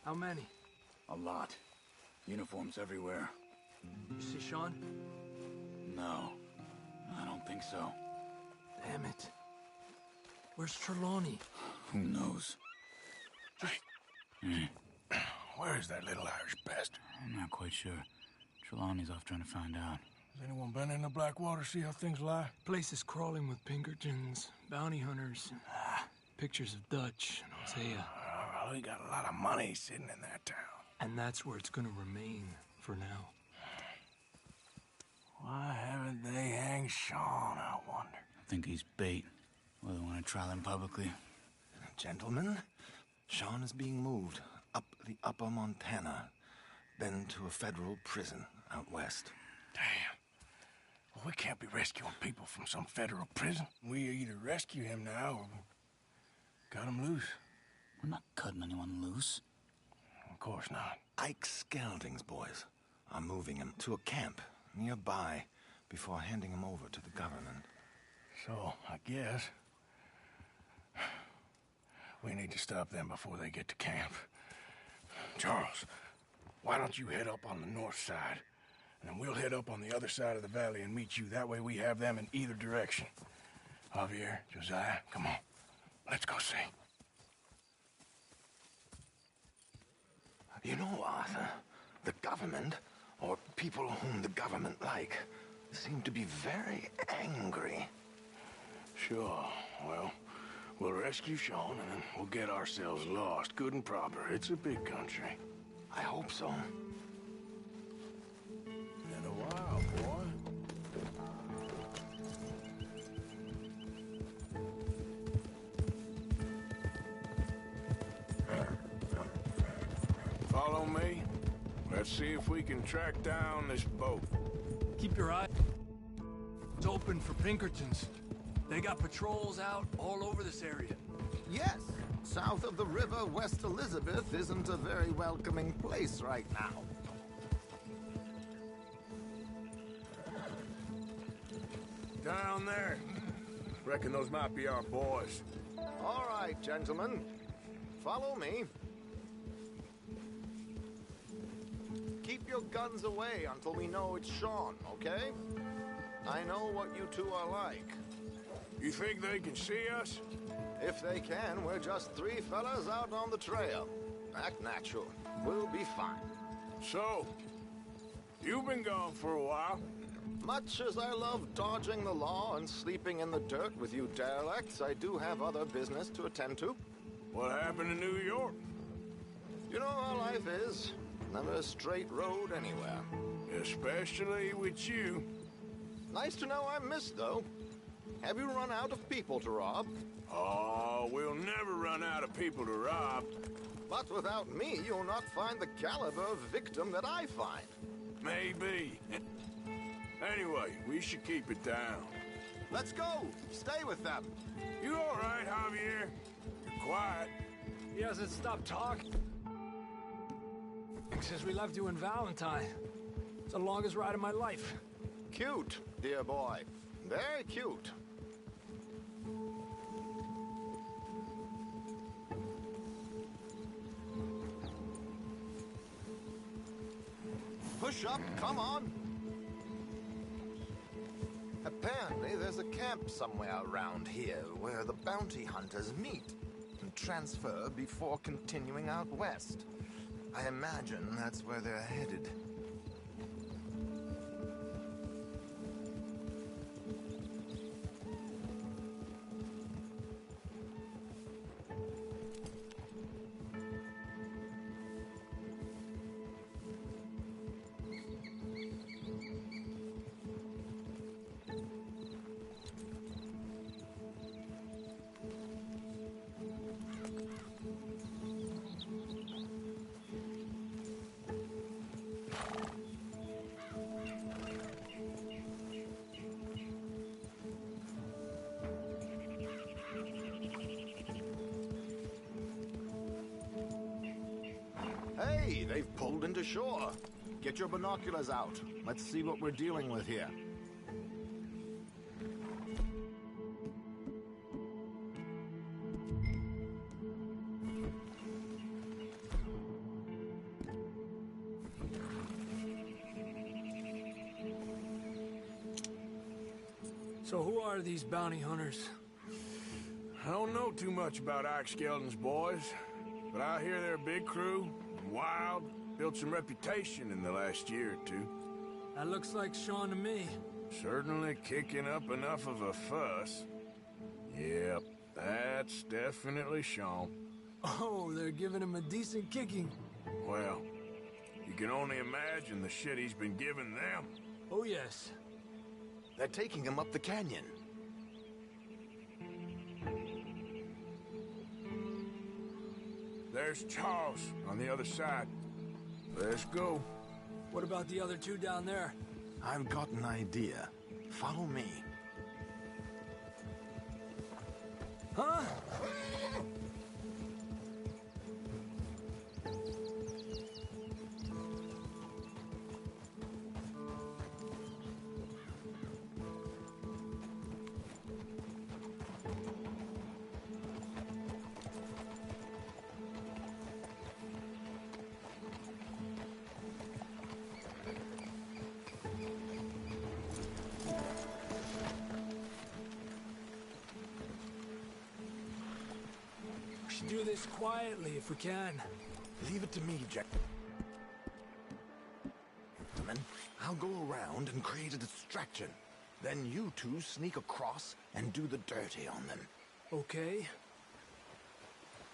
How many? A lot. Uniforms everywhere. You see Sean? No, I don't think so. Damn it. Where's Trelawney? Who knows? Where is that little Irish bastard? I'm not quite sure. Trelawney's off trying to find out. Has anyone been in the Blackwater, see how things lie? Place is crawling with Pinkertons, bounty hunters, pictures of Dutch and Hosea. Well, we got a lot of money sitting in that town. And that's where it's gonna remain for now. Why haven't they hanged Sean, I wonder? I think he's bait. Well, they want to trial him publicly. Gentlemen, Sean is being moved up the upper Montana, then to a federal prison out west. Damn. Well, we can't be rescuing people from some federal prison. We either rescue him now or cut him loose. We're not cutting anyone loose. Of course not. Ike Skelding's boys are moving him to a camp nearby before handing him over to the government. So, I guess we need to stop them before they get to camp. Charles, why don't you head up on the north side, and then we'll head up on the other side of the valley and meet you. That way we have them in either direction. Javier, Josiah, come on. Let's go see. You know, Arthur, the government, or people whom the government like, seem to be very angry. Sure. Well, we'll rescue Sean, and then we'll get ourselves lost, good and proper. It's a big country. I hope so. In a while, boy. Follow me. Let's see if we can track down this boat. Keep your eyes open for Pinkertons. They got patrols out all over this area. Yes, south of the river, West Elizabeth isn't a very welcoming place right now. Down there. Reckon those might be our boys. All right, gentlemen. Follow me. Keep your guns away until we know it's Sean, okay? I know what you two are like. You think they can see us? If they can, we're just three fellas out on the trail. Act natural. We'll be fine. So, you've been gone for a while. Much as I love dodging the law and sleeping in the dirt with you derelicts, I do have other business to attend to. What happened in New York? You know how life is. Never a straight road anywhere. Especially with you. Nice to know I'm missed, though. Have you run out of people to rob? Oh, we'll never run out of people to rob. But without me, you'll not find the caliber of victim that I find. Maybe. Anyway, we should keep it down. Let's go! Stay with them! You all right, Javier? You're quiet. He hasn't stopped talking since we left you in Valentine. It's the longest ride of my life. Cute, dear boy. Very cute. Push up, come on. Apparently there's a camp somewhere around here where the bounty hunters meet and transfer before continuing out west. I imagine that's where they're headed. Hey, they've pulled into shore. Get your binoculars out. Let's see what we're dealing with here. So who are these bounty hunters? I don't know too much about Ike Skeldon's boys, but I hear they're a big crew, wild, built some reputation in the last year or two. That looks like Sean to me. Certainly kicking up enough of a fuss. Yep, that's definitely Sean. Oh, they're giving him a decent kicking. Well, you can only imagine the shit he's been giving them. Oh, yes. They're taking him up the canyon. There's Charles on the other side. Let's go. What about the other two down there? I've got an idea. Follow me. Huh? Do this quietly if we can. Leave it to me, Jack. I'll go around and create a distraction. Then you two sneak across and do the dirty on them. Okay.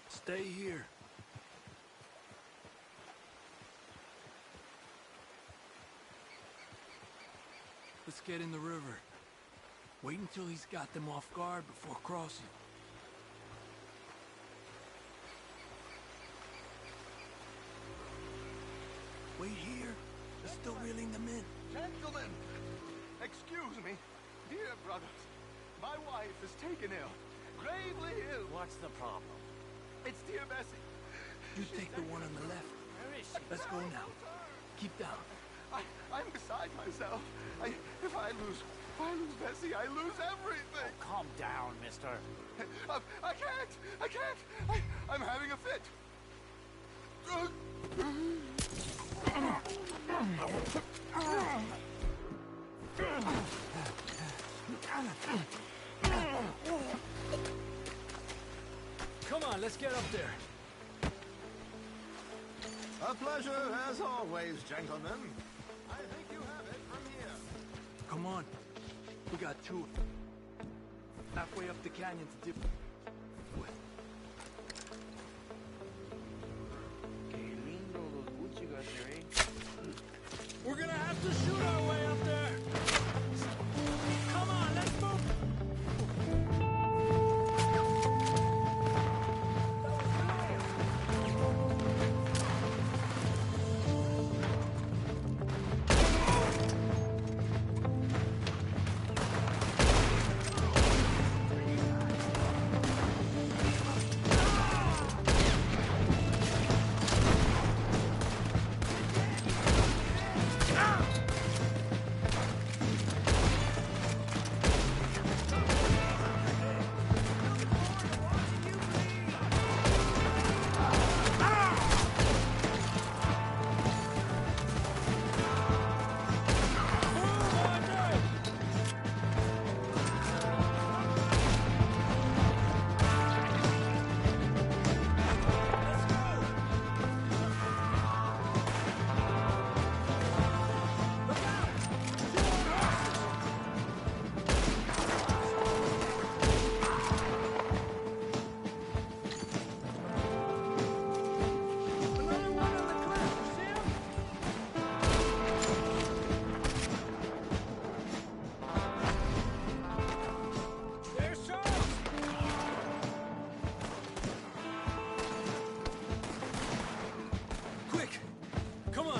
Stay here. Let's get in the river. Wait until he's got them off guard before crossing. Wait here. They're still reeling them in. Gentlemen, excuse me. Dear brothers, my wife is taken ill. Gravely ill. What's the problem? It's dear Bessie. You take the one on the left. Where is she? Let's go now. Keep down. I'm beside myself. If I lose Bessie, I lose everything. Oh, calm down, mister. I can't. I'm having a fit. Come on, let's get up there. A pleasure, as always, gentlemen. I think you have it from here. Come on. We got two. Halfway up the canyon to dip. We're gonna have to shoot our way up there. Come on, let's move.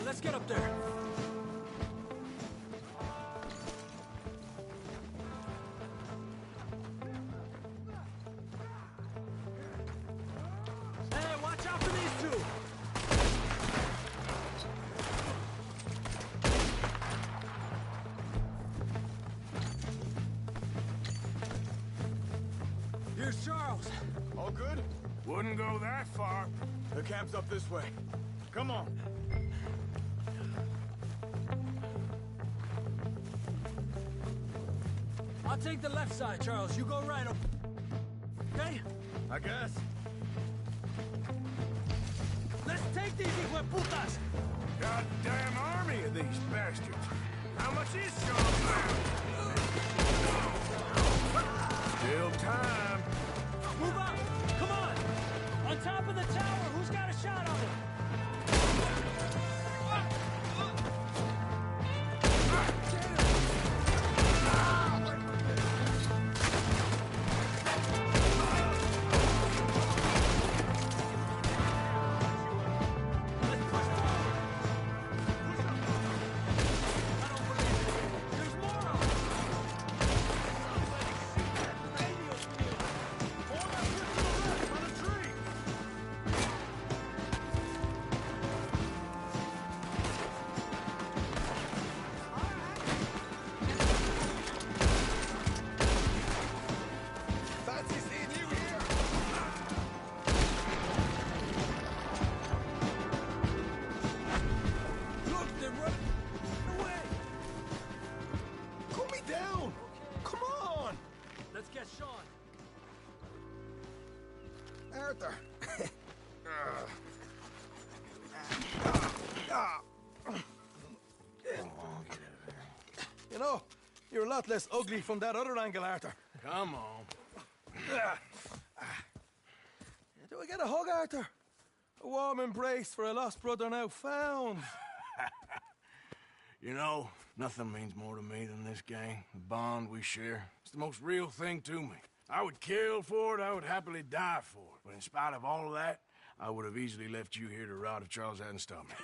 Let's get up there. Hey, watch out for these two. Here's Charles. All good? Wouldn't go that far. The camp's up this way. Come on. I'll take the left side, Charles. You go right, okay? I guess. Let's take these hijueputas! Goddamn army of these bastards. How much is Sean's now? Still time. Move up! Come on! On top of the tower, who's got a shot on him? Fancy seeing you here. Look, they're running away! Cool me down. Come on. Let's get Sean. Arthur. You know, you're a lot less ugly from that other angle, Arthur. Come on. Do I get a hug, Arthur? A warm embrace for a lost brother now found. You know, nothing means more to me than this gang, the bond we share. It's the most real thing to me. I would kill for it, I would happily die for it. But in spite of all of that, I would have easily left you here to rot if Charles hadn't stopped me.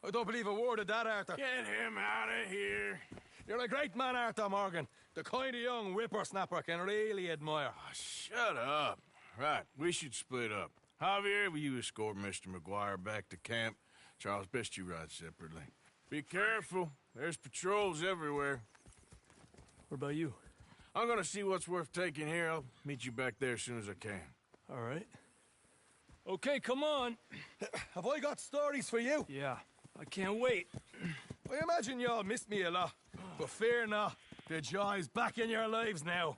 I don't believe a word of that, Arthur. Get him out of here. You're a great man, Arthur Morgan. The kind of young whippersnapper I can really admire. Oh, shut up. Right, we should split up. Javier, will you escort Mr. McGuire back to camp? Charles, best you ride separately. Be careful. There's patrols everywhere. What about you? I'm gonna see what's worth taking here. I'll meet you back there as soon as I can. All right. Okay, come on. Have I got stories for you? Yeah, I can't wait. I imagine y'all missed me a lot, but fear not. The joy's back in your lives now.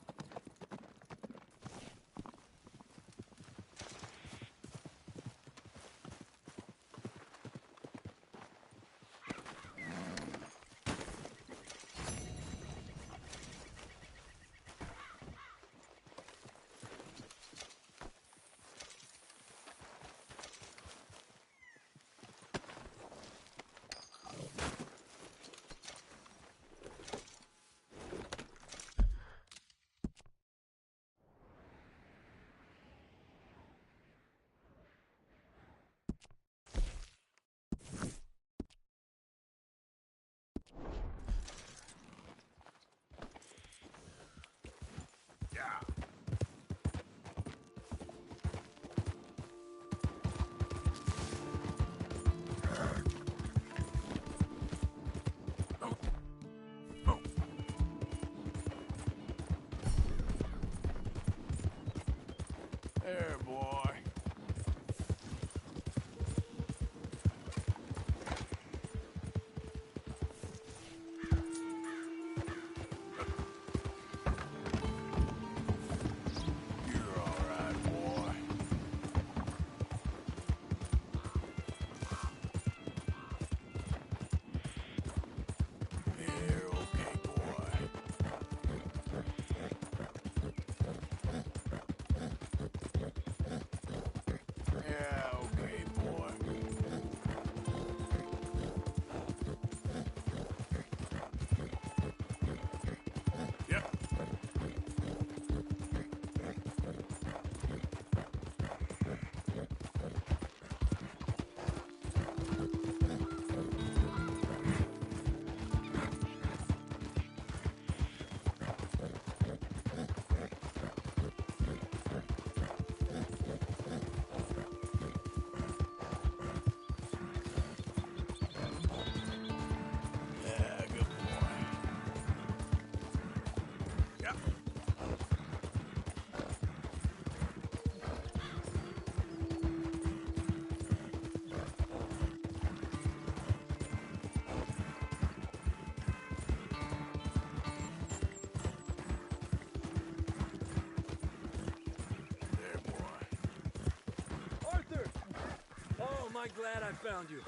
I glad I found you.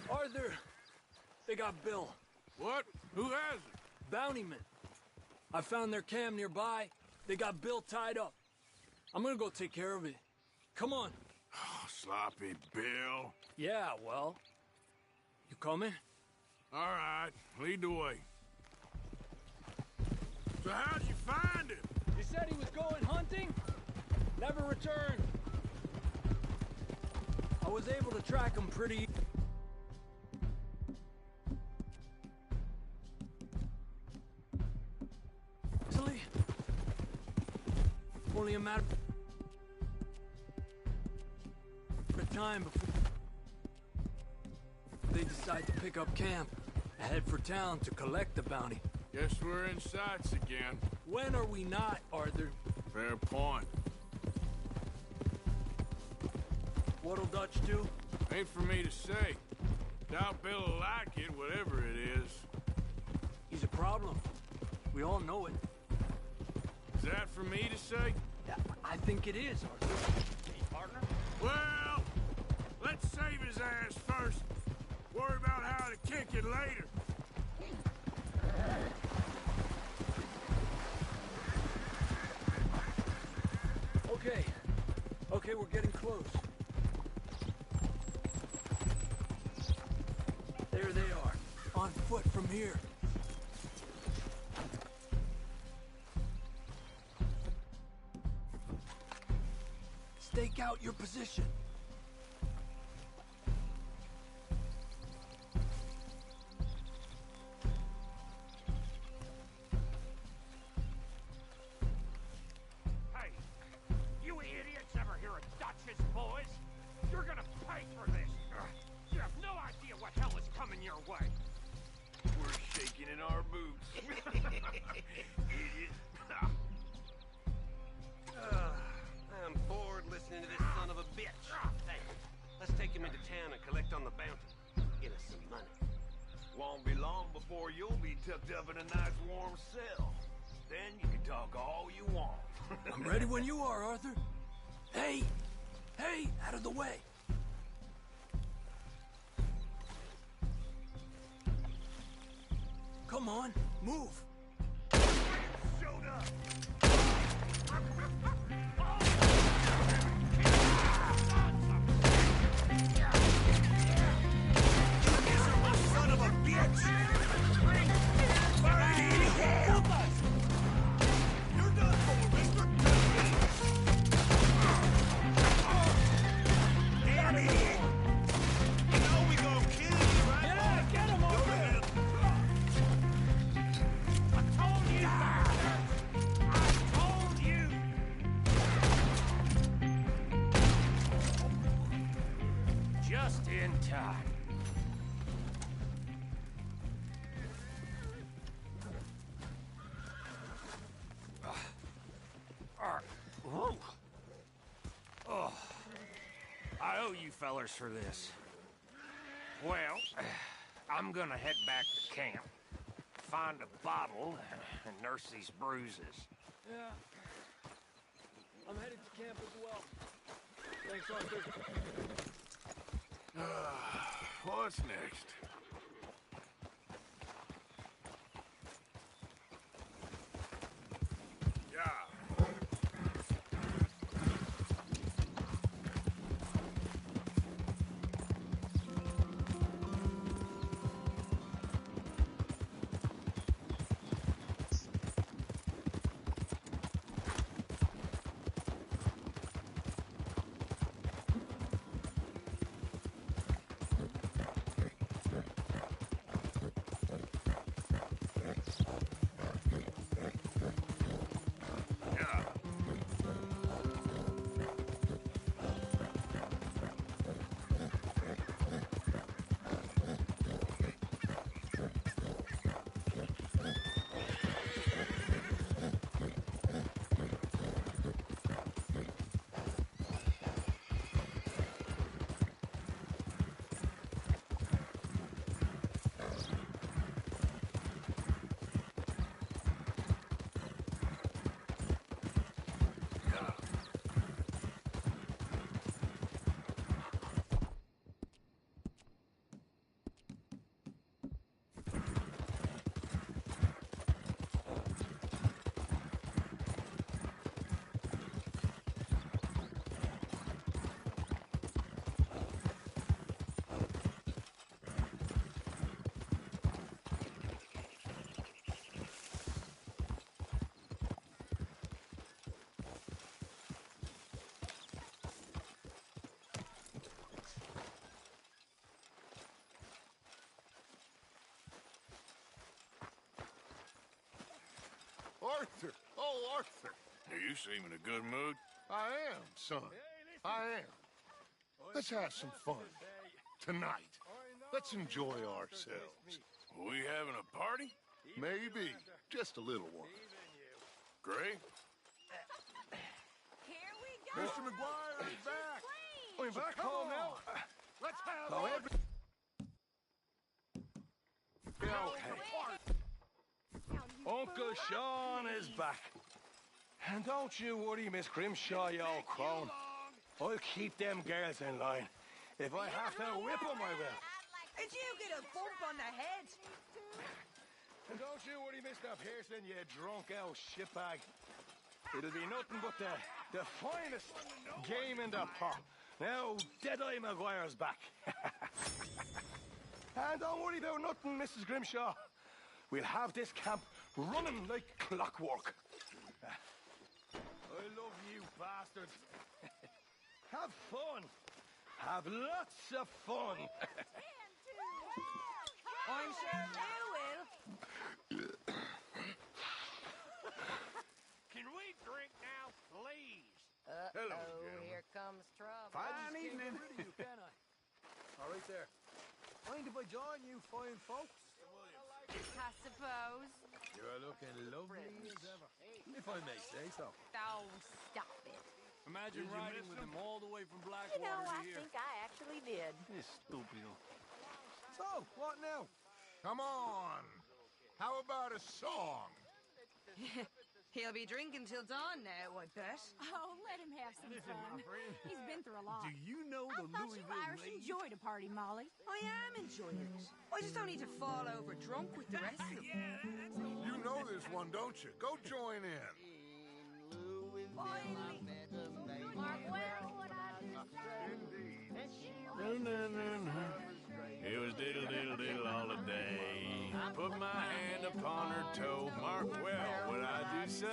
Arthur, they got Bill. What? Who has it? Bountymen. I found their camp nearby. They got Bill tied up. I'm gonna go take care of it. Come on. Oh, sloppy Bill. Yeah, well. You coming? All right, lead the way. So how'd you find him? He said he was going hunting. Never returned. I was able to track him pretty... easily. Only a matter of time before they decide to pick up camp. Head for town to collect the bounty. Guess we're in sights again. When are we not, Arthur? Fair point. What'll Dutch do? Ain't for me to say. Doubt Bill'll like it, whatever it is. He's a problem. We all know it. Is that for me to say? I think it is, Arthur. Hey, partner? Well, let's save his ass first. Worry about how to kick it later. Okay, we're getting close. There they are, on foot from here. Stake out your position. Hey, you idiots ever hear of Dutch's boys? You're gonna pay for this. You have no idea what hell is coming your way. We're shaking in our boots. Idiot. I'm bored listening to this son of a bitch. Hey, let's take him into town and collect on the bounty. Get us some money. Won't be long before you'll be tucked up in a nice warm cell. Then you can talk all you want. I'm ready when you are, Arthur. Hey! Hey! Out of the way! Come on, move! Showed up! Son of a bitch! Help us! You're done for, mister! Damn idiot! You know we gonna kill you, right? Yeah, get him over there! I told you! I told you! Just in time. Whoa. Oh, I owe you fellers for this. Well, I'm gonna head back to camp. Find a bottle and nurse these bruises. Yeah. I'm headed to camp as well. Thanks, Arthur. What's next? Yeah. Arthur! Oh, Arthur! You seem in a good mood. I am, son. I am. Let's have some fun. Tonight. Let's enjoy ourselves. We having a party? Maybe. Just a little one. Gray? Here we go. Mr. McGuire, I'm back. I'm back home now. Let's have Oh, it. Uncle Sean is back. And don't you worry, Miss Grimshaw, you old crone. I'll keep them girls in line. If I have to whip them, I will. Did you get a bump on the head? And don't you worry, Mr. Pearson, you drunk old shitbag. It'll be nothing but the finest game in the pot. Now, Deadeye Maguire's back. And don't worry about nothing, Mrs. Grimshaw. We'll have this camp running like clockwork. I love you, bastards. Have fun. Have lots of fun. I'm sure you will. Can we drink now, please? Hello, Oh, gentlemen. here comes trouble. Fine evening. You, can I? All right there. Mind if I join you fine folks? I suppose. You're looking lovely as ever. If I may say so. Oh, stop it. Imagine Did you riding miss with him? him all the way from You Blackwater know, I to here. think I actually did. This stupid. So, what now? Come on. How about a song? He'll be drinking till dawn now, I bet. Oh, let him have some fun. He's been through a lot. Do you know the I thought you Louisville Irish ladies? enjoyed a party, Molly. I am enjoying it. I just don't need to fall over drunk with the rest of them. You know this one, don't you? Go join in. It was diddle diddle diddle all the day. Put my hand upon her toe. Mark well what I do say.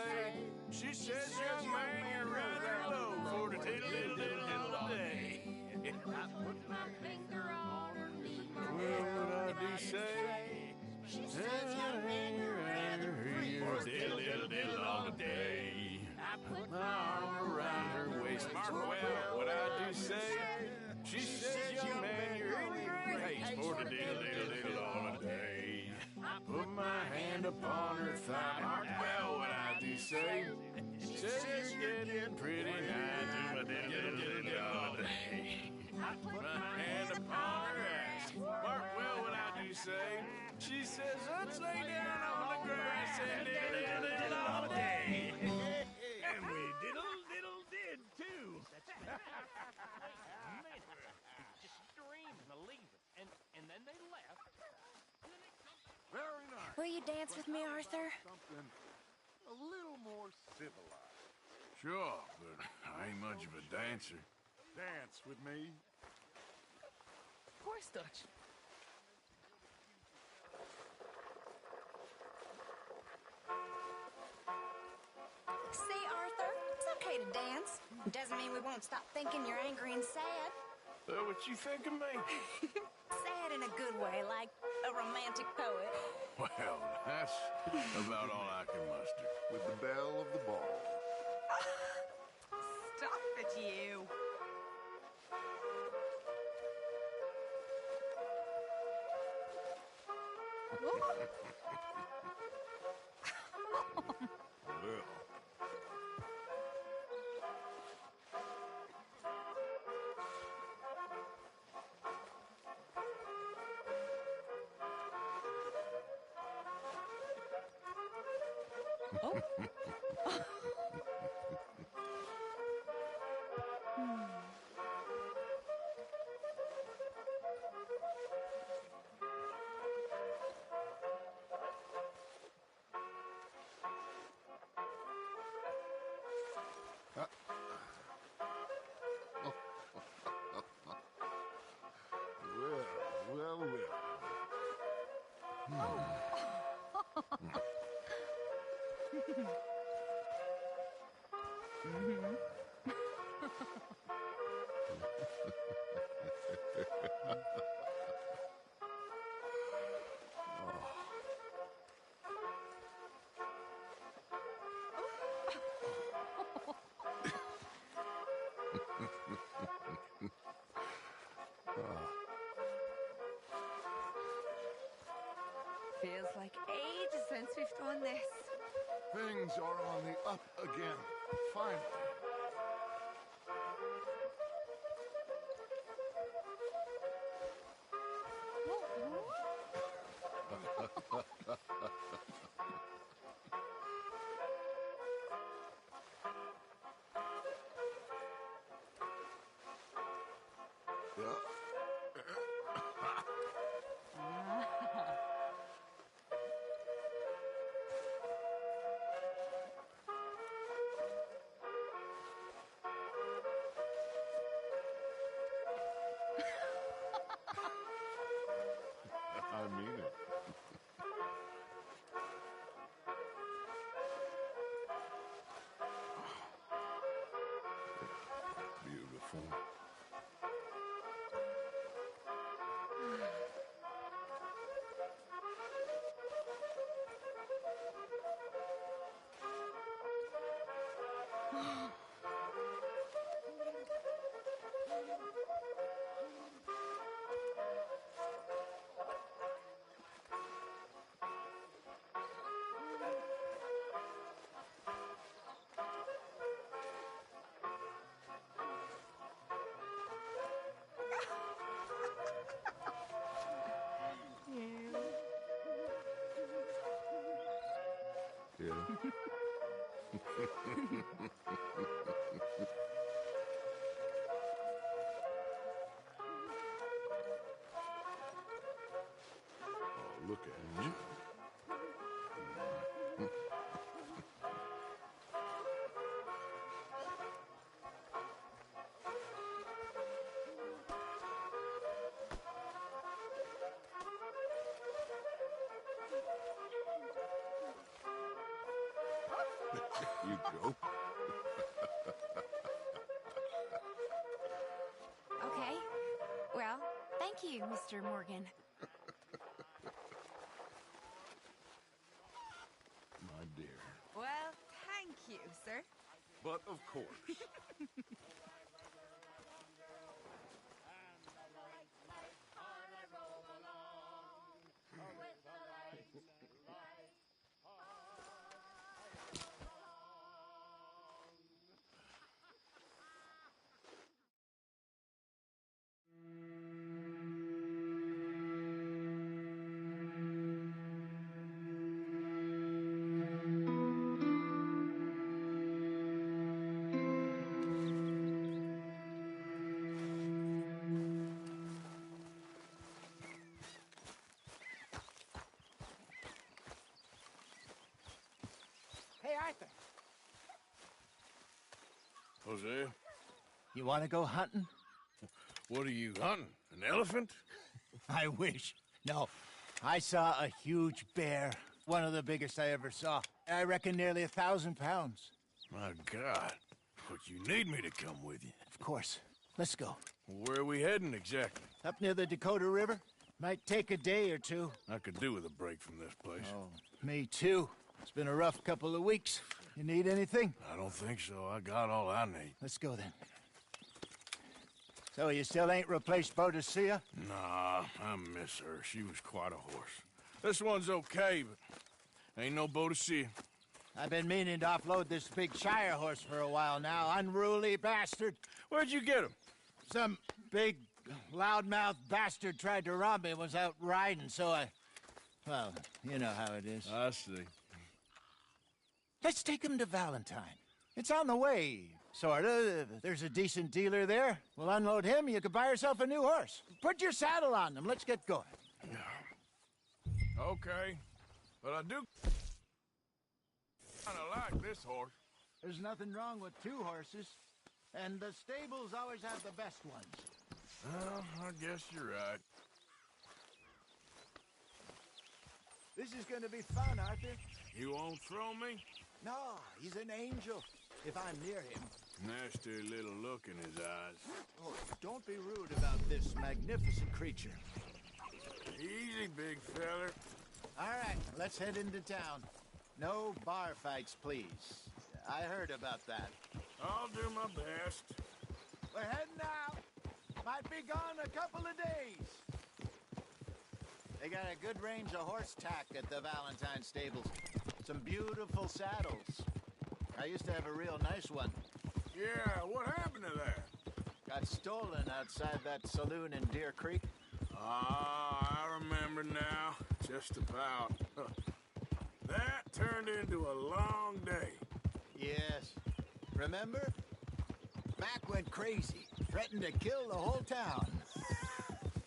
She says, young man, you're rather low for the diddle diddle diddle diddle all day. I put my finger on her knee. Well, what I do say. She says, young man, you're rather here. Diddle diddle diddle all the day. I put My arm around her waist. Mark well what I do say. She says, young man, you're in great haste for the diddle diddle diddle all the day. Put my hand upon her thigh. Mark well what I do say. She says you're getting pretty nigh to my diddle diddle diddle all day. Put my hand upon her ass. Mark well what I do say. She says, let's lay down on the grass and diddle diddle diddle all day. And we diddle diddle did, too. Just stream and leave it. And then they left. Very nice. Will you dance with me, Arthur? Something a little more civilized. Sure, but I ain't much of a dancer. Dance with me. Of course, Dutch. See, Arthur? It's okay to dance. Doesn't mean we won't stop thinking you're angry and sad. What you think of me? Sad in a good way, like a romantic poet. Well, that's about all I can muster. With the bell of the bar. Stop it, you. Well. Well. like ages since we've done this. Things are on the up again. Finally. I mean it. Beautiful. Yeah. Oh, look at you. You go. Okay. Well, thank you, Mr. Morgan. My dear. Well, thank you, sir. But of course. Hey, Arthur. Hosea? You want to go hunting? What are you hunting? An elephant? I wish. No. I saw a huge bear. One of the biggest I ever saw. I reckon nearly 1,000 pounds. My God. But you need me to come with you. Of course. Let's go. Where are we heading exactly? Up near the Dakota River. Might take a day or two. I could do with a break from this place. Oh, me too. It's been a rough couple of weeks. You need anything? I don't think so. I got all I need. Let's go then. So you still ain't replaced Boadicea? Nah, I miss her. She was quite a horse. This one's okay, but ain't no Boadicea. I've been meaning to offload this big Shire horse for a while now. Unruly bastard. Where'd you get him? Some big, loudmouth bastard tried to rob me and was out riding, so I... Well, you know how it is. I see. Let's take him to Valentine. It's on the way, sorta. There's a decent dealer there. We'll unload him, you could buy yourself a new horse. Put your saddle on them, let's get going. Okay, but I do kinda like this horse. There's nothing wrong with two horses, and the stables always have the best ones. Well, I guess you're right. This is gonna be fun, Arthur. You won't throw me? No, he's an angel, if I'm near him. Nasty little look in his eyes. Oh, don't be rude about this magnificent creature. Easy, big feller. All right, let's head into town. No bar fights, please. I heard about that. I'll do my best. We're heading out. Might be gone a couple of days. They got a good range of horse tack at the Valentine stables. Some beautiful saddles. I used to have a real nice one. Yeah, what happened to that? Got stolen outside that saloon in Deer Creek. Ah, I remember now. Just about. That turned into a long day. Yes. Remember? Mac went crazy, threatened to kill the whole town.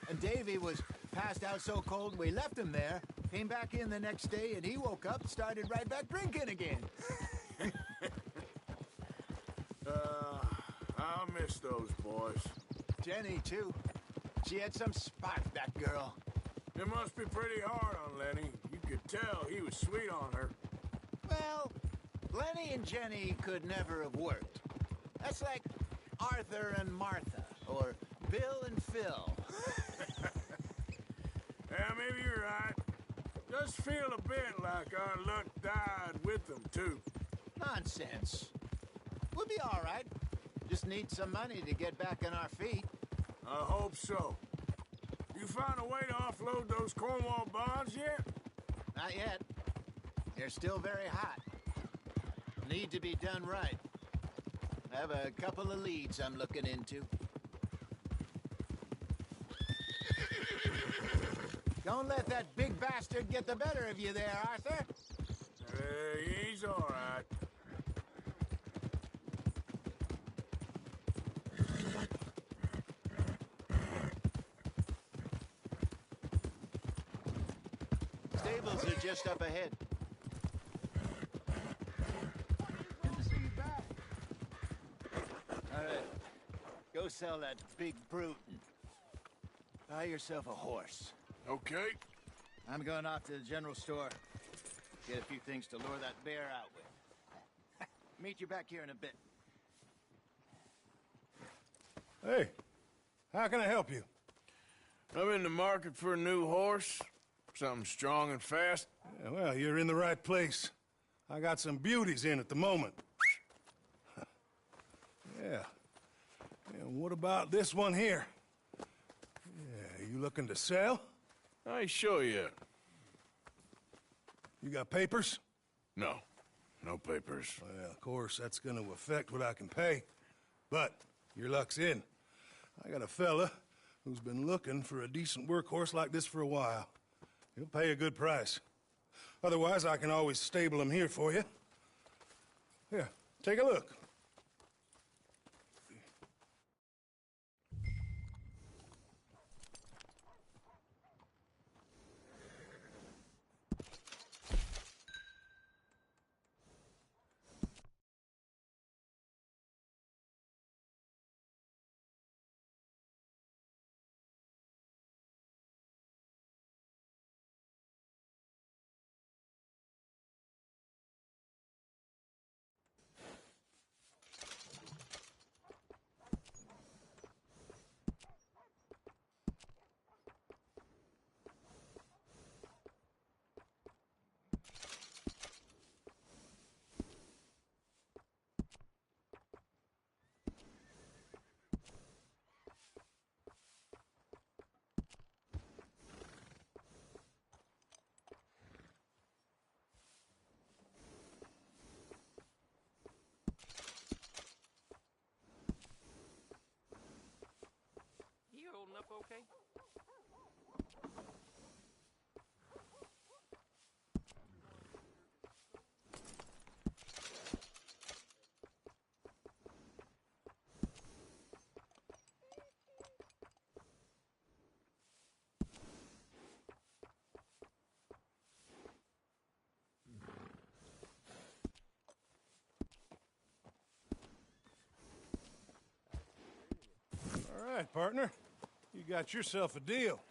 And Davy was passed out so cold we left him there, came back in the next day, and he woke up, started right back drinking again. I'll miss those boys. Jenny, too. She had some spot, that girl. It must be pretty hard on Lenny. You could tell he was sweet on her. Well, Lenny and Jenny could never have worked. That's like Arthur and Martha, or Bill and Phil. Yeah, maybe you're right. Does feel a bit like our luck died with them, too. Nonsense. We'll be all right. Just need some money to get back on our feet. I hope so. You found a way to offload those Cornwall bonds yet? Not yet. They're still very hot. Need to be done right. I have a couple of leads I'm looking into. Don't let that big bastard get the better of you there, Arthur. He's all right. Stables are just up ahead. All right. Go sell that big brute and buy yourself a horse. Okay. I'm going off to the general store. Get a few things to lure that bear out with. Meet you back here in a bit. Hey, how can I help you? I'm in the market for a new horse. Something strong and fast. Yeah, well, you're in the right place. I got some beauties in at the moment. Yeah. And what about this one here? Yeah, you looking to sell? I ain't sure yet. You got papers? No. No papers. Well, of course, that's gonna affect what I can pay. But your luck's in. I got a fella who's been looking for a decent workhorse like this for a while. He'll pay a good price. Otherwise, I can always stable him here for you. Here, take a look. You holding up okay? All right, partner. You got yourself a deal.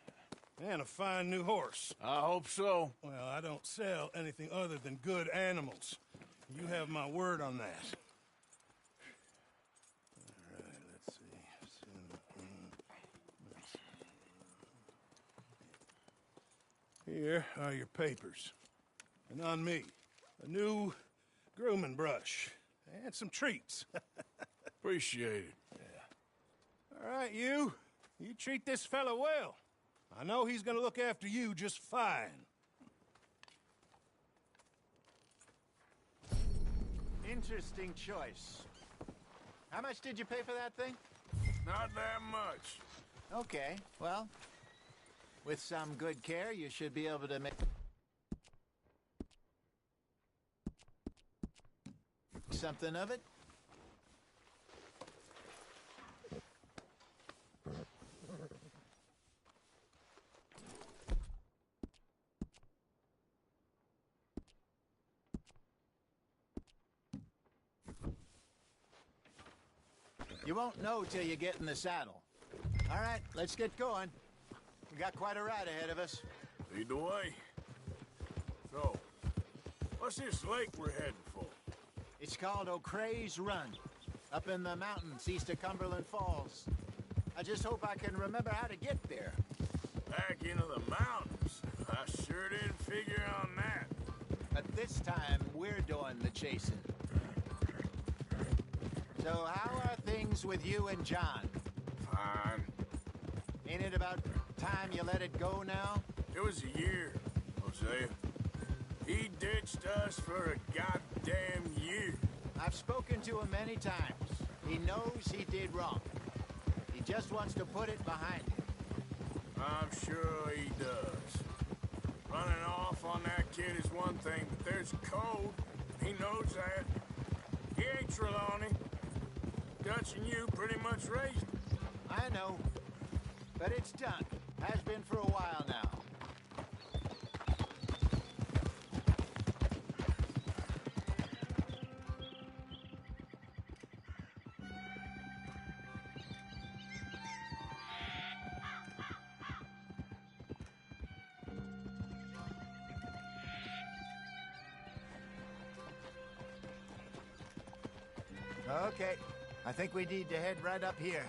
And a fine new horse. I hope so. Well, I don't sell anything other than good animals. You have my word on that. All right, let's see. Here are your papers. And on me, a new grooming brush. And some treats. Appreciate it. Yeah. All right, you treat this fella well. I know he's gonna look after you just fine. Interesting choice. How much did you pay for that thing? Not that much. Okay, well, with some good care, you should be able to make something of it. You won't know till you get in the saddle. All right, let's get going. We got quite a ride ahead of us. Lead the way. So, what's this lake we're heading for? It's called O'Creagh's Run, up in the mountains east of Cumberland Falls. I just hope I can remember how to get there. Back into the mountains? I sure didn't figure on that. But this time, we're doing the chasing. So how are things with you and John? Fine. Ain't it about time you let it go now? It was a year, Hosea. He ditched us for a goddamn year. I've spoken to him many times. He knows he did wrong. He just wants to put it behind him. I'm sure he does. Running off on that kid is one thing, but there's code. He knows that. He ain't Trelawney. Dutch and you pretty much raised him. I know. But it's done. Has been for a while now. Okay. I think we need to head right up here.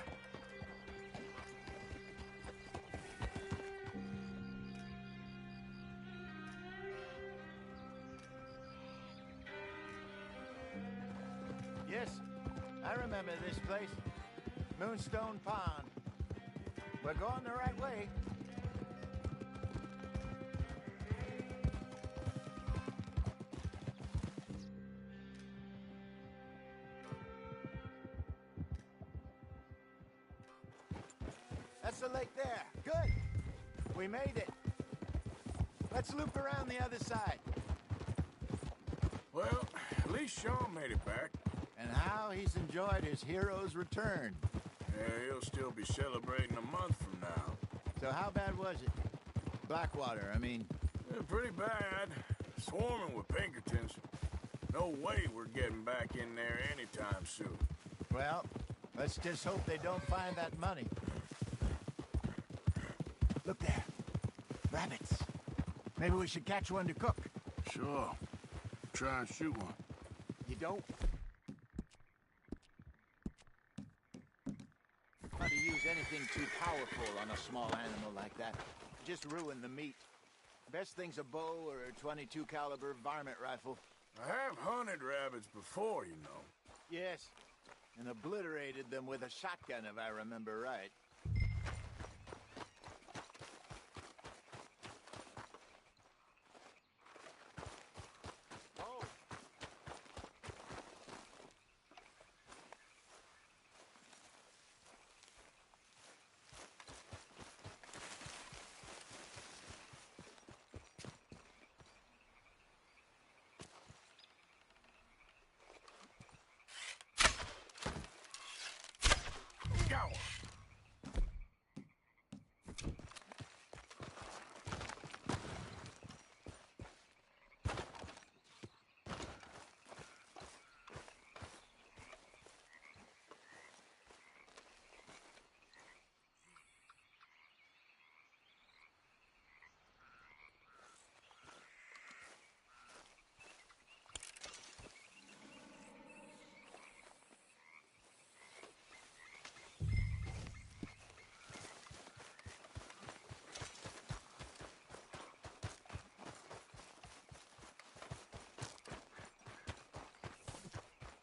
Yes, I remember this place. Moonstone Pond. We're going the right way. That's the lake there. Good. We made it. Let's loop around the other side. Well, at least Sean made it back. And how he's enjoyed his hero's return. Yeah, he'll still be celebrating a month from now. So how bad was it? Blackwater, I mean. Yeah, pretty bad. Swarming with Pinkertons. No way we're getting back in there anytime soon. Well, let's just hope they don't find that money. Look there. Rabbits. Maybe we should catch one to cook. Sure. Try and shoot one. You don't? Not to use anything too powerful on a small animal like that. Just ruin the meat. Best thing's a bow or a 22 caliber varmint rifle. I have hunted rabbits before, you know. Yes. And obliterated them with a shotgun, if I remember right.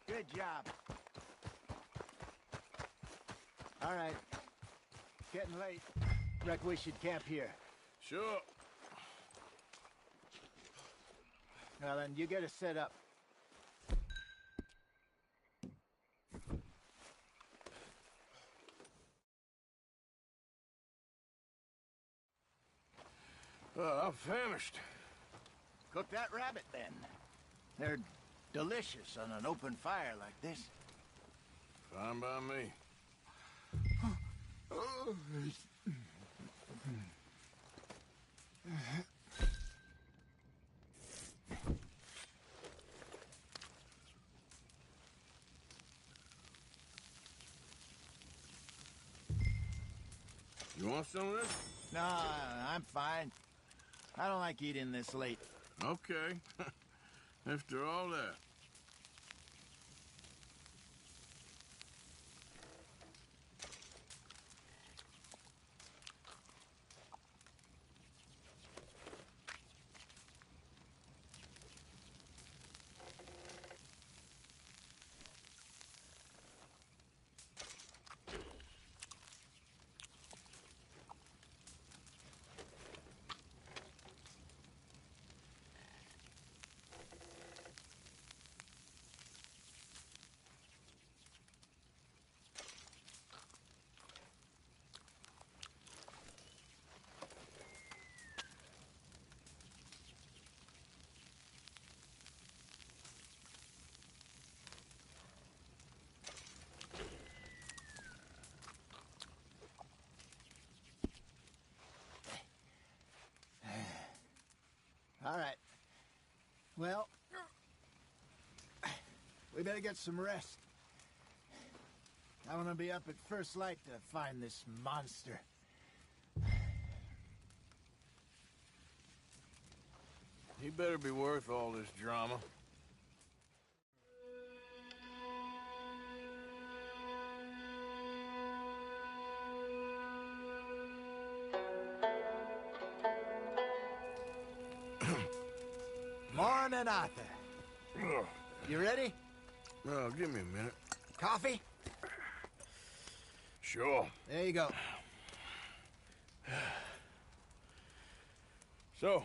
Good job. All right. Getting late. Reckon we should camp here. Sure. Well, then, you get us set up. I'm famished. Cook that rabbit, then. They're delicious on an open fire like this. Fine by me. You want some of this? No, I'm fine. I don't like eating this late. Okay. After all that. All right. Well, we better get some rest. I want to be up at first light to find this monster. He better be worth all this drama. Morning, Arthur. You ready? Well, give me a minute. Coffee? Sure. There you go. So,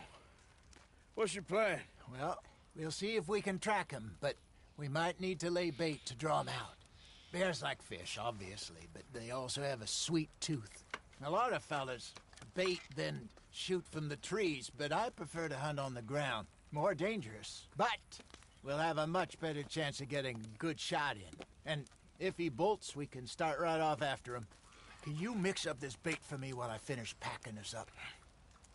what's your plan? Well, we'll see if we can track him, but we might need to lay bait to draw him out. Bears like fish, obviously, but they also have a sweet tooth. A lot of fellas bait, then shoot from the trees, but I prefer to hunt on the ground. More dangerous, but we'll have a much better chance of getting a good shot in. And if he bolts, we can start right off after him. Can you mix up this bait for me while I finish packing this up?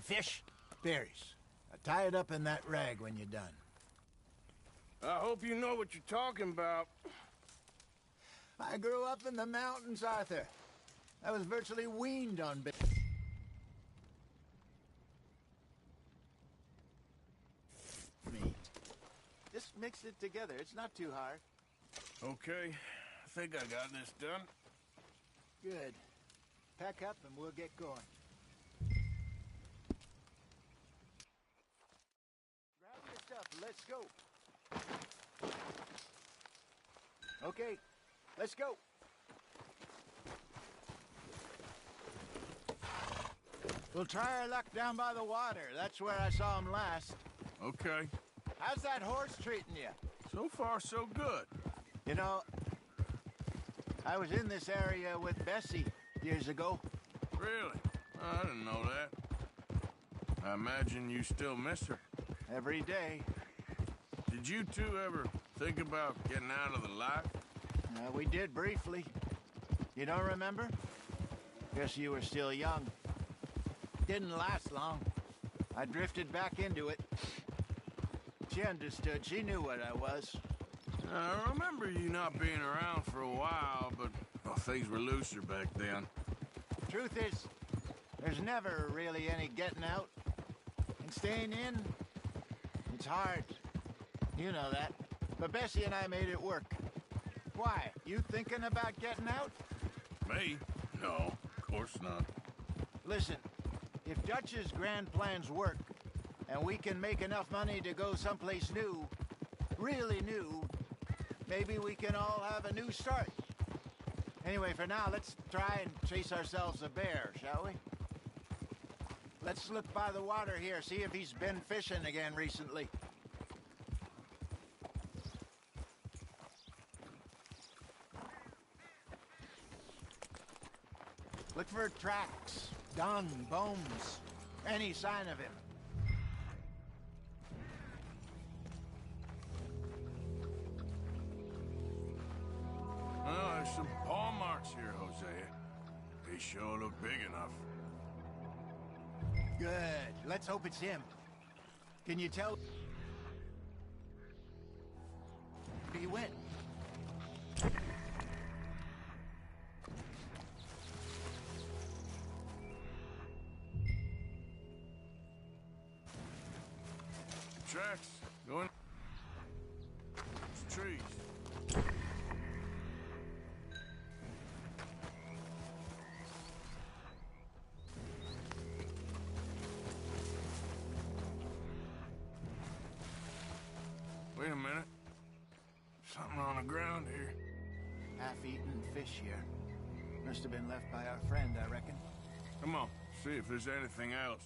Fish, berries. Tie it up in that rag when you're done. I hope you know what you're talking about. I grew up in the mountains, Arthur. I was virtually weaned on bait. Just mix it together. It's not too hard. Okay. I think I got this done. Good. Pack up and we'll get going. Grab your stuff. Let's go. Okay. Let's go. We'll try our luck down by the water. That's where I saw him last. Okay. How's that horse treating you? So far, so good. You know, I was in this area with Bessie years ago. Really? I didn't know that. I imagine you still miss her. Every day. Did you two ever think about getting out of the life? We did briefly. You don't remember? Guess you were still young. Didn't last long. I drifted back into it. She understood. She knew what I was. I remember you not being around for a while, but things were looser back then. Truth is, there's never really any getting out. And staying in, it's hard. You know that. But Bessie and I made it work. Why? You thinking about getting out? Me? No, of course not. Listen, if Dutch's grand plans work, and we can make enough money to go someplace new, really new, maybe we can all have a new start. Anyway, for now, let's try and chase ourselves a bear, shall we? Let's look by the water here, see if he's been fishing again recently. Look for tracks, dung, bones, any sign of him. Oh, there's some paw marks here, Hosea. They sure look big enough. Good. Let's hope it's him. Can you tell where he went? Tracks. Going. It's trees. Wait a minute. Something on the ground here. Half-eaten fish here. Must have been left by our friend, I reckon. Come on, see if there's anything else.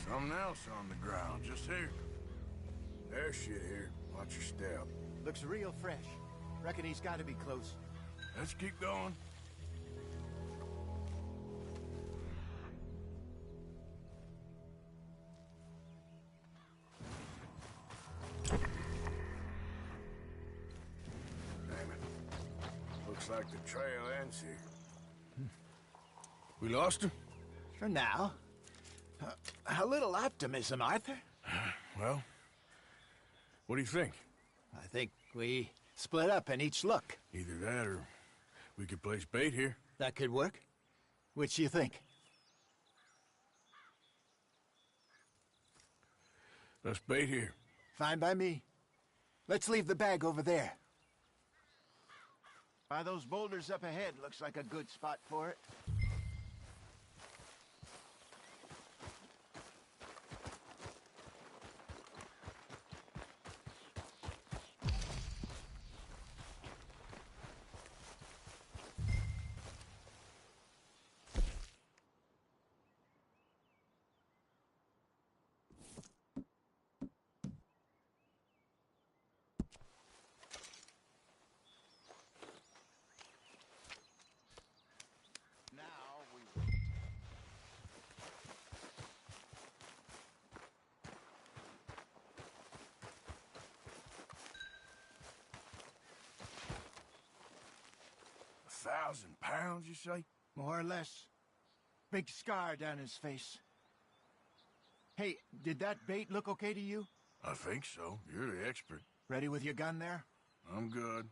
Something else on the ground, just here. There's shit here. Watch your step. Looks real fresh. Reckon he's got to be close. Let's keep going. Damn it. Looks like the trail ends here. We lost him? For now. A little optimism, Arthur. Well, what do you think? I think we split up and each look. Either that or we could place bait here. That could work. Which do you think? Let's bait here. Fine by me. Let's leave the bag over there. By those boulders up ahead, looks like a good spot for it. £1,000, you say? More or less. Big scar down his face. Hey, did that bait look okay to you? I think so. You're the expert. Ready with your gun there? I'm good.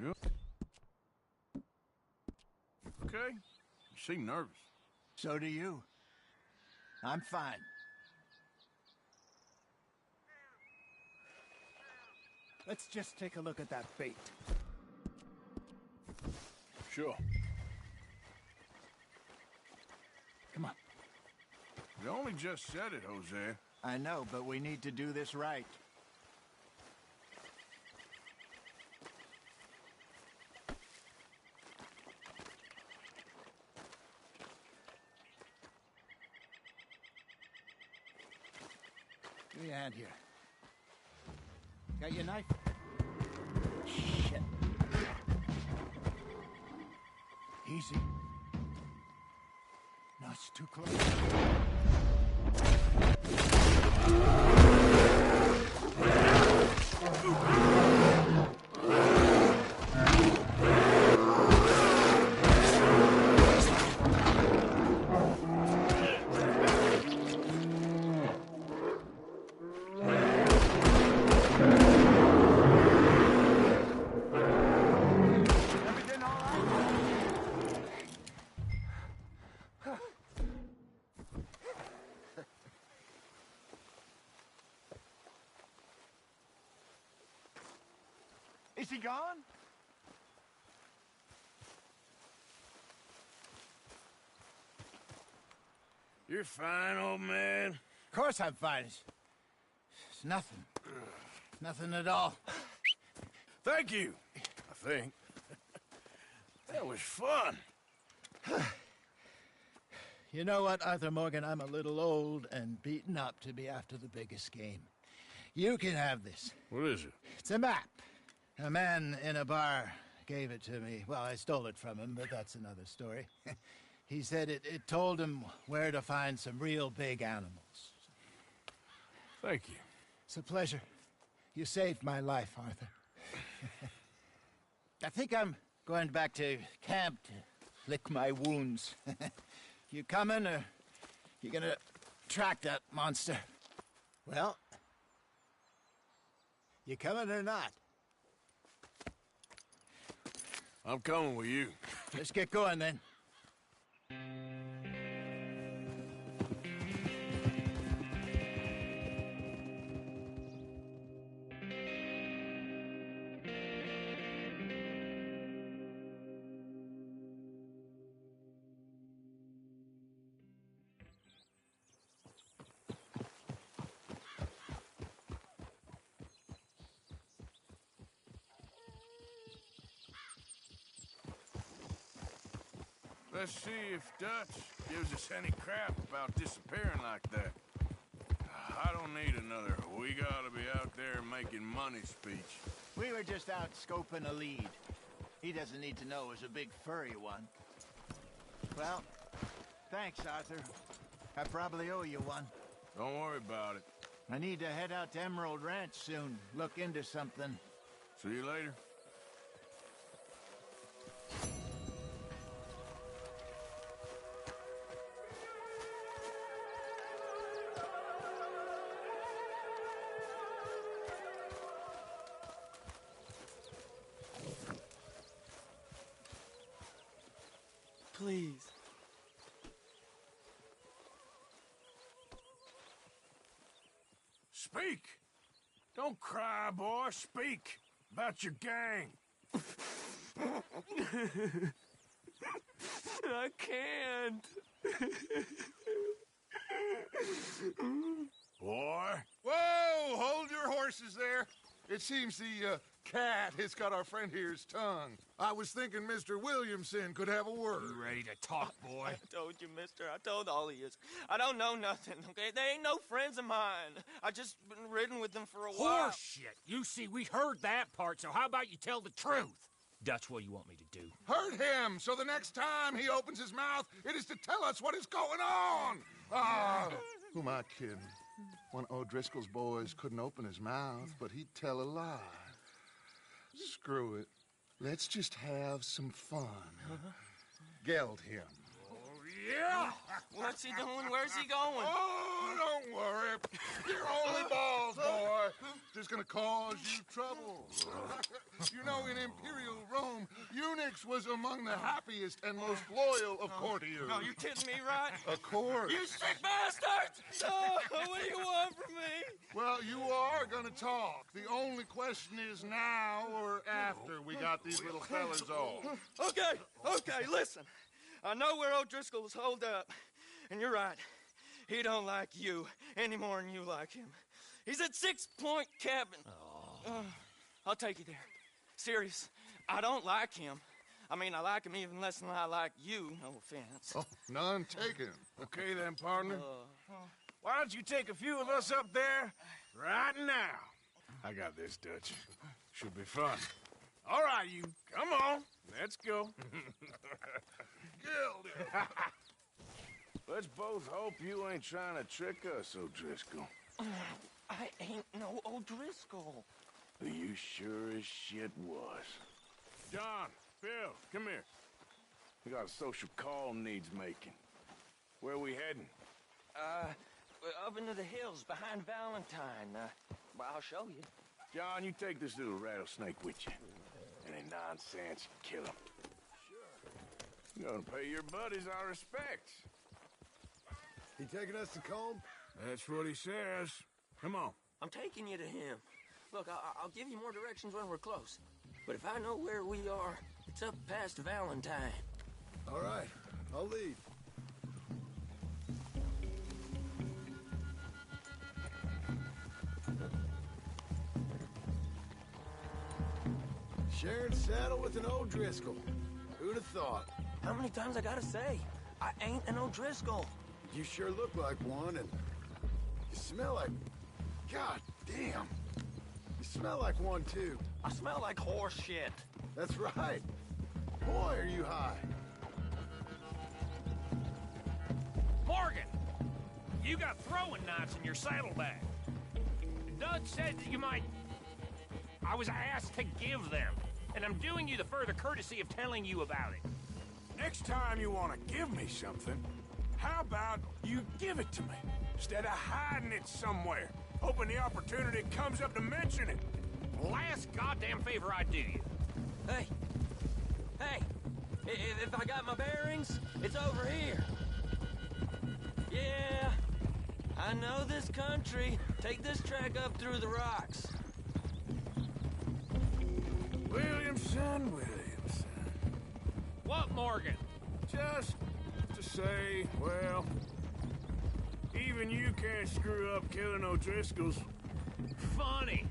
Yep. Okay. You seem nervous. So do you. I'm fine. Let's just take a look at that bait. Sure. Come on. You only just said it, Hosea. I know, but we need to do this right. Give me a hand here. Got your knife? Shit. Easy. No, it's too close. Is he gone? You're fine, old man. Of course I'm fine. It's nothing. Nothing at all. Thank you, I think. That was fun. You know what, Arthur Morgan? I'm a little old and beaten up to be after the biggest game. You can have this. What is it? It's a map. A man in a bar gave it to me. Well, I stole it from him, but that's another story. He said it told him where to find some real big animals. Thank you. It's a pleasure. You saved my life, Arthur. I think I'm going back to camp to lick my wounds. You coming, or you gonna track that monster? Well, you coming or not? I'm coming with you. Let's get going, then. Let's see if Dutch gives us any crap about disappearing like that. I don't need another "we gotta be out there making money" speech. We were just out scoping a lead. He doesn't need to know it was a big furry one. Well, thanks, Arthur. I probably owe you one. Don't worry about it. I need to head out to Emerald Ranch soon. Look into something. See you later. Please. Speak! Don't cry, boy. Speak about your gang. I can't. Boy. Whoa! Hold your horses there. It seems the cat has got our friend here's tongue. I was thinking Mr. Williamson could have a word. You ready to talk, boy? I told you, mister. I told all of you. I don't know nothing, okay? They ain't no friends of mine. I just been ridden with them for a while. Horseshit! You see, we heard that part, so how about you tell the truth? Dutch, what do you want me to do? Hurt him, so the next time he opens his mouth, it is to tell us what is going on. Ah, who am I kidding? One of O'Driscoll's boys couldn't open his mouth, but he'd tell a lie. Screw it. Let's just have some fun. Geld him. Yeah! What's he doing? Where's he going? Oh, don't worry. You're only balls, boy. Just gonna cause you trouble. You know, in Imperial Rome, eunuchs was among the happiest and most loyal of courtiers. No, you kidding me, right? Of course. You sick bastards! Oh, what do you want from me? Well, you are gonna talk. The only question is now or after we got these little fellas off. Okay, listen. I know where O'Driscoll's holed up, and you're right. He don't like you any more than you like him. He's at 6 Point Cabin. I'll take you there. Serious, I don't like him. I mean, I like him even less than I like you, no offense. Oh, none taken. Okay then, partner. Why don't you take a few of us up there right now? I got this, Dutch. Should be fun. All right, you. Come on. Let's go. Let's both hope you ain't trying to trick us, O'Driscoll. I ain't no O'Driscoll. You sure as shit was. John, Bill, come here. We got a social call needs making. Where are we heading? Up into the hills behind Valentine. Well, I'll show you. John, you take this little rattlesnake with you. Any nonsense, kill him. Sure. You're gonna pay your buddies our respects. He taking us to Combe? That's what he says. Come on. I'm taking you to him. Look, I'll give you more directions when we're close. but if I know where we are, it's up past Valentine. All right, I'll lead. Sharing saddle with an O'Driscoll. Who'd have thought? How many times I gotta say? I ain't an O'Driscoll. You sure look like one, and you smell like... God damn. You smell like one, too. I smell like horse shit. That's right. Boy, are you high. Morgan! You got throwing knives in your saddlebag. Dud said that you might... I was asked to give them, and I'm doing you the further courtesy of telling you about it. Next time you want to give me something, how about you give it to me, instead of hiding it somewhere, hoping the opportunity comes up to mention it? Last goddamn favor I do you. Hey! Hey! If I got my bearings, it's over here. Yeah, I know this country. Take this track up through the rocks. Williamson. What, Morgan? Just to say, well, even you can't screw up killing O'Driscolls. Funny.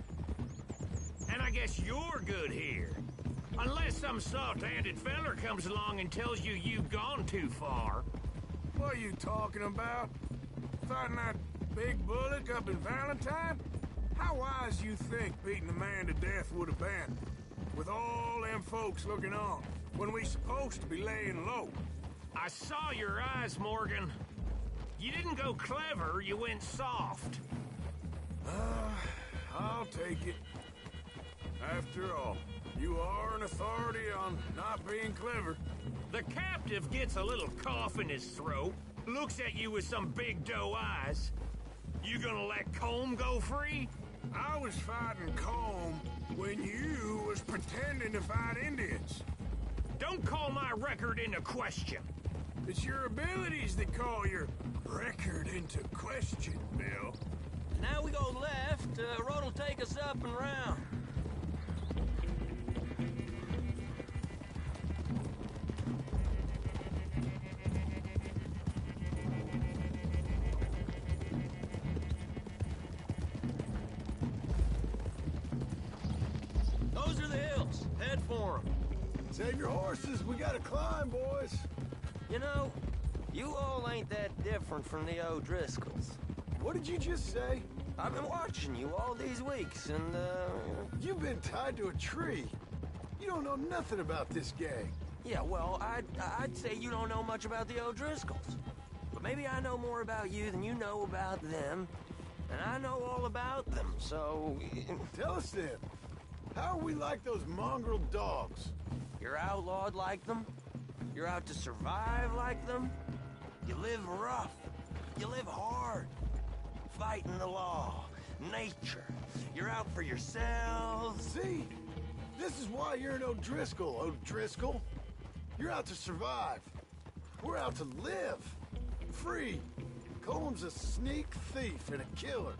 And I guess you're good here. Unless some soft-handed feller comes along and tells you you've gone too far. What are you talking about? Fighting that big bullock up in Valentine? How wise you think beating a man to death would have been? With all them folks looking on, when we supposed to be laying low. I saw your eyes, Morgan. You didn't go clever, you went soft. I'll take it. After all, you are an authority on not being clever. The captive gets a little cough in his throat, looks at you with some big doe eyes. You gonna let Colm go free? I was fighting Colm when you was pretending to fight Indians. Don't call my record into question. It's your abilities that call your record into question, Bill. Now we go left. Road'll take us up and round. Those are the hills. Head for them. Save your horses. We gotta climb, boys. You know, you all ain't that different from the O'Driscolls. What did you just say? I've been watching you all these weeks, and, You've been tied to a tree. You don't know nothing about this gang. Yeah, well, I'd say you don't know much about the O'Driscolls. But maybe I know more about you than you know about them. And I know all about them, so... Tell us then. How are we like those mongrel dogs? You're outlawed like them. You're out to survive like them. You live rough. You live hard. Fighting the law. Nature. You're out for yourselves. See? This is why you're an O'Driscoll, O'Driscoll. You're out to survive. We're out to live. Free. Colm's a sneak thief and a killer.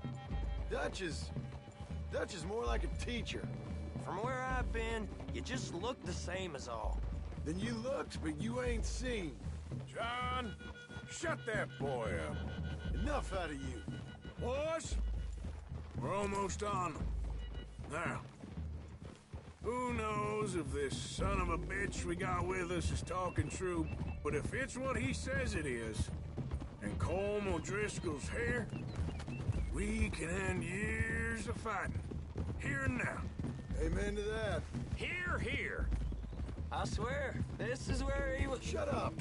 Dutch is more like a teacher. From where I've been, you just look the same as all. Then you looked, but you ain't seen. John, shut that boy up. Enough out of you. Boys, we're almost on them. Now, who knows if this son of a bitch we got with us is talking true, but if it's what he says it is, and Colm O'Driscoll's here, we can end years of fighting. Here and now. Amen to that. Here, here. I swear, this is where he was... Shut up.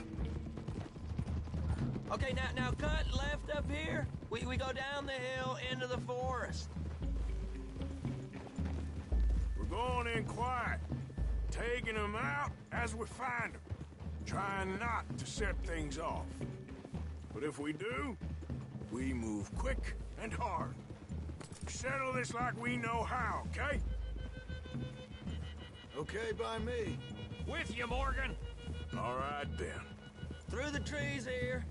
Okay, now cut left up here. We go down the hill into the forest. We're going in quiet, taking them out as we find them, trying not to set things off. But if we do, we move quick and hard. Settle this like we know how, okay? Okay by me. With you, Morgan. All right, then. Through the trees here.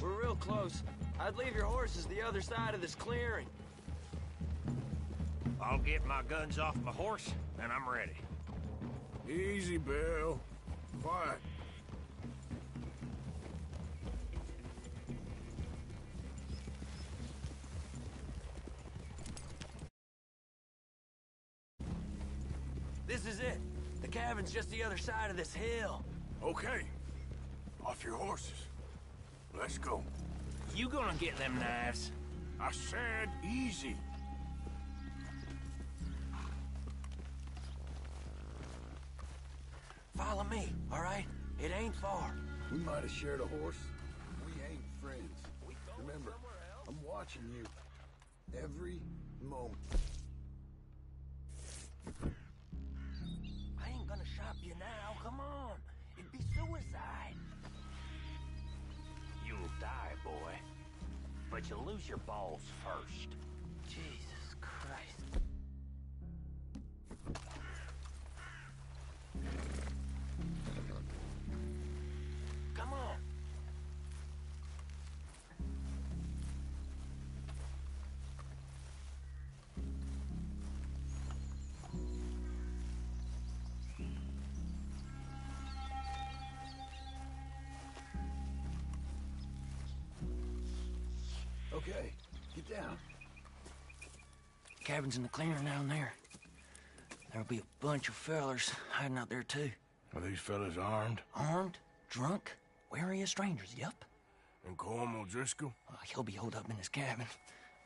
We're real close. I'd leave your horses the other side of this clearing. I'll get my guns off my horse, and I'm ready. Easy, Bill. Quiet. This is it. The cabin's just the other side of this hill. Okay. Off your horses. Let's go. You gonna get them knives? I said easy. Follow me, all right? It ain't far. We might have shared a horse. We ain't friends. Remember, I'm watching you. Every moment. I ain't gonna shop you now. Come on. It'd be suicide. You'll die, boy. But you'll lose your balls first. Jesus Christ. Come on. Okay, get down. Cabin's in the clearing down there. There'll be a bunch of fellers hiding out there, too. Are these fellas armed? Armed, drunk, wary of strangers, yup. And Colm O'Driscoll? He'll be holed up in his cabin.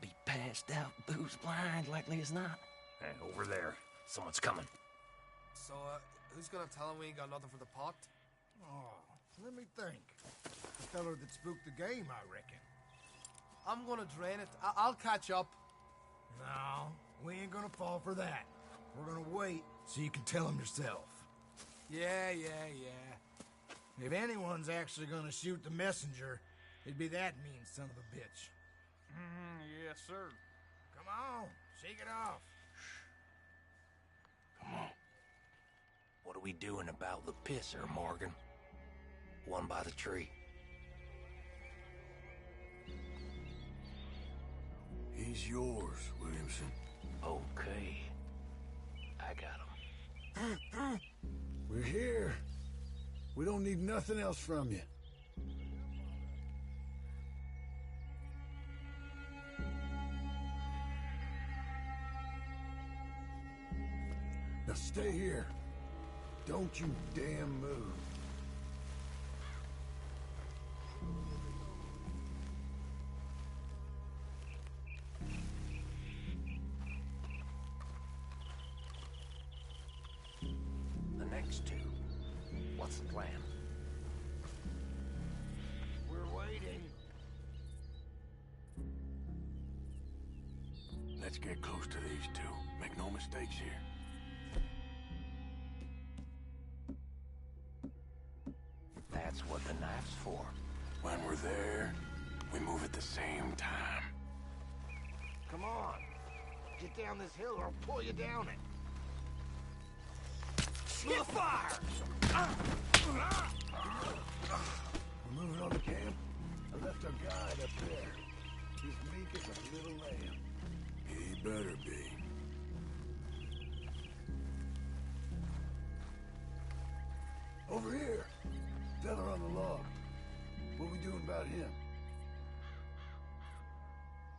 Be passed out, booze blind, likely as not. Hey, over there. Someone's coming. So, who's gonna tell him we ain't got nothing for the pot? Oh, let me think. The feller that spooked the game, I reckon. I'm gonna drain it. I'll catch up. No, we ain't gonna fall for that. We're gonna wait so you can tell him yourself. Yeah. If anyone's actually gonna shoot the messenger, it'd be that mean son of a bitch. Yes, sir. Come on, shake it off. Come on. What are we doing about the pisser, Morgan? One by the tree. He's yours, Williamson. Okay. I got him. We're here. We don't need nothing else from you. Now stay here. Don't you damn move. The next two. What's the plan? We're waiting. Let's get close to these two. Make no mistakes here. That's what the knife's for. When we're there, we move at the same time. Come on. Get down this hill or I'll pull you down it. Get fire! We're moving on the camp. I left our guide up there. He's meek as a little lamb. He better be. Over here. Fella on the log. What we doing about him?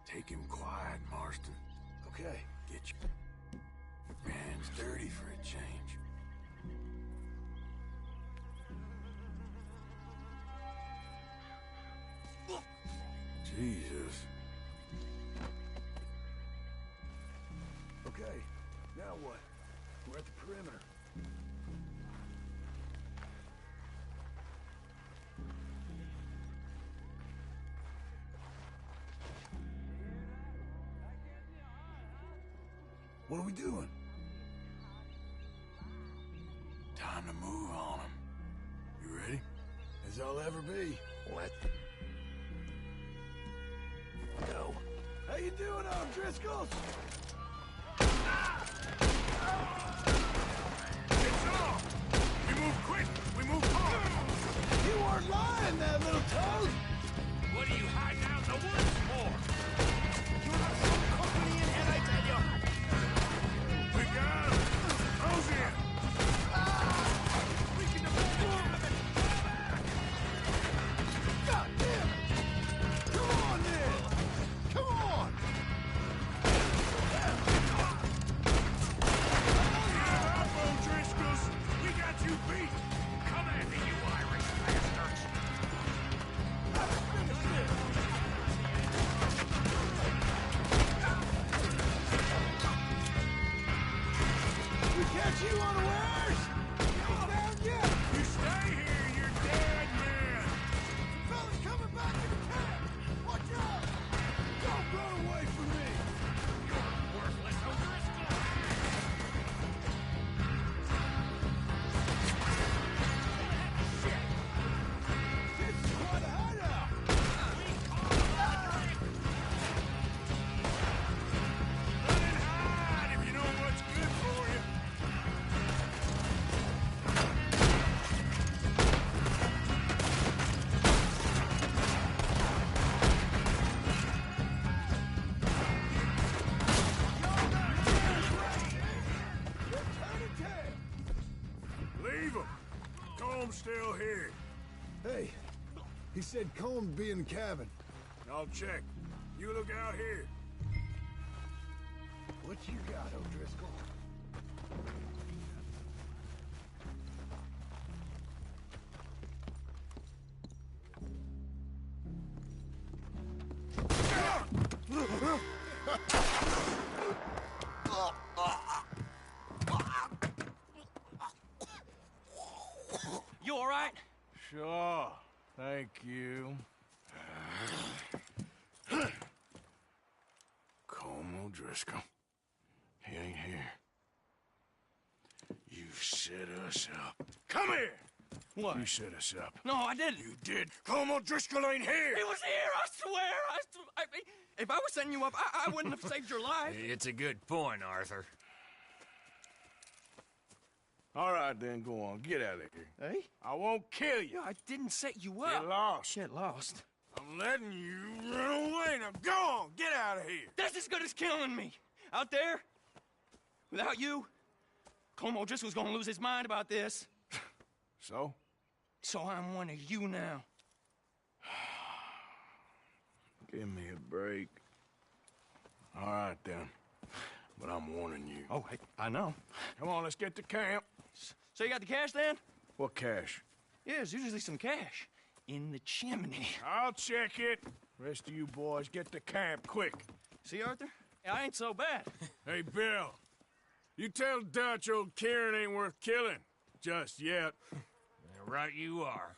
Take him quiet, Marston. Okay. Get your hands dirty for a change. Jesus. Okay. Now what? We're at the perimeter. What are we doing? Time to move on him. You ready? As I'll ever be. Let go. How you doing, O'Driscolls? It's off! We move quick! We move hard! You weren't lying, that little toad! What do you He said Colm be in the cabin. I'll check. You look out here. What you got, O'Driscoll? You all right? Sure. Thank you. Colm O'Driscoll. He ain't here. You set us up. Come here! What? You set us up. No, I didn't. You did. Colm O'Driscoll ain't here! He was here, I swear! If I was setting you up, I wouldn't have saved your life. It's a good point, Arthur. All right, then, go on. Get out of here. Hey? I won't kill you. I didn't set you up. Get lost. Get lost. I'm letting you run away. Now go on. Get out of here. That's as good as killing me. Out there, without you, Colm O'Driscoll's gonna lose his mind about this. So? So I'm one of you now. Give me a break. All right, then. But I'm warning you. Oh, hey, I know. Come on, let's get to camp. So you got the cash, then? What cash? Yeah, there's usually some cash in the chimney. I'll check it. Rest of you boys, get to camp, quick. See, Arthur? I ain't so bad. Hey, Bill. You tell Dutch old Kieran ain't worth killing. Just yet. Right you are.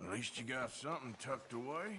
At least you got something tucked away.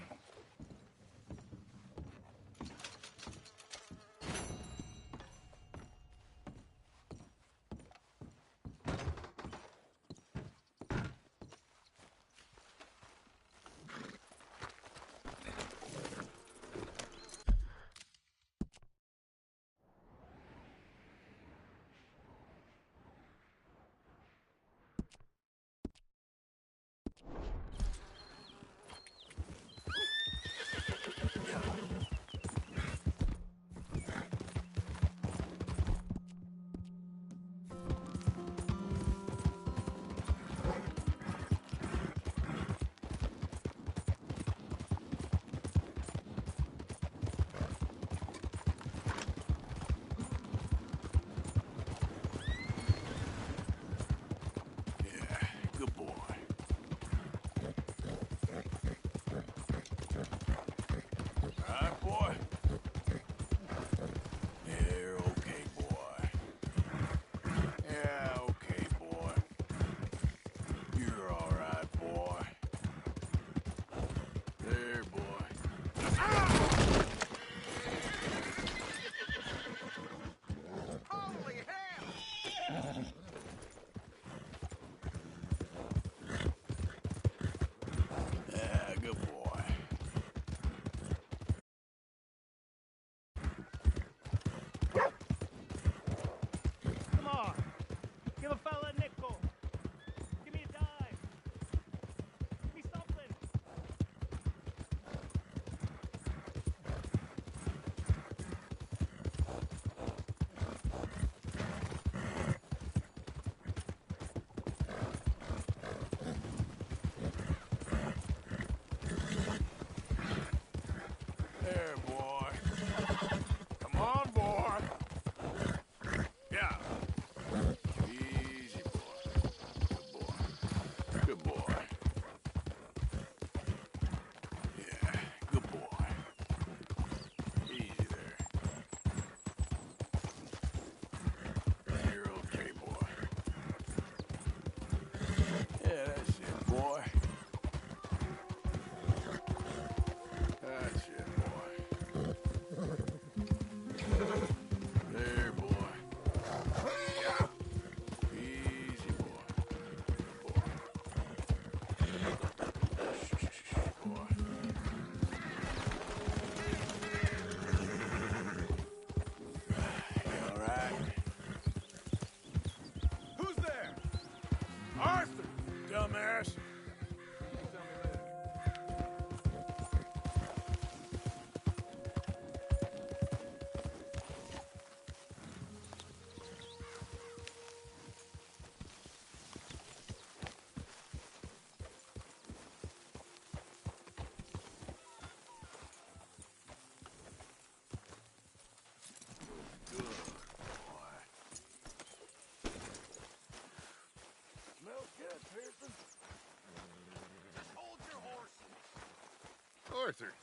Arthur.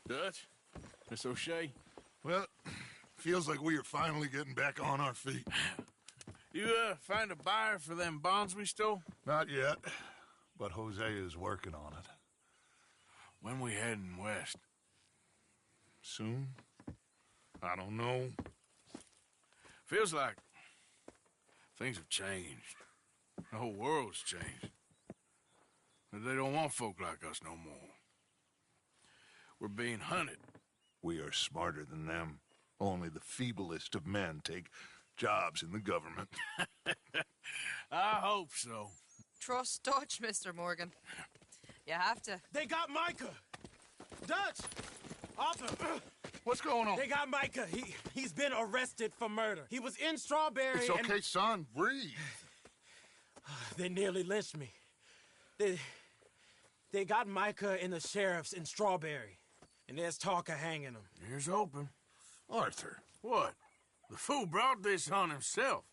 Dutch? Miss O'Shea? Well, feels like we are finally getting back on our feet. You, find a buyer for them bonds we stole? Not yet, but Hosea is working on it. When we heading west? Soon? I don't know. Feels like things have changed. The whole world's changed. But they don't want folk like us no more. We're being hunted. We are smarter than them. Only the feeblest of men take jobs in the government. I hope so. Trust Dutch, Mr. Morgan. You have to. They got Micah! Dutch! Arthur! What's going on? They got Micah. He's been arrested for murder. He was in Strawberry. It's okay, son. Breathe. They nearly lynched me. They got Micah and the sheriffs in Strawberry. And there's talk of hanging him. Here's hoping. Arthur. What? The fool brought this on himself.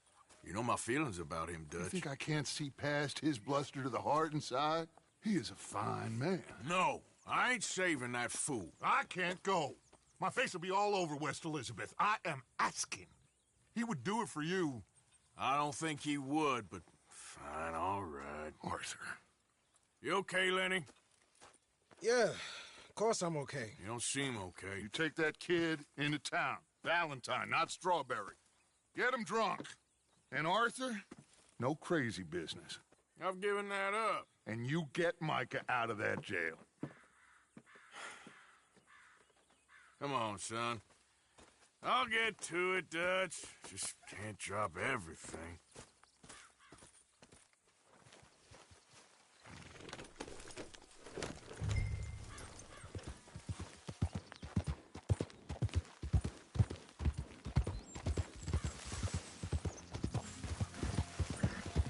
You know my feelings about him, Dutch. You think I can't see past his bluster to the heart inside? He is a fine man. No, I ain't saving that fool. I can't go. My face will be all over West Elizabeth. I am asking. He would do it for you. I don't think he would, but fine, all right. Arthur. You okay, Lenny? Yeah, of course I'm okay. You don't seem okay. You take that kid into town. Valentine, not Strawberry. Get him drunk. And Arthur, no crazy business. I've given that up. And you get Micah out of that jail. Come on, son. I'll get to it, Dutch. Just can't drop everything.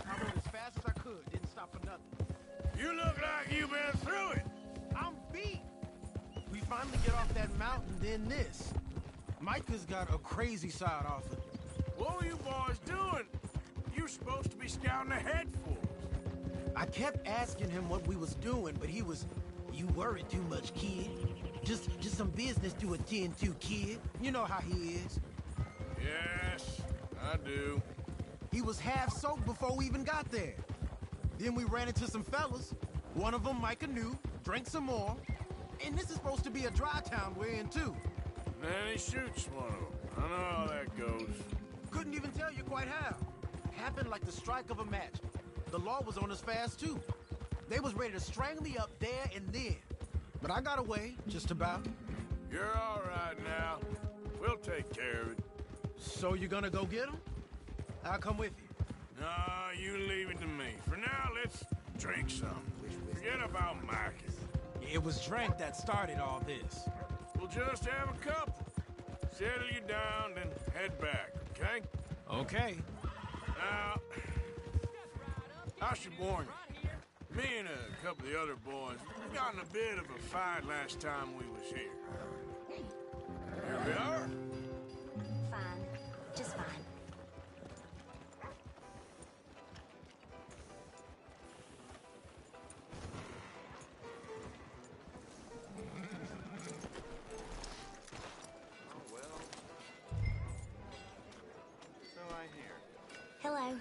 I rode as fast as I could. Didn't stop for nothing. You look like you've been through it. I'm beat. We finally get off that mountain, then this. Micah's got a crazy side off it. What were you boys doing? You were supposed to be scouting ahead for us. I kept asking him what we was doing, but he was, "You worry too much, kid. Just some business to attend to, kid." You know how he is. Yes, I do. He was half soaked before we even got there. Then we ran into some fellas. One of them Micah knew, drank some more. And this is supposed to be a dry town we're in, too. Then he shoots one of them. I know how that goes. Couldn't even tell you quite how. Happened like the strike of a match. The law was on us fast, too. They was ready to strangle me up there and then. But I got away, just about. You're all right now. We'll take care of it. So you gonna go get him? I'll come with you. No, you leave it to me. For now, let's drink some. Forget about Micah. It was drink that started all this. We'll just have a couple. Settle you down, then head back, okay? Okay. Now, I should warn you. Me and a couple of the other boys, we got in a bit of a fight last time we was here. Here we are. Fine. Just fine. Hello.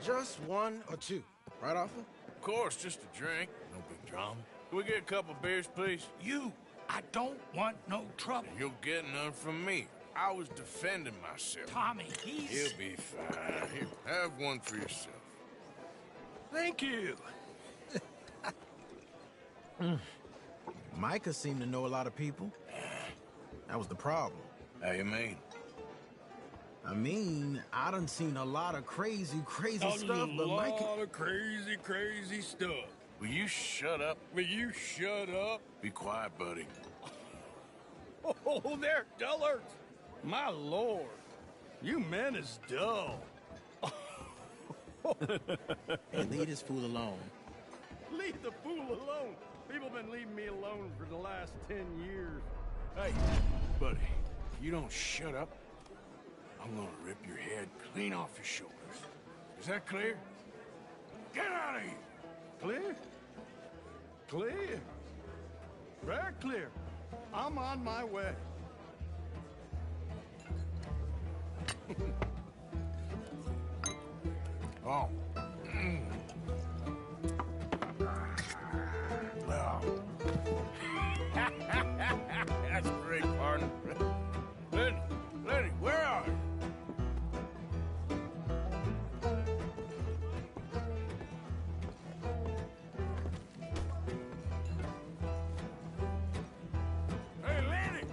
Just one or two, right, Arthur? Of course, just a drink. No big drama. Can we get a couple beers, please? I don't want no trouble. You'll get none from me. I was defending myself. Tommy, he's... He'll be fine. Here, have one for yourself. Thank you. Micah seemed to know a lot of people. That was the problem. How you mean? I mean, I done seen a lot of crazy stuff, but Micah... A lot of crazy stuff. Will you shut up? Will you shut up? Be quiet, buddy. Oh, they're dullards. My lord, you men is dull. Hey, leave this fool alone. Leave the fool alone. People been leaving me alone for the last 10 years. Hey, buddy, you don't shut up, I'm gonna rip your head clean off your shoulders. Is that clear? Get out of here! Clear? Clear. Very clear. I'm on my way. Oh. Oh. That's great, partner. Lenny, where are you? Hey, Lenny!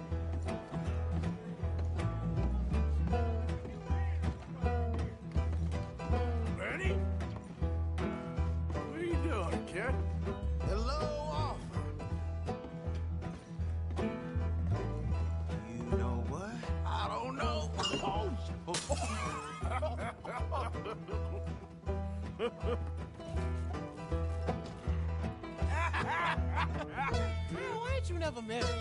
Lenny? What are you doing, kid? Hello, Arthur. You know what? I don't know. Man, why ain't you never met him?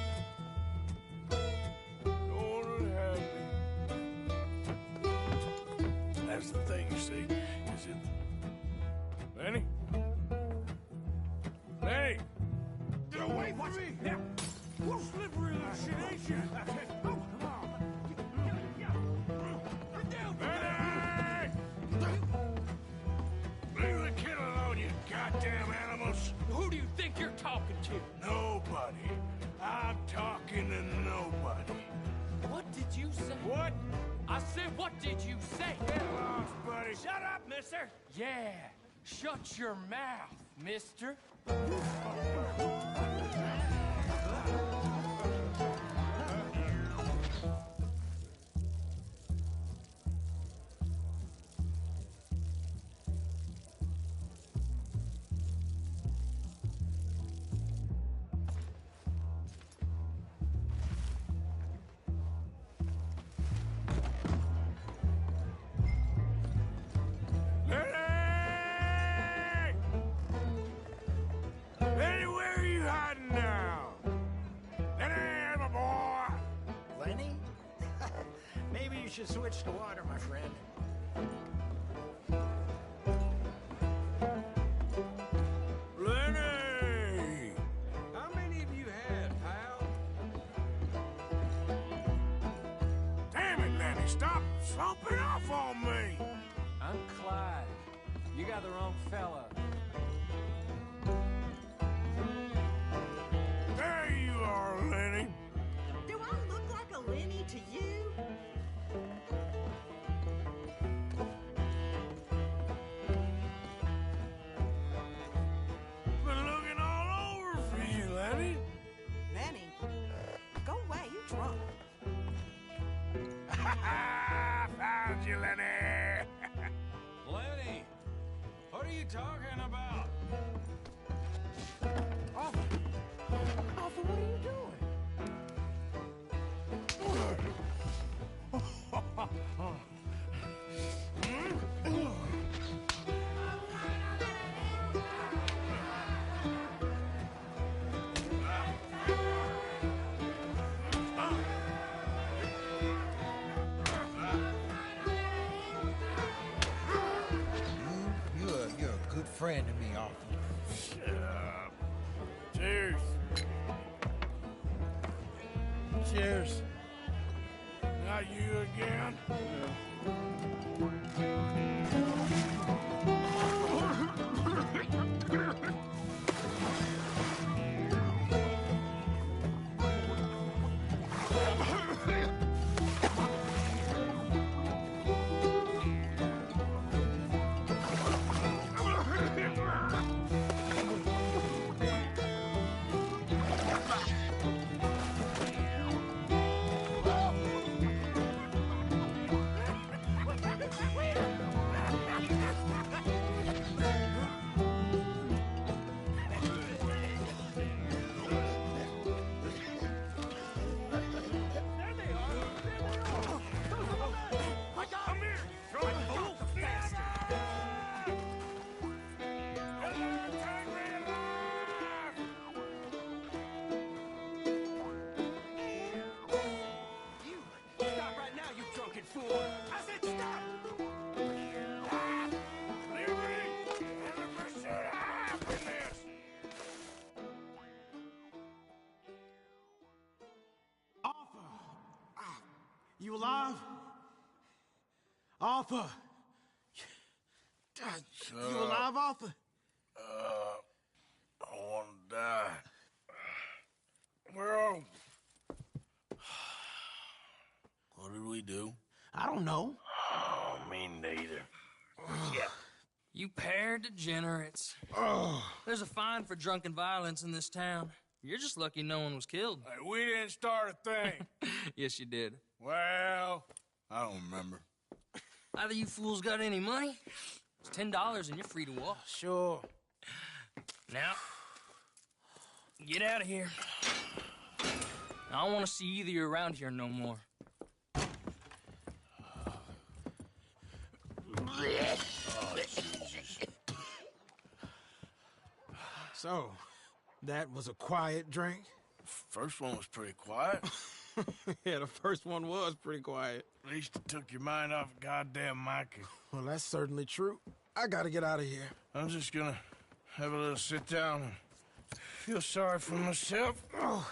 That's the thing, you see, is it... Lenny? Lenny! Get away from me! Yeah. You're slippery little shit, ain't you? Oh, come on. Lenny! Leave the kid alone, you goddamn animals! Who do you think you're talking to? Nobody. I'm talking to nobody. What did you say? What? I said, what did you say? Get lost, buddy. Shut up, mister. Yeah, shut your mouth, mister. Lenny, where are you hiding now? Lenny, my boy. Lenny? Maybe you should switch to water, my friend. Lenny! How many of you had, pal? Damn it, Lenny, stop slumping off on me. I'm Clyde. You got the wrong fella. There you are, Lenny. Do I look like a Lenny to you? Been looking all over for you, Lenny. Lenny, go away, you drunk. Found you, Lenny. Lenny, what are you talking about? Arthur, what are you doing? You're a good friend to me, Arthur. Shut up. Cheers. Cheers. Not you again? You alive? Arthur! You alive, Arthur? I want to die. Where are we? What did we do? I don't know. Oh, me neither. Yeah. You pair degenerates. There's a fine for drunken violence in this town. You're just lucky no one was killed. Hey, we didn't start a thing. Yes, you did. Well, I don't remember. Either you fools got any money? It's $10 and you're free to walk. Sure. Now, get out of here. I don't want to see either of you around here no more. So, that was a quiet drink? First one was pretty quiet. Yeah, the first one was pretty quiet. At least it took your mind off goddamn Mikey. Well, that's certainly true. I gotta get out of here. I'm just gonna have a little sit down and feel sorry for myself. Oh.